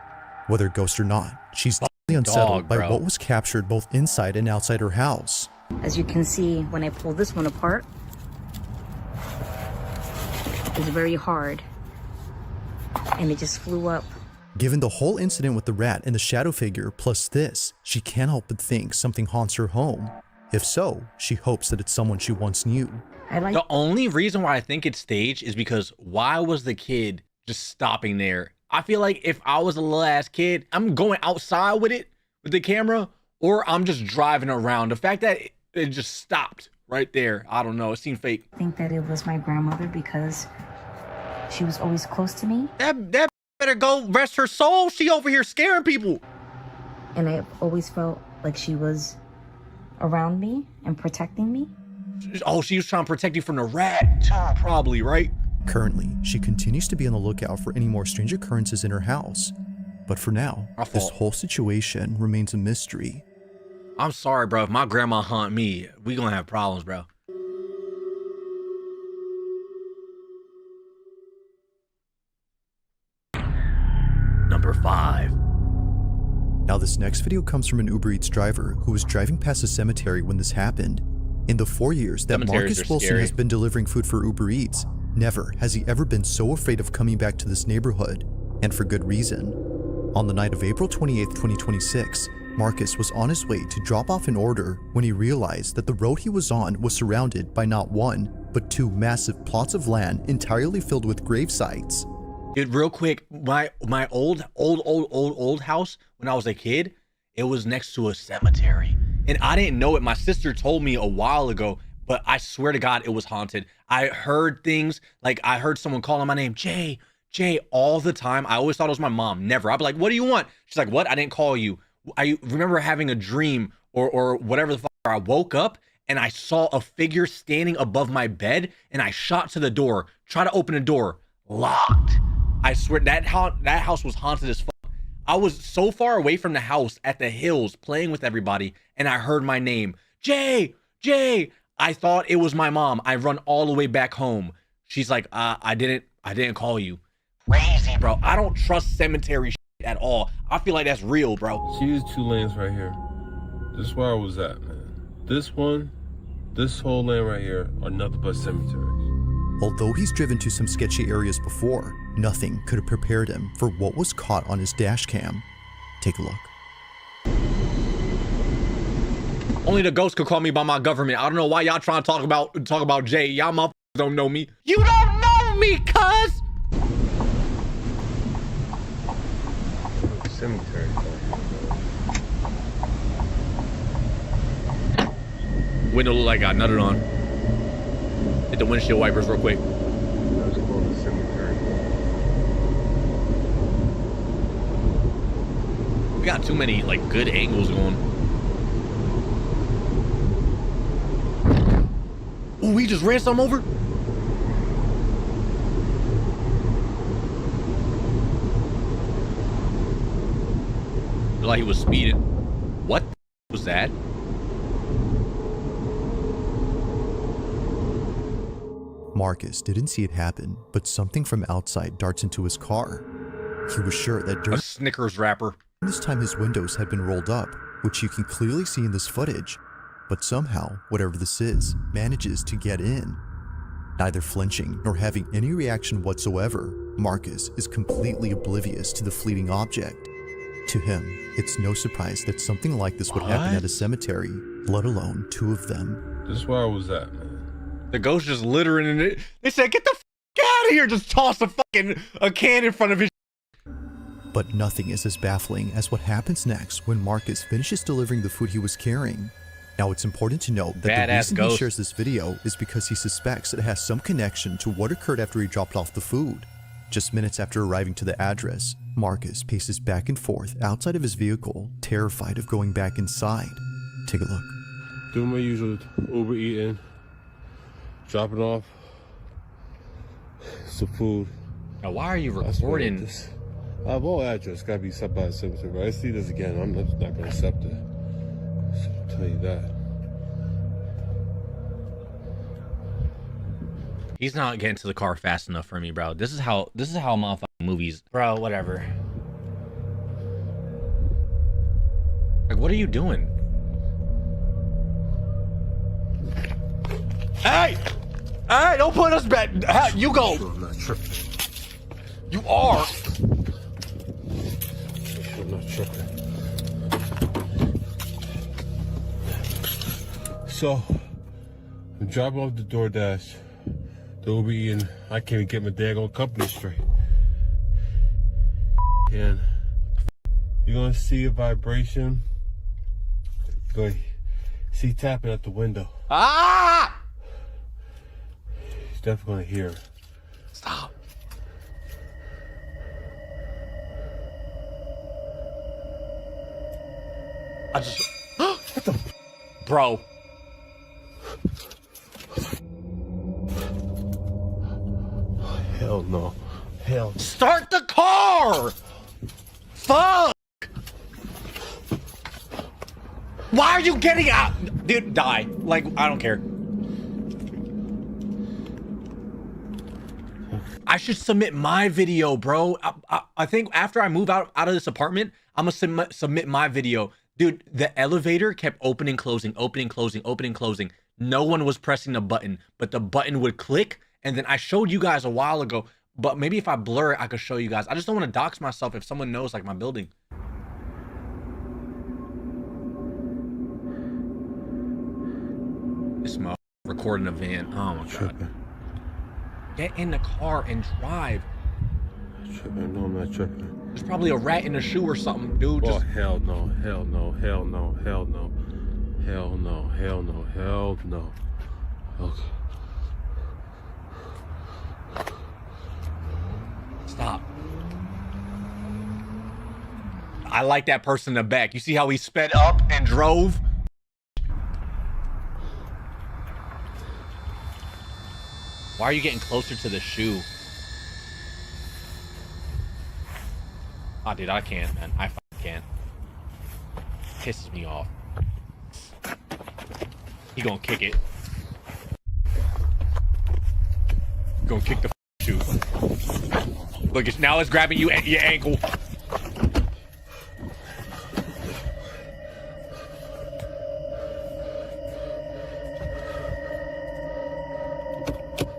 Whether ghost or not, she's deeply unsettled by what was captured both inside and outside her house. As you can see, when I pull this one apart, it's very hard. And it just flew up. Given the whole incident with the rat and the shadow figure, plus this, she can't help but think something haunts her home. If so, she hopes that it's someone she once knew. The only reason why I think it's staged is because why was the kid just stopping there? I feel like if I was a little ass kid, I'm going outside with it, with the camera, or I'm just driving around. The fact that it just stopped right there, I don't know, it seemed fake. I think that it was my grandmother because she was always close to me. That better go rest her soul. She over here scaring people. And I always felt like she was around me and protecting me. Oh, she was trying to protect you from the rat, probably, right? Currently, she continues to be on the lookout for any more strange occurrences in her house. But for now, this whole situation remains a mystery. I'm sorry, bro. If my grandma haunt me, we gonna have problems, bro. Number 5. Now this next video comes from an Uber Eats driver who was driving past a cemetery when this happened. In the 4 years that Marcus Wilson has been delivering food for Uber Eats, never has he ever been so afraid of coming back to this neighborhood, and for good reason. On the night of April 28, 2026, Marcus was on his way to drop off an order when he realized that the road he was on was surrounded by not one, but 2 massive plots of land entirely filled with grave sites. Dude, real quick, my old house when I was a kid, it was next to a cemetery. And I didn't know it. My sister told me a while ago, but I swear to God, it was haunted. I heard things, like I heard someone calling my name, Jay, all the time. I always thought it was my mom. Never. I'd be like, what do you want? She's like, what? I didn't call you. I remember having a dream or whatever the fuck. I woke up and I saw a figure standing above my bed and I shot to the door, try to open the door, locked. I swear that house was haunted as fuck. I was so far away from the house at the hills playing with everybody and I heard my name, Jay. I thought it was my mom. I run all the way back home. She's like, I didn't call you. Crazy, bro. I don't trust cemetery shit at all. I feel like that's real, bro. See these 2 lanes right here? This is where I was at, man. This whole lane right here are nothing but cemeteries. Although he's driven to some sketchy areas before, nothing could have prepared him for what was caught on his dash cam. Take a look. Only the ghost could call me by my government. I don't know why y'all trying to talk about Jay. Y'all motherfuckers don't know me. You don't know me, cuz! Cemetery. Window look like I got nutted on. Hit the windshield wipers real quick. Let's call the cemetery. We got too many like good angles going. Ooh, we just ran some over. Like he was speeding. What was that? Marcus didn't see it happen, but something from outside darts into his car. He was sure that during a Snickers wrapper. This time his windows had been rolled up, which you can clearly see in this footage. But somehow, whatever this is, manages to get in. Neither flinching nor having any reaction whatsoever, Marcus is completely oblivious to the fleeting object. To him, it's no surprise that something like this would happen at a cemetery, let alone two of them. This is where I was at, man. The ghost just littering in it. They said, get the f out of here. Just toss a can in front of his. But nothing is as baffling as what happens next when Marcus finishes delivering the food he was carrying. Now, it's important to note that the reason he shares this video is because he suspects it has some connection to what occurred after he dropped off the food. Just minutes after arriving to the address, Marcus paces back and forth outside of his vehicle, terrified of going back inside. Take a look. Doing my usual Uber eating, dropping off some food. Now, why are you recording this? I have all address. Gotta be set by the cemetery. I see this again. I'm not gonna accept it. So I'll tell you that. He's not getting to the car fast enough for me, bro. This is how motherfucking movies, bro. Whatever. Like, what are you doing? Hey! Hey! Don't put us back. You go. I'm not tripping. You are. I'm not tripping. So, I'm dropping off the DoorDash. The Uber eating. I can't even get my daggone company straight. And you're gonna see a vibration. You're gonna see tapping at the window. Ah! He's definitely gonna hear. Stop. I just. What the? Bro. Hell no. Hell no. Start the car! Fuck! Why are you getting out? Dude, die. Like, I don't care. I should submit my video, bro. I think after I move out of this apartment, I'm gonna submit my video. Dude, the elevator kept opening, closing, opening, closing, opening, closing. No one was pressing the button, but the button would click. And then I showed you guys a while ago, but maybe if I blur it, I could show you guys. I just don't want to dox myself if someone knows like my building. This motherfucker recording a van. Oh my god. Get in the car and drive. Tripping. No, I'm not tripping. There's probably a rat in a shoe or something, dude. Oh, hell no. Hell no. Hell no. Hell no. Hell no. Hell no. Hell no. Okay. Stop. I like that person in the back. You see how he sped up and drove? Why are you getting closer to the shoe? Oh, dude, I can't, man. I fucking can't. Pisses me off. He gonna kick it. He gonna kick the shoe. Look, now it's grabbing you at your ankle.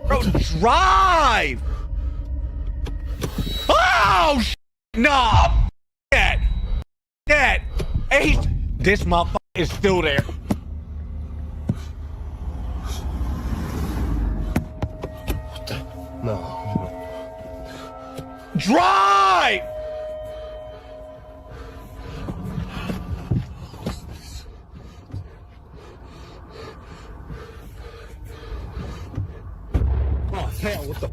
Bro, drive. Oh, no. That. Hey, this motherfucker is still there. No. Drive. Oh, hell, what the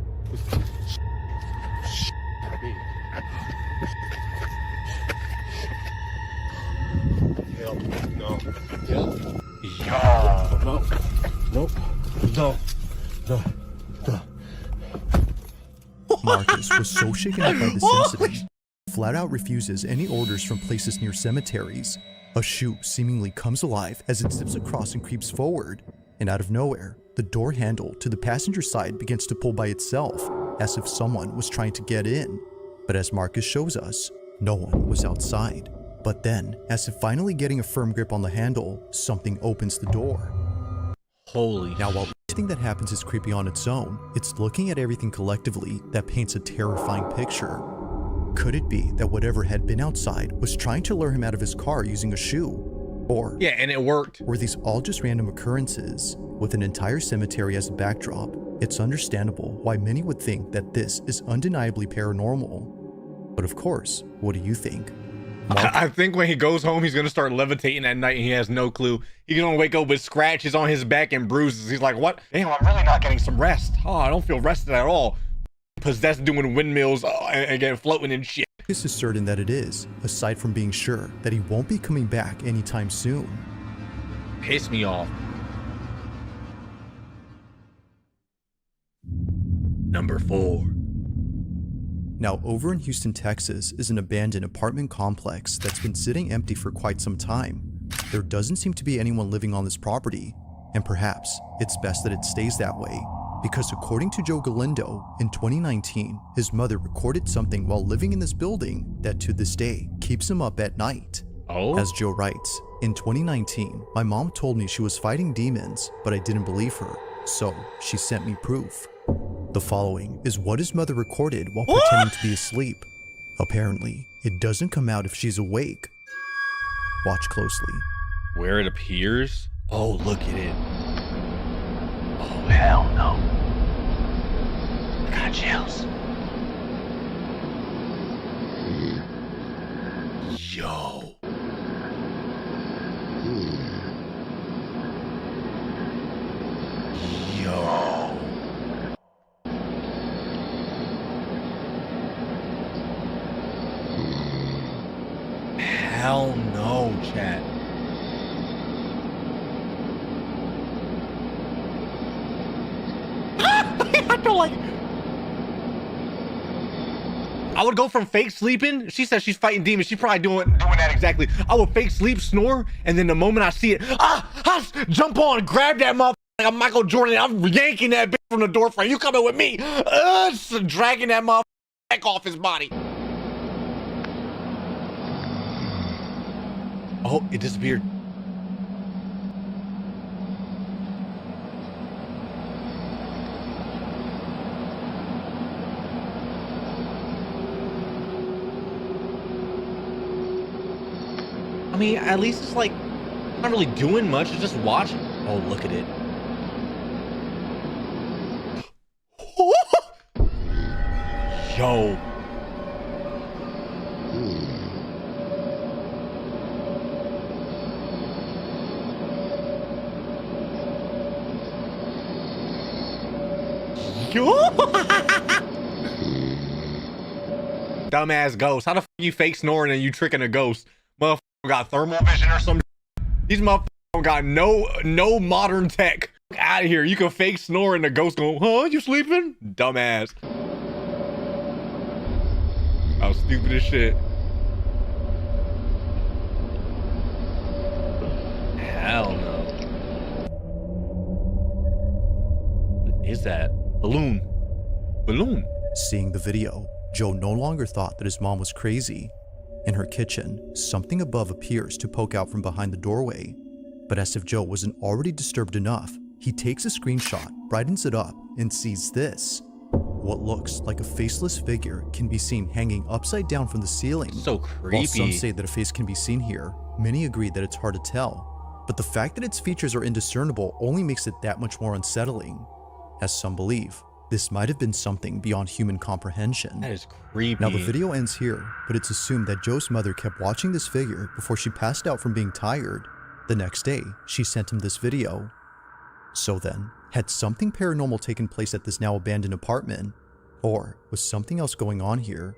Hell, no. Yeah. No. Nope. No. No. Marcus was so shaken up by this incident, flat out refuses any orders from places near cemeteries. A shoe seemingly comes alive as it zips across and creeps forward, and out of nowhere, the door handle to the passenger side begins to pull by itself, as if someone was trying to get in. But as Marcus shows us, no one was outside. But then, as if finally getting a firm grip on the handle, something opens the door. Holy. Now, while everything that happens is creepy on its own, it's looking at everything collectively that paints a terrifying picture. Could it be that whatever had been outside was trying to lure him out of his car using a shoe? Or yeah, and it worked. Were these all just random occurrences? With an entire cemetery as a backdrop, it's understandable why many would think that this is undeniably paranormal. But of course, what do you think? I think when he goes home, he's gonna start levitating at night and he has no clue. He's gonna wake up with scratches on his back and bruises. He's like, what? Damn, I'm really not getting some rest. Oh, I don't feel rested at all. Possessed doing windmills and getting floating and shit. This is certain that it is, aside from being sure that he won't be coming back anytime soon. Piss me off. Number 4. Now, over in Houston, Texas is an abandoned apartment complex that's been sitting empty for quite some time. There doesn't seem to be anyone living on this property, and perhaps it's best that it stays that way, because according to Joe Galindo, in 2019, his mother recorded something while living in this building that to this day keeps him up at night. Oh? As Joe writes, in 2019, my mom told me she was fighting demons, but I didn't believe her, so she sent me proof. The following is what his mother recorded while pretending to be asleep. Apparently, it doesn't come out if she's awake. Watch closely. Where it appears? Oh, look at it. Oh, hell no. I got chills. Yo. Yo. Hell no, chat. I feel like I would go from fake sleeping. She says she's fighting demons. She's probably doing that exactly. I would fake sleep, snore, and then the moment I see it, jump on, grab that motherfucker like I'm Michael Jordan. I'm yanking that bitch from the door frame. You coming with me? Dragging that motherfucker back off his body. Oh, it disappeared. I mean, at least it's like not really doing much. It's just watching. Oh, look at it. Yo. Dumbass ghost. How the fuck you fake snoring and you tricking a ghost? Motherfucker got thermal vision or some. These motherfuckers got no modern tech. Out of here. You can fake snore and the ghost go, huh? You sleeping? Dumbass. I was stupid as shit. Hell no. What is that? Balloon. Seeing the video, Joe no longer thought that his mom was crazy. In her kitchen, something above appears to poke out from behind the doorway. But as if Joe wasn't already disturbed enough, he takes a screenshot brightens it up and sees this. What looks like a faceless figure can be seen hanging upside down from the ceiling. So creepy. While some say that a face can be seen here, many agree that it's hard to tell. But the fact that its features are indiscernible only makes it that much more unsettling. As some believe, this might have been something beyond human comprehension. That is creepy. Now the video ends here, but it's assumed that Joe's mother kept watching this figure before she passed out from being tired. The next day, she sent him this video. So then, had something paranormal taken place at this now abandoned apartment? Or was something else going on here?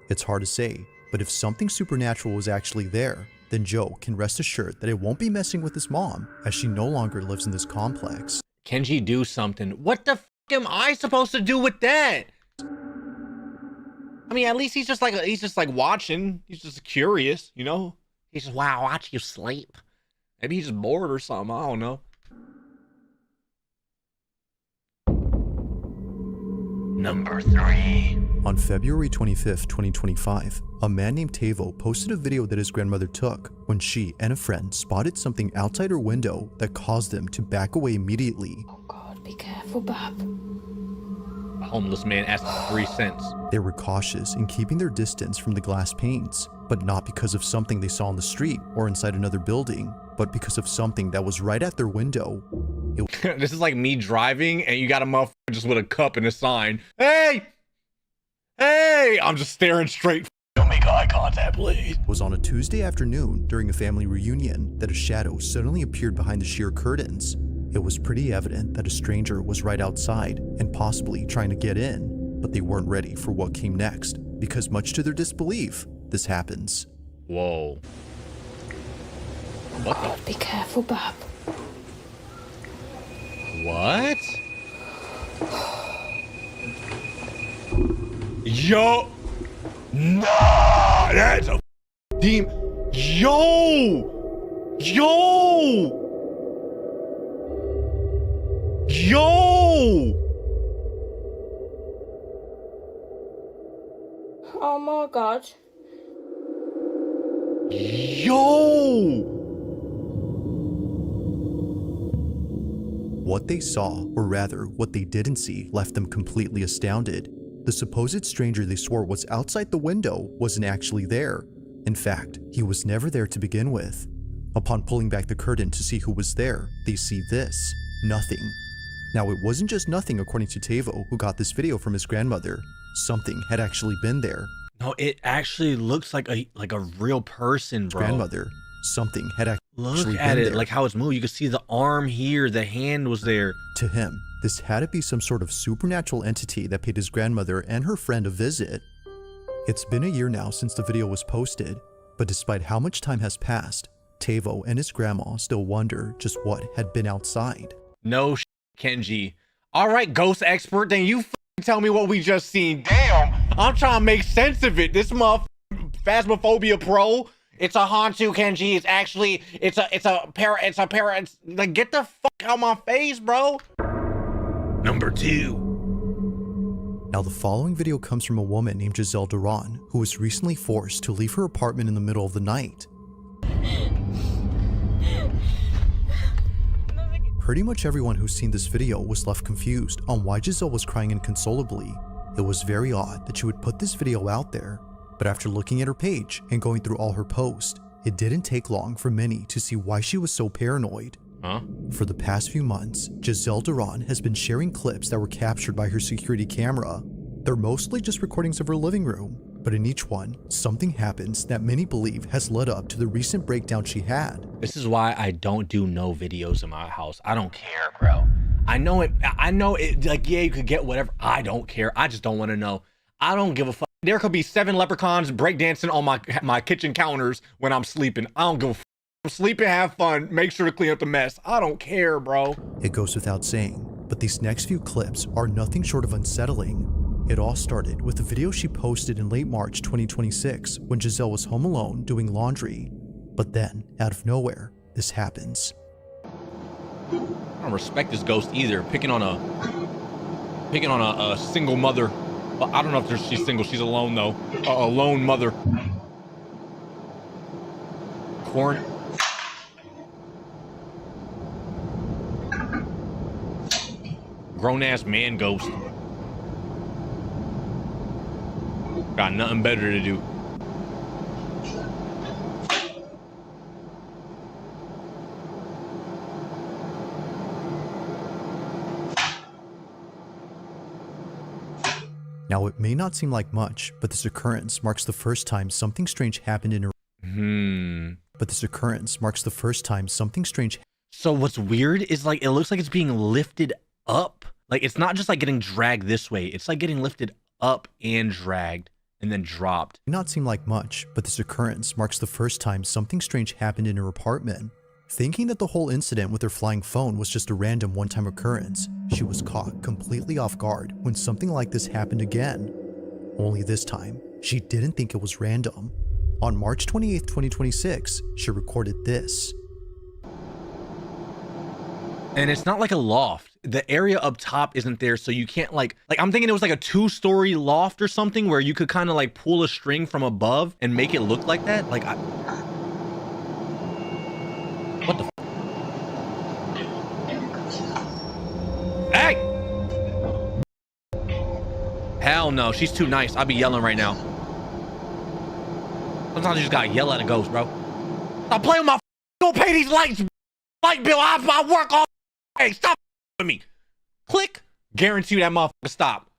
It's hard to say, but if something supernatural was actually there, then Joe can rest assured that it won't be messing with his mom, as she no longer lives in this complex. Kenji, do something. What the f am I supposed to do with that? I mean, at least he's just like watching. He's just curious, you know? He's just, wow, watch you sleep. Maybe he's just bored or something. I don't know. Number 3. On February 25th, 2025, a man named Tavo posted a video that his grandmother took when she and a friend spotted something outside her window that caused them to back away immediately. Oh God, be careful, Bob. A homeless man asked for 3 cents. They were cautious in keeping their distance from the glass panes, but not because of something they saw on the street or inside another building, but because of something that was right at their window. This is like me driving and you got a motherfucker just with a cup and a sign. Hey! Hey! I'm just staring straight. Don't make eye contact, please. It was on a Tuesday afternoon during a family reunion that a shadow suddenly appeared behind the sheer curtains. It was pretty evident that a stranger was right outside and possibly trying to get in, but they weren't ready for what came next, because much to their disbelief, this happens. Whoa. What the? Be careful, Bob. What? Yo! Nah! That's a demon. Yo! Yo! Yo! Oh my God. Yo! What they saw, or rather, what they didn't see, left them completely astounded. The supposed stranger they swore was outside the window wasn't actually there. In fact, he was never there to begin with. Upon pulling back the curtain to see who was there, they see this. Nothing. Now, it wasn't just nothing according to Tavo, who got this video from his grandmother. Something had actually been there. No, it actually looks like a real person, bro. Grandmother. Something had actually Look been at it, there. like how it's moved. You can see the arm here, the hand was there. To him, this had to be some sort of supernatural entity that paid his grandmother and her friend a visit. It's been a year now since the video was posted, but despite how much time has passed, Tavo and his grandma still wonder just what had been outside. No shit, Kenji. All right, ghost expert, then you tell me what we just seen. Damn, I'm trying to make sense of it. This Phasmophobia Pro. It's a Hantu, Kenji. It's actually, it's a para, like, get the fuck out my face, bro. Number 2. Now the following video comes from a woman named Giselle Duran, who was recently forced to leave her apartment in the middle of the night. Pretty much everyone who's seen this video was left confused on why Giselle was crying inconsolably. It was very odd that she would put this video out there, but after looking at her page and going through all her posts, it didn't take long for many to see why she was so paranoid. Huh? For the past few months, Giselle Duran has been sharing clips that were captured by her security camera. They're mostly just recordings of her living room, but in each one, something happens that many believe has led up to the recent breakdown she had. This is why I don't do no videos in my house. I don't care, bro. I know it, like, yeah, you could get whatever. I don't care. I just don't want to know. I don't give a fuck. There could be 7 leprechauns breakdancing on my kitchen counters when I'm sleeping. I don't give a fuck. I'm sleeping, have fun, make sure to clean up the mess. I don't care, bro. It goes without saying, but these next few clips are nothing short of unsettling. It all started with a video she posted in late March 2026 when Giselle was home alone doing laundry. But then, out of nowhere, this happens. I don't respect this ghost either. Picking on a single mother. Well, I don't know if she's single. She's alone though. A lone mother. Corn. Grown-ass man ghost. Got nothing better to do. Now, it may not seem like much, but this occurrence marks the first time something strange happened in her. But this occurrence marks the first time something strange. So what's weird is like, it looks like it's being lifted up. Like, it's not just like getting dragged this way. It's like getting lifted up and dragged and then dropped. It may not seem like much, but this occurrence marks the first time something strange happened in her apartment. Thinking that the whole incident with her flying phone was just a random one-time occurrence, she was caught completely off guard when something like this happened again. Only this time, she didn't think it was random. On March 28, 2026, she recorded this. And it's not like a loft. The area up top isn't there, so you can't like I'm thinking it was like a 2-story loft or something where you could kind of like pull a string from above and make it look like that. Like, what the Hey! Hell no, she's too nice. I'd be yelling right now. Sometimes you just gotta yell at a ghost, bro. Stop playing with my go pay these light bill. I work all day. Stop with me. Click. Guarantee you that motherfucker stop.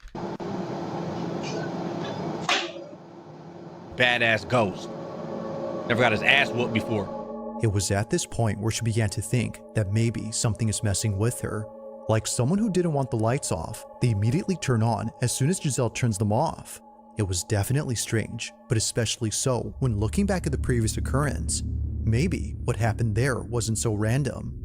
Badass ghost. Never got his ass whooped before. It was at this point where she began to think that maybe something is messing with her. Like someone who didn't want the lights off, they immediately turn on as soon as Giselle turns them off. It was definitely strange, but especially so when looking back at the previous occurrence. Maybe what happened there wasn't so random.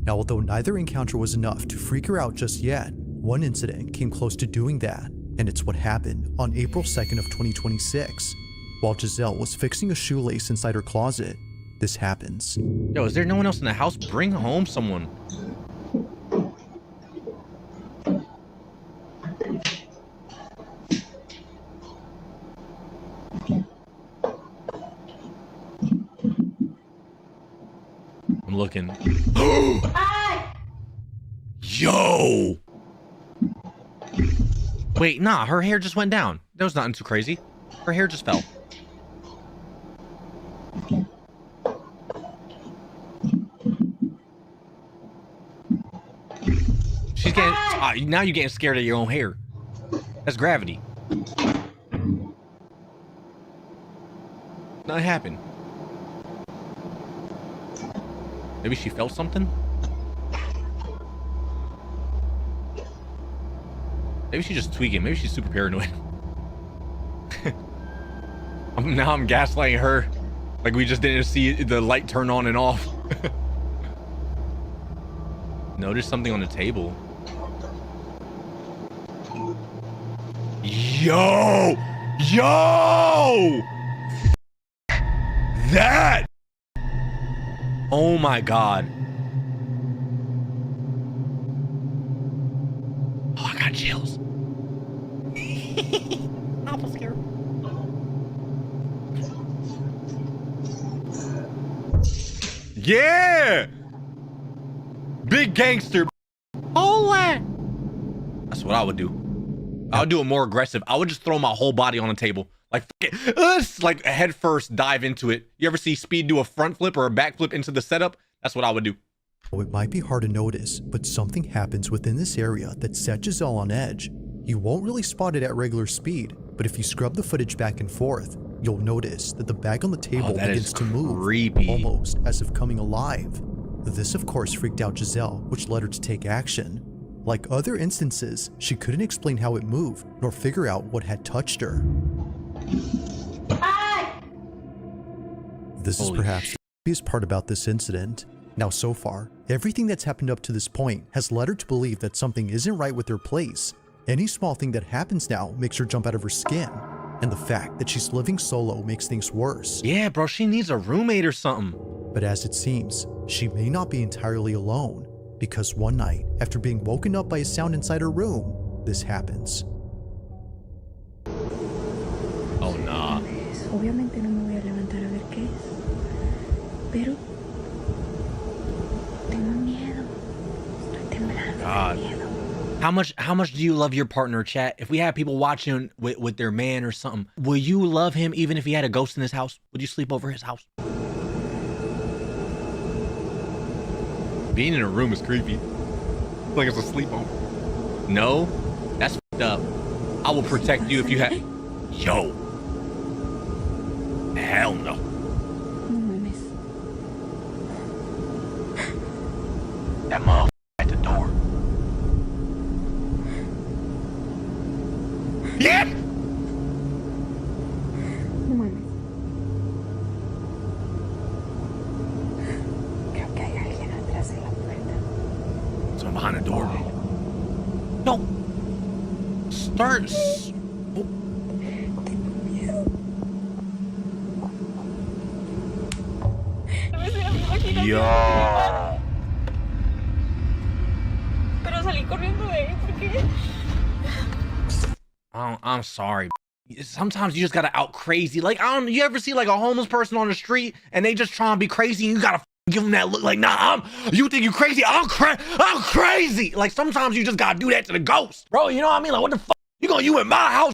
Now, although neither encounter was enough to freak her out just yet, one incident came close to doing that, and it's what happened on April 2nd of 2026. While Giselle was fixing a shoelace inside her closet, this happens. Yo, is there no one else in the house? Bring home someone. I'm looking. Yo! Wait, nah, her hair just went down. That was nothing too crazy. Her hair just fell. She's getting, now you're getting scared of your own hair. That's gravity. Nothing happened. Maybe she felt something? Maybe she's just tweaking. Maybe she's super paranoid. Now I'm gaslighting her. Like we just didn't see the light turn on and off. Notice something on the table. Yo! Yo! That! Oh my god. Oh, I got chills. I'm scared. Yeah! Big gangster. Holy! That's what I would do. I would do it more aggressive. I would just throw my whole body on the table. Like, like head first, dive into it. You ever see Speed do a front flip or a back flip into the setup? That's what I would do. It might be hard to notice, but something happens within this area that set Giselle on edge. You won't really spot it at regular speed, but if you scrub the footage back and forth, you'll notice that the bag on the table begins to move, almost as if coming alive. This of course freaked out Giselle, which led her to take action. Like other instances, she couldn't explain how it moved, nor figure out what had touched her. This is perhaps the creepiest part about this incident. Now so far, everything that's happened up to this point has led her to believe that something isn't right with her place. Any small thing that happens now makes her jump out of her skin. And the fact that she's living solo makes things worse. Yeah, bro, she needs a roommate or something. But as it seems, she may not be entirely alone, because one night, after being woken up by a sound inside her room, this happens. Oh, nah. Obviamente no me voy a levantar a ver qué es, pero tengo miedo, estoy temblando de miedo. How much do you love your partner, chat? If we have people watching with their man or something, will you love him even if he had a ghost in his house? Would you sleep over his house? Being in a room is creepy. It's like it's a sleepover. No, that's fucked up. I will protect you if you have. Yo. Hell no. That motherfucker at the door. Yeah. No mames. Creo que hay alguien atrás de la puerta. Someone behind the door. No. Start. Yo. Pero salí corriendo de ahí porque. I'm sorry. Sometimes you just gotta out crazy. Like, I don't. You ever see like a homeless person on the street and they just trying to be crazy and you gotta give them that look like, nah, you think you crazy? I'm crazy. Like sometimes you just gotta do that to the ghost, bro. You know what I mean? Like, what the fuck? You in my house?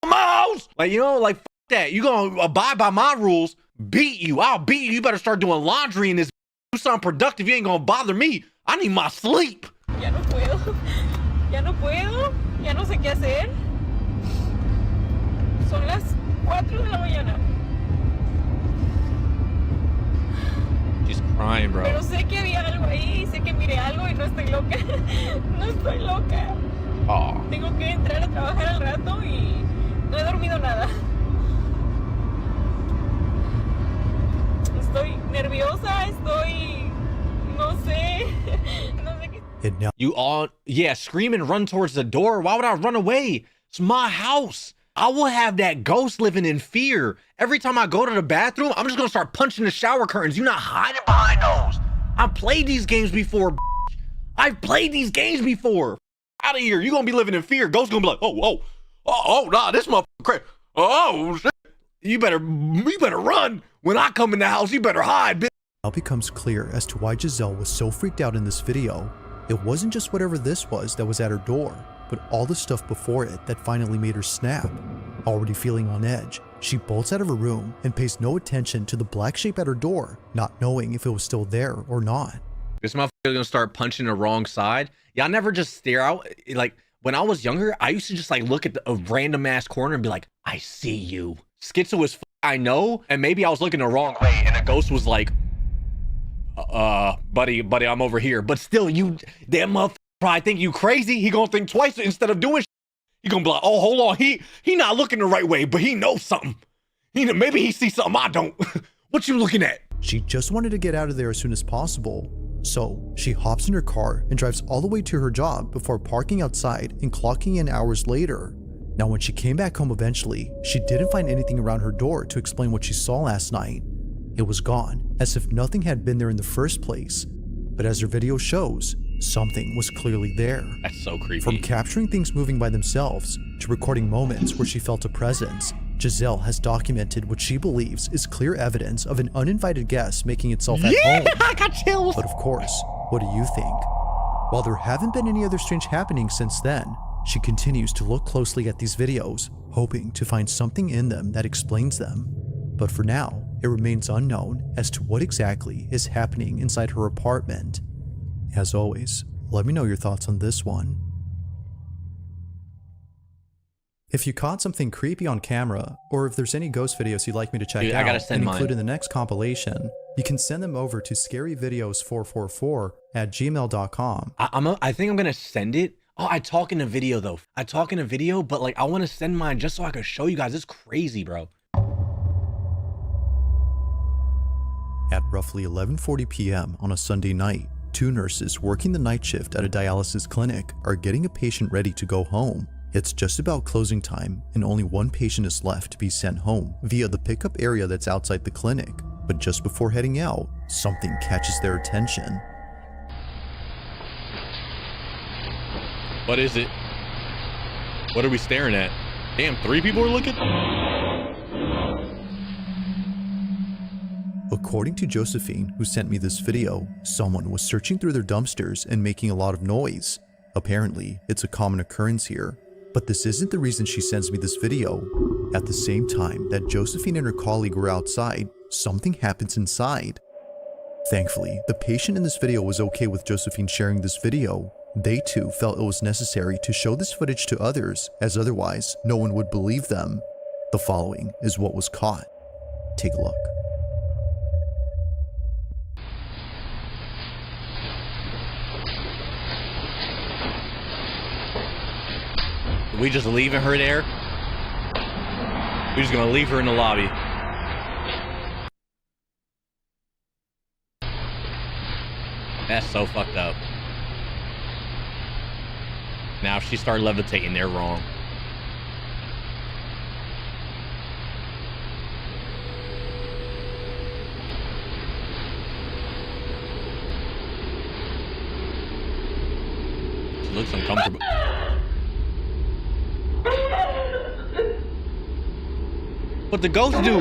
My house? Like, you know, like fuck that. You gonna abide by my rules? Beat you? I'll beat you. You better start doing laundry in this. Do something productive. You ain't gonna bother me. I need my sleep. Ya no puedo. Ya no puedo. Ya no sé qué hacer. Son las 4 de la mañana. She's crying, bro. Pero sé que había algo ahí, sé que miré algo y no estoy loca. No estoy loca. Oh. Tengo que entrar a trabajar al rato y no he dormido nada. Estoy nerviosa, no sé qué. You all, yeah, scream and run towards the door. Why would I run away? It's my house. I will have that ghost living in fear. Every time I go to the bathroom, I'm just gonna start punching the shower curtains. You're not hiding behind those. I've played these games before. I've played these games before. Out of here. You're gonna be living in fear. Ghost's gonna be like, oh, nah, this motherfucker crazy. Oh, shit. You better run. When I come in the house, you better hide, bitch. Now becomes clear as to why Giselle was so freaked out in this video. It wasn't just whatever this was that was at her door, but all the stuff before it that finally made her snap. Already feeling on edge, she bolts out of her room and pays no attention to the black shape at her door, not knowing if it was still there or not. This motherfucker gonna start punching the wrong side. Y'all never just stare out. Like, when I was younger, I used to just like look at a random ass corner and be like, I see you. Schizo as I know, and maybe I was looking the wrong way and a ghost was like, buddy, I'm over here. But still, that motherfucker probably think you crazy. He gonna think twice instead of doing shit. He gonna be like, oh, hold on, he not looking the right way, but he knows something. Maybe he sees something I don't. What you looking at? She just wanted to get out of there as soon as possible. So she hops in her car and drives all the way to her job before parking outside and clocking in hours later. Now, when she came back home eventually, she didn't find anything around her door to explain what she saw last night. It was gone, as if nothing had been there in the first place. But as her video shows, something was clearly there. That's so creepy. From capturing things moving by themselves to recording moments where she felt a presence, Giselle has documented what she believes is clear evidence of an uninvited guest making itself at home. I got chills. But of course, what do you think? While there haven't been any other strange happenings since then, she continues to look closely at these videos, hoping to find something in them that explains them. But for now, it remains unknown as to what exactly is happening inside her apartment. As always, let me know your thoughts on this one. If you caught something creepy on camera, or if there's any ghost videos you'd like me to check out and include in the next compilation, you can send them over to scaryvideos444@gmail.com. I think I'm gonna send it. Oh, I talk in a video though. I talk in a video, but like I want to send mine just so I can show you guys. It's crazy, bro. At roughly 11:40 p.m. on a Sunday night, two nurses working the night shift at a dialysis clinic are getting a patient ready to go home. It's just about closing time and only one patient is left to be sent home via the pickup area that's outside the clinic. But just before heading out, something catches their attention. What is it? What are we staring at? Damn, 3 people are looking? According to Josephine, who sent me this video, someone was searching through their dumpsters and making a lot of noise. Apparently, it's a common occurrence here, but this isn't the reason she sends me this video. At the same time that Josephine and her colleague were outside, something happens inside. Thankfully, the patient in this video was okay with Josephine sharing this video. They too felt it was necessary to show this footage to others, as otherwise no one would believe them. The following is what was caught. Take a look. We just leaving her there? We're just gonna leave her in the lobby. That's so fucked up. Now if she started levitating, they're wrong. She looks uncomfortable. What the ghost do?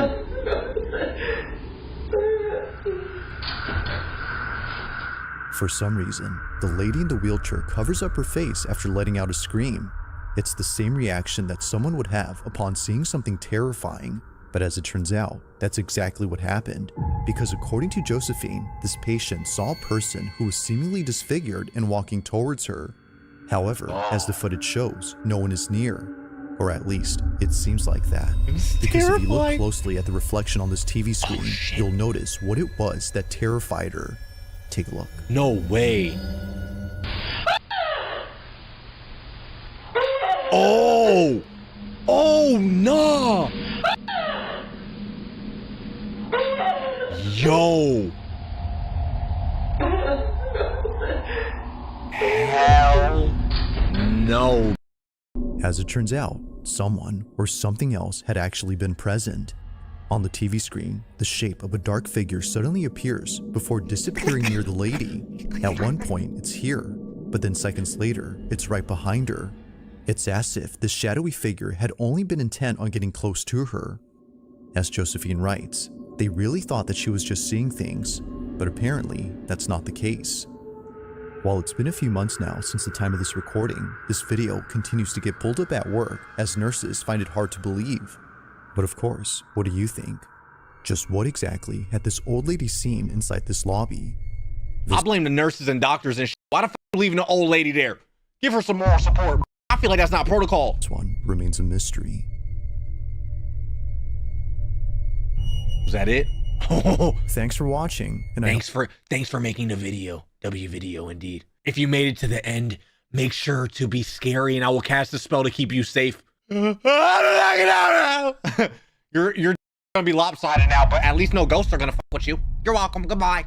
For some reason, the lady in the wheelchair covers up her face after letting out a scream. It's the same reaction that someone would have upon seeing something terrifying. But as it turns out, that's exactly what happened. Because according to Josephine, this patient saw a person who was seemingly disfigured and walking towards her. However, as the footage shows, no one is near. Or at least, it seems like that. Because if you look closely at the reflection on this TV screen, you'll notice what it was that terrified her. Take a look. No way. Oh! Oh no! Yo! Hell no. As it turns out, someone or something else had actually been present. On the TV screen, the shape of a dark figure suddenly appears before disappearing near the lady. At one point, it's here, but then seconds later, it's right behind her. It's as if this shadowy figure had only been intent on getting close to her. As Josephine writes, they really thought that she was just seeing things, but apparently that's not the case. While it's been a few months now since the time of this recording, this video continues to get pulled up at work as nurses find it hard to believe. But of course, what do you think? Just what exactly had this old lady seen inside this lobby? I blame the nurses and doctors and shit. Why the fuck are you leaving the old lady there? Give her some moral support. I feel like that's not protocol. This one remains a mystery. Was that it? Thanks for watching. And thanks for making the video. W-video indeed. If you made it to the end, make sure to be scary and I will cast a spell to keep you safe. You're gonna be lopsided now, but at least no ghosts are gonna fuck with you. You're welcome. Goodbye.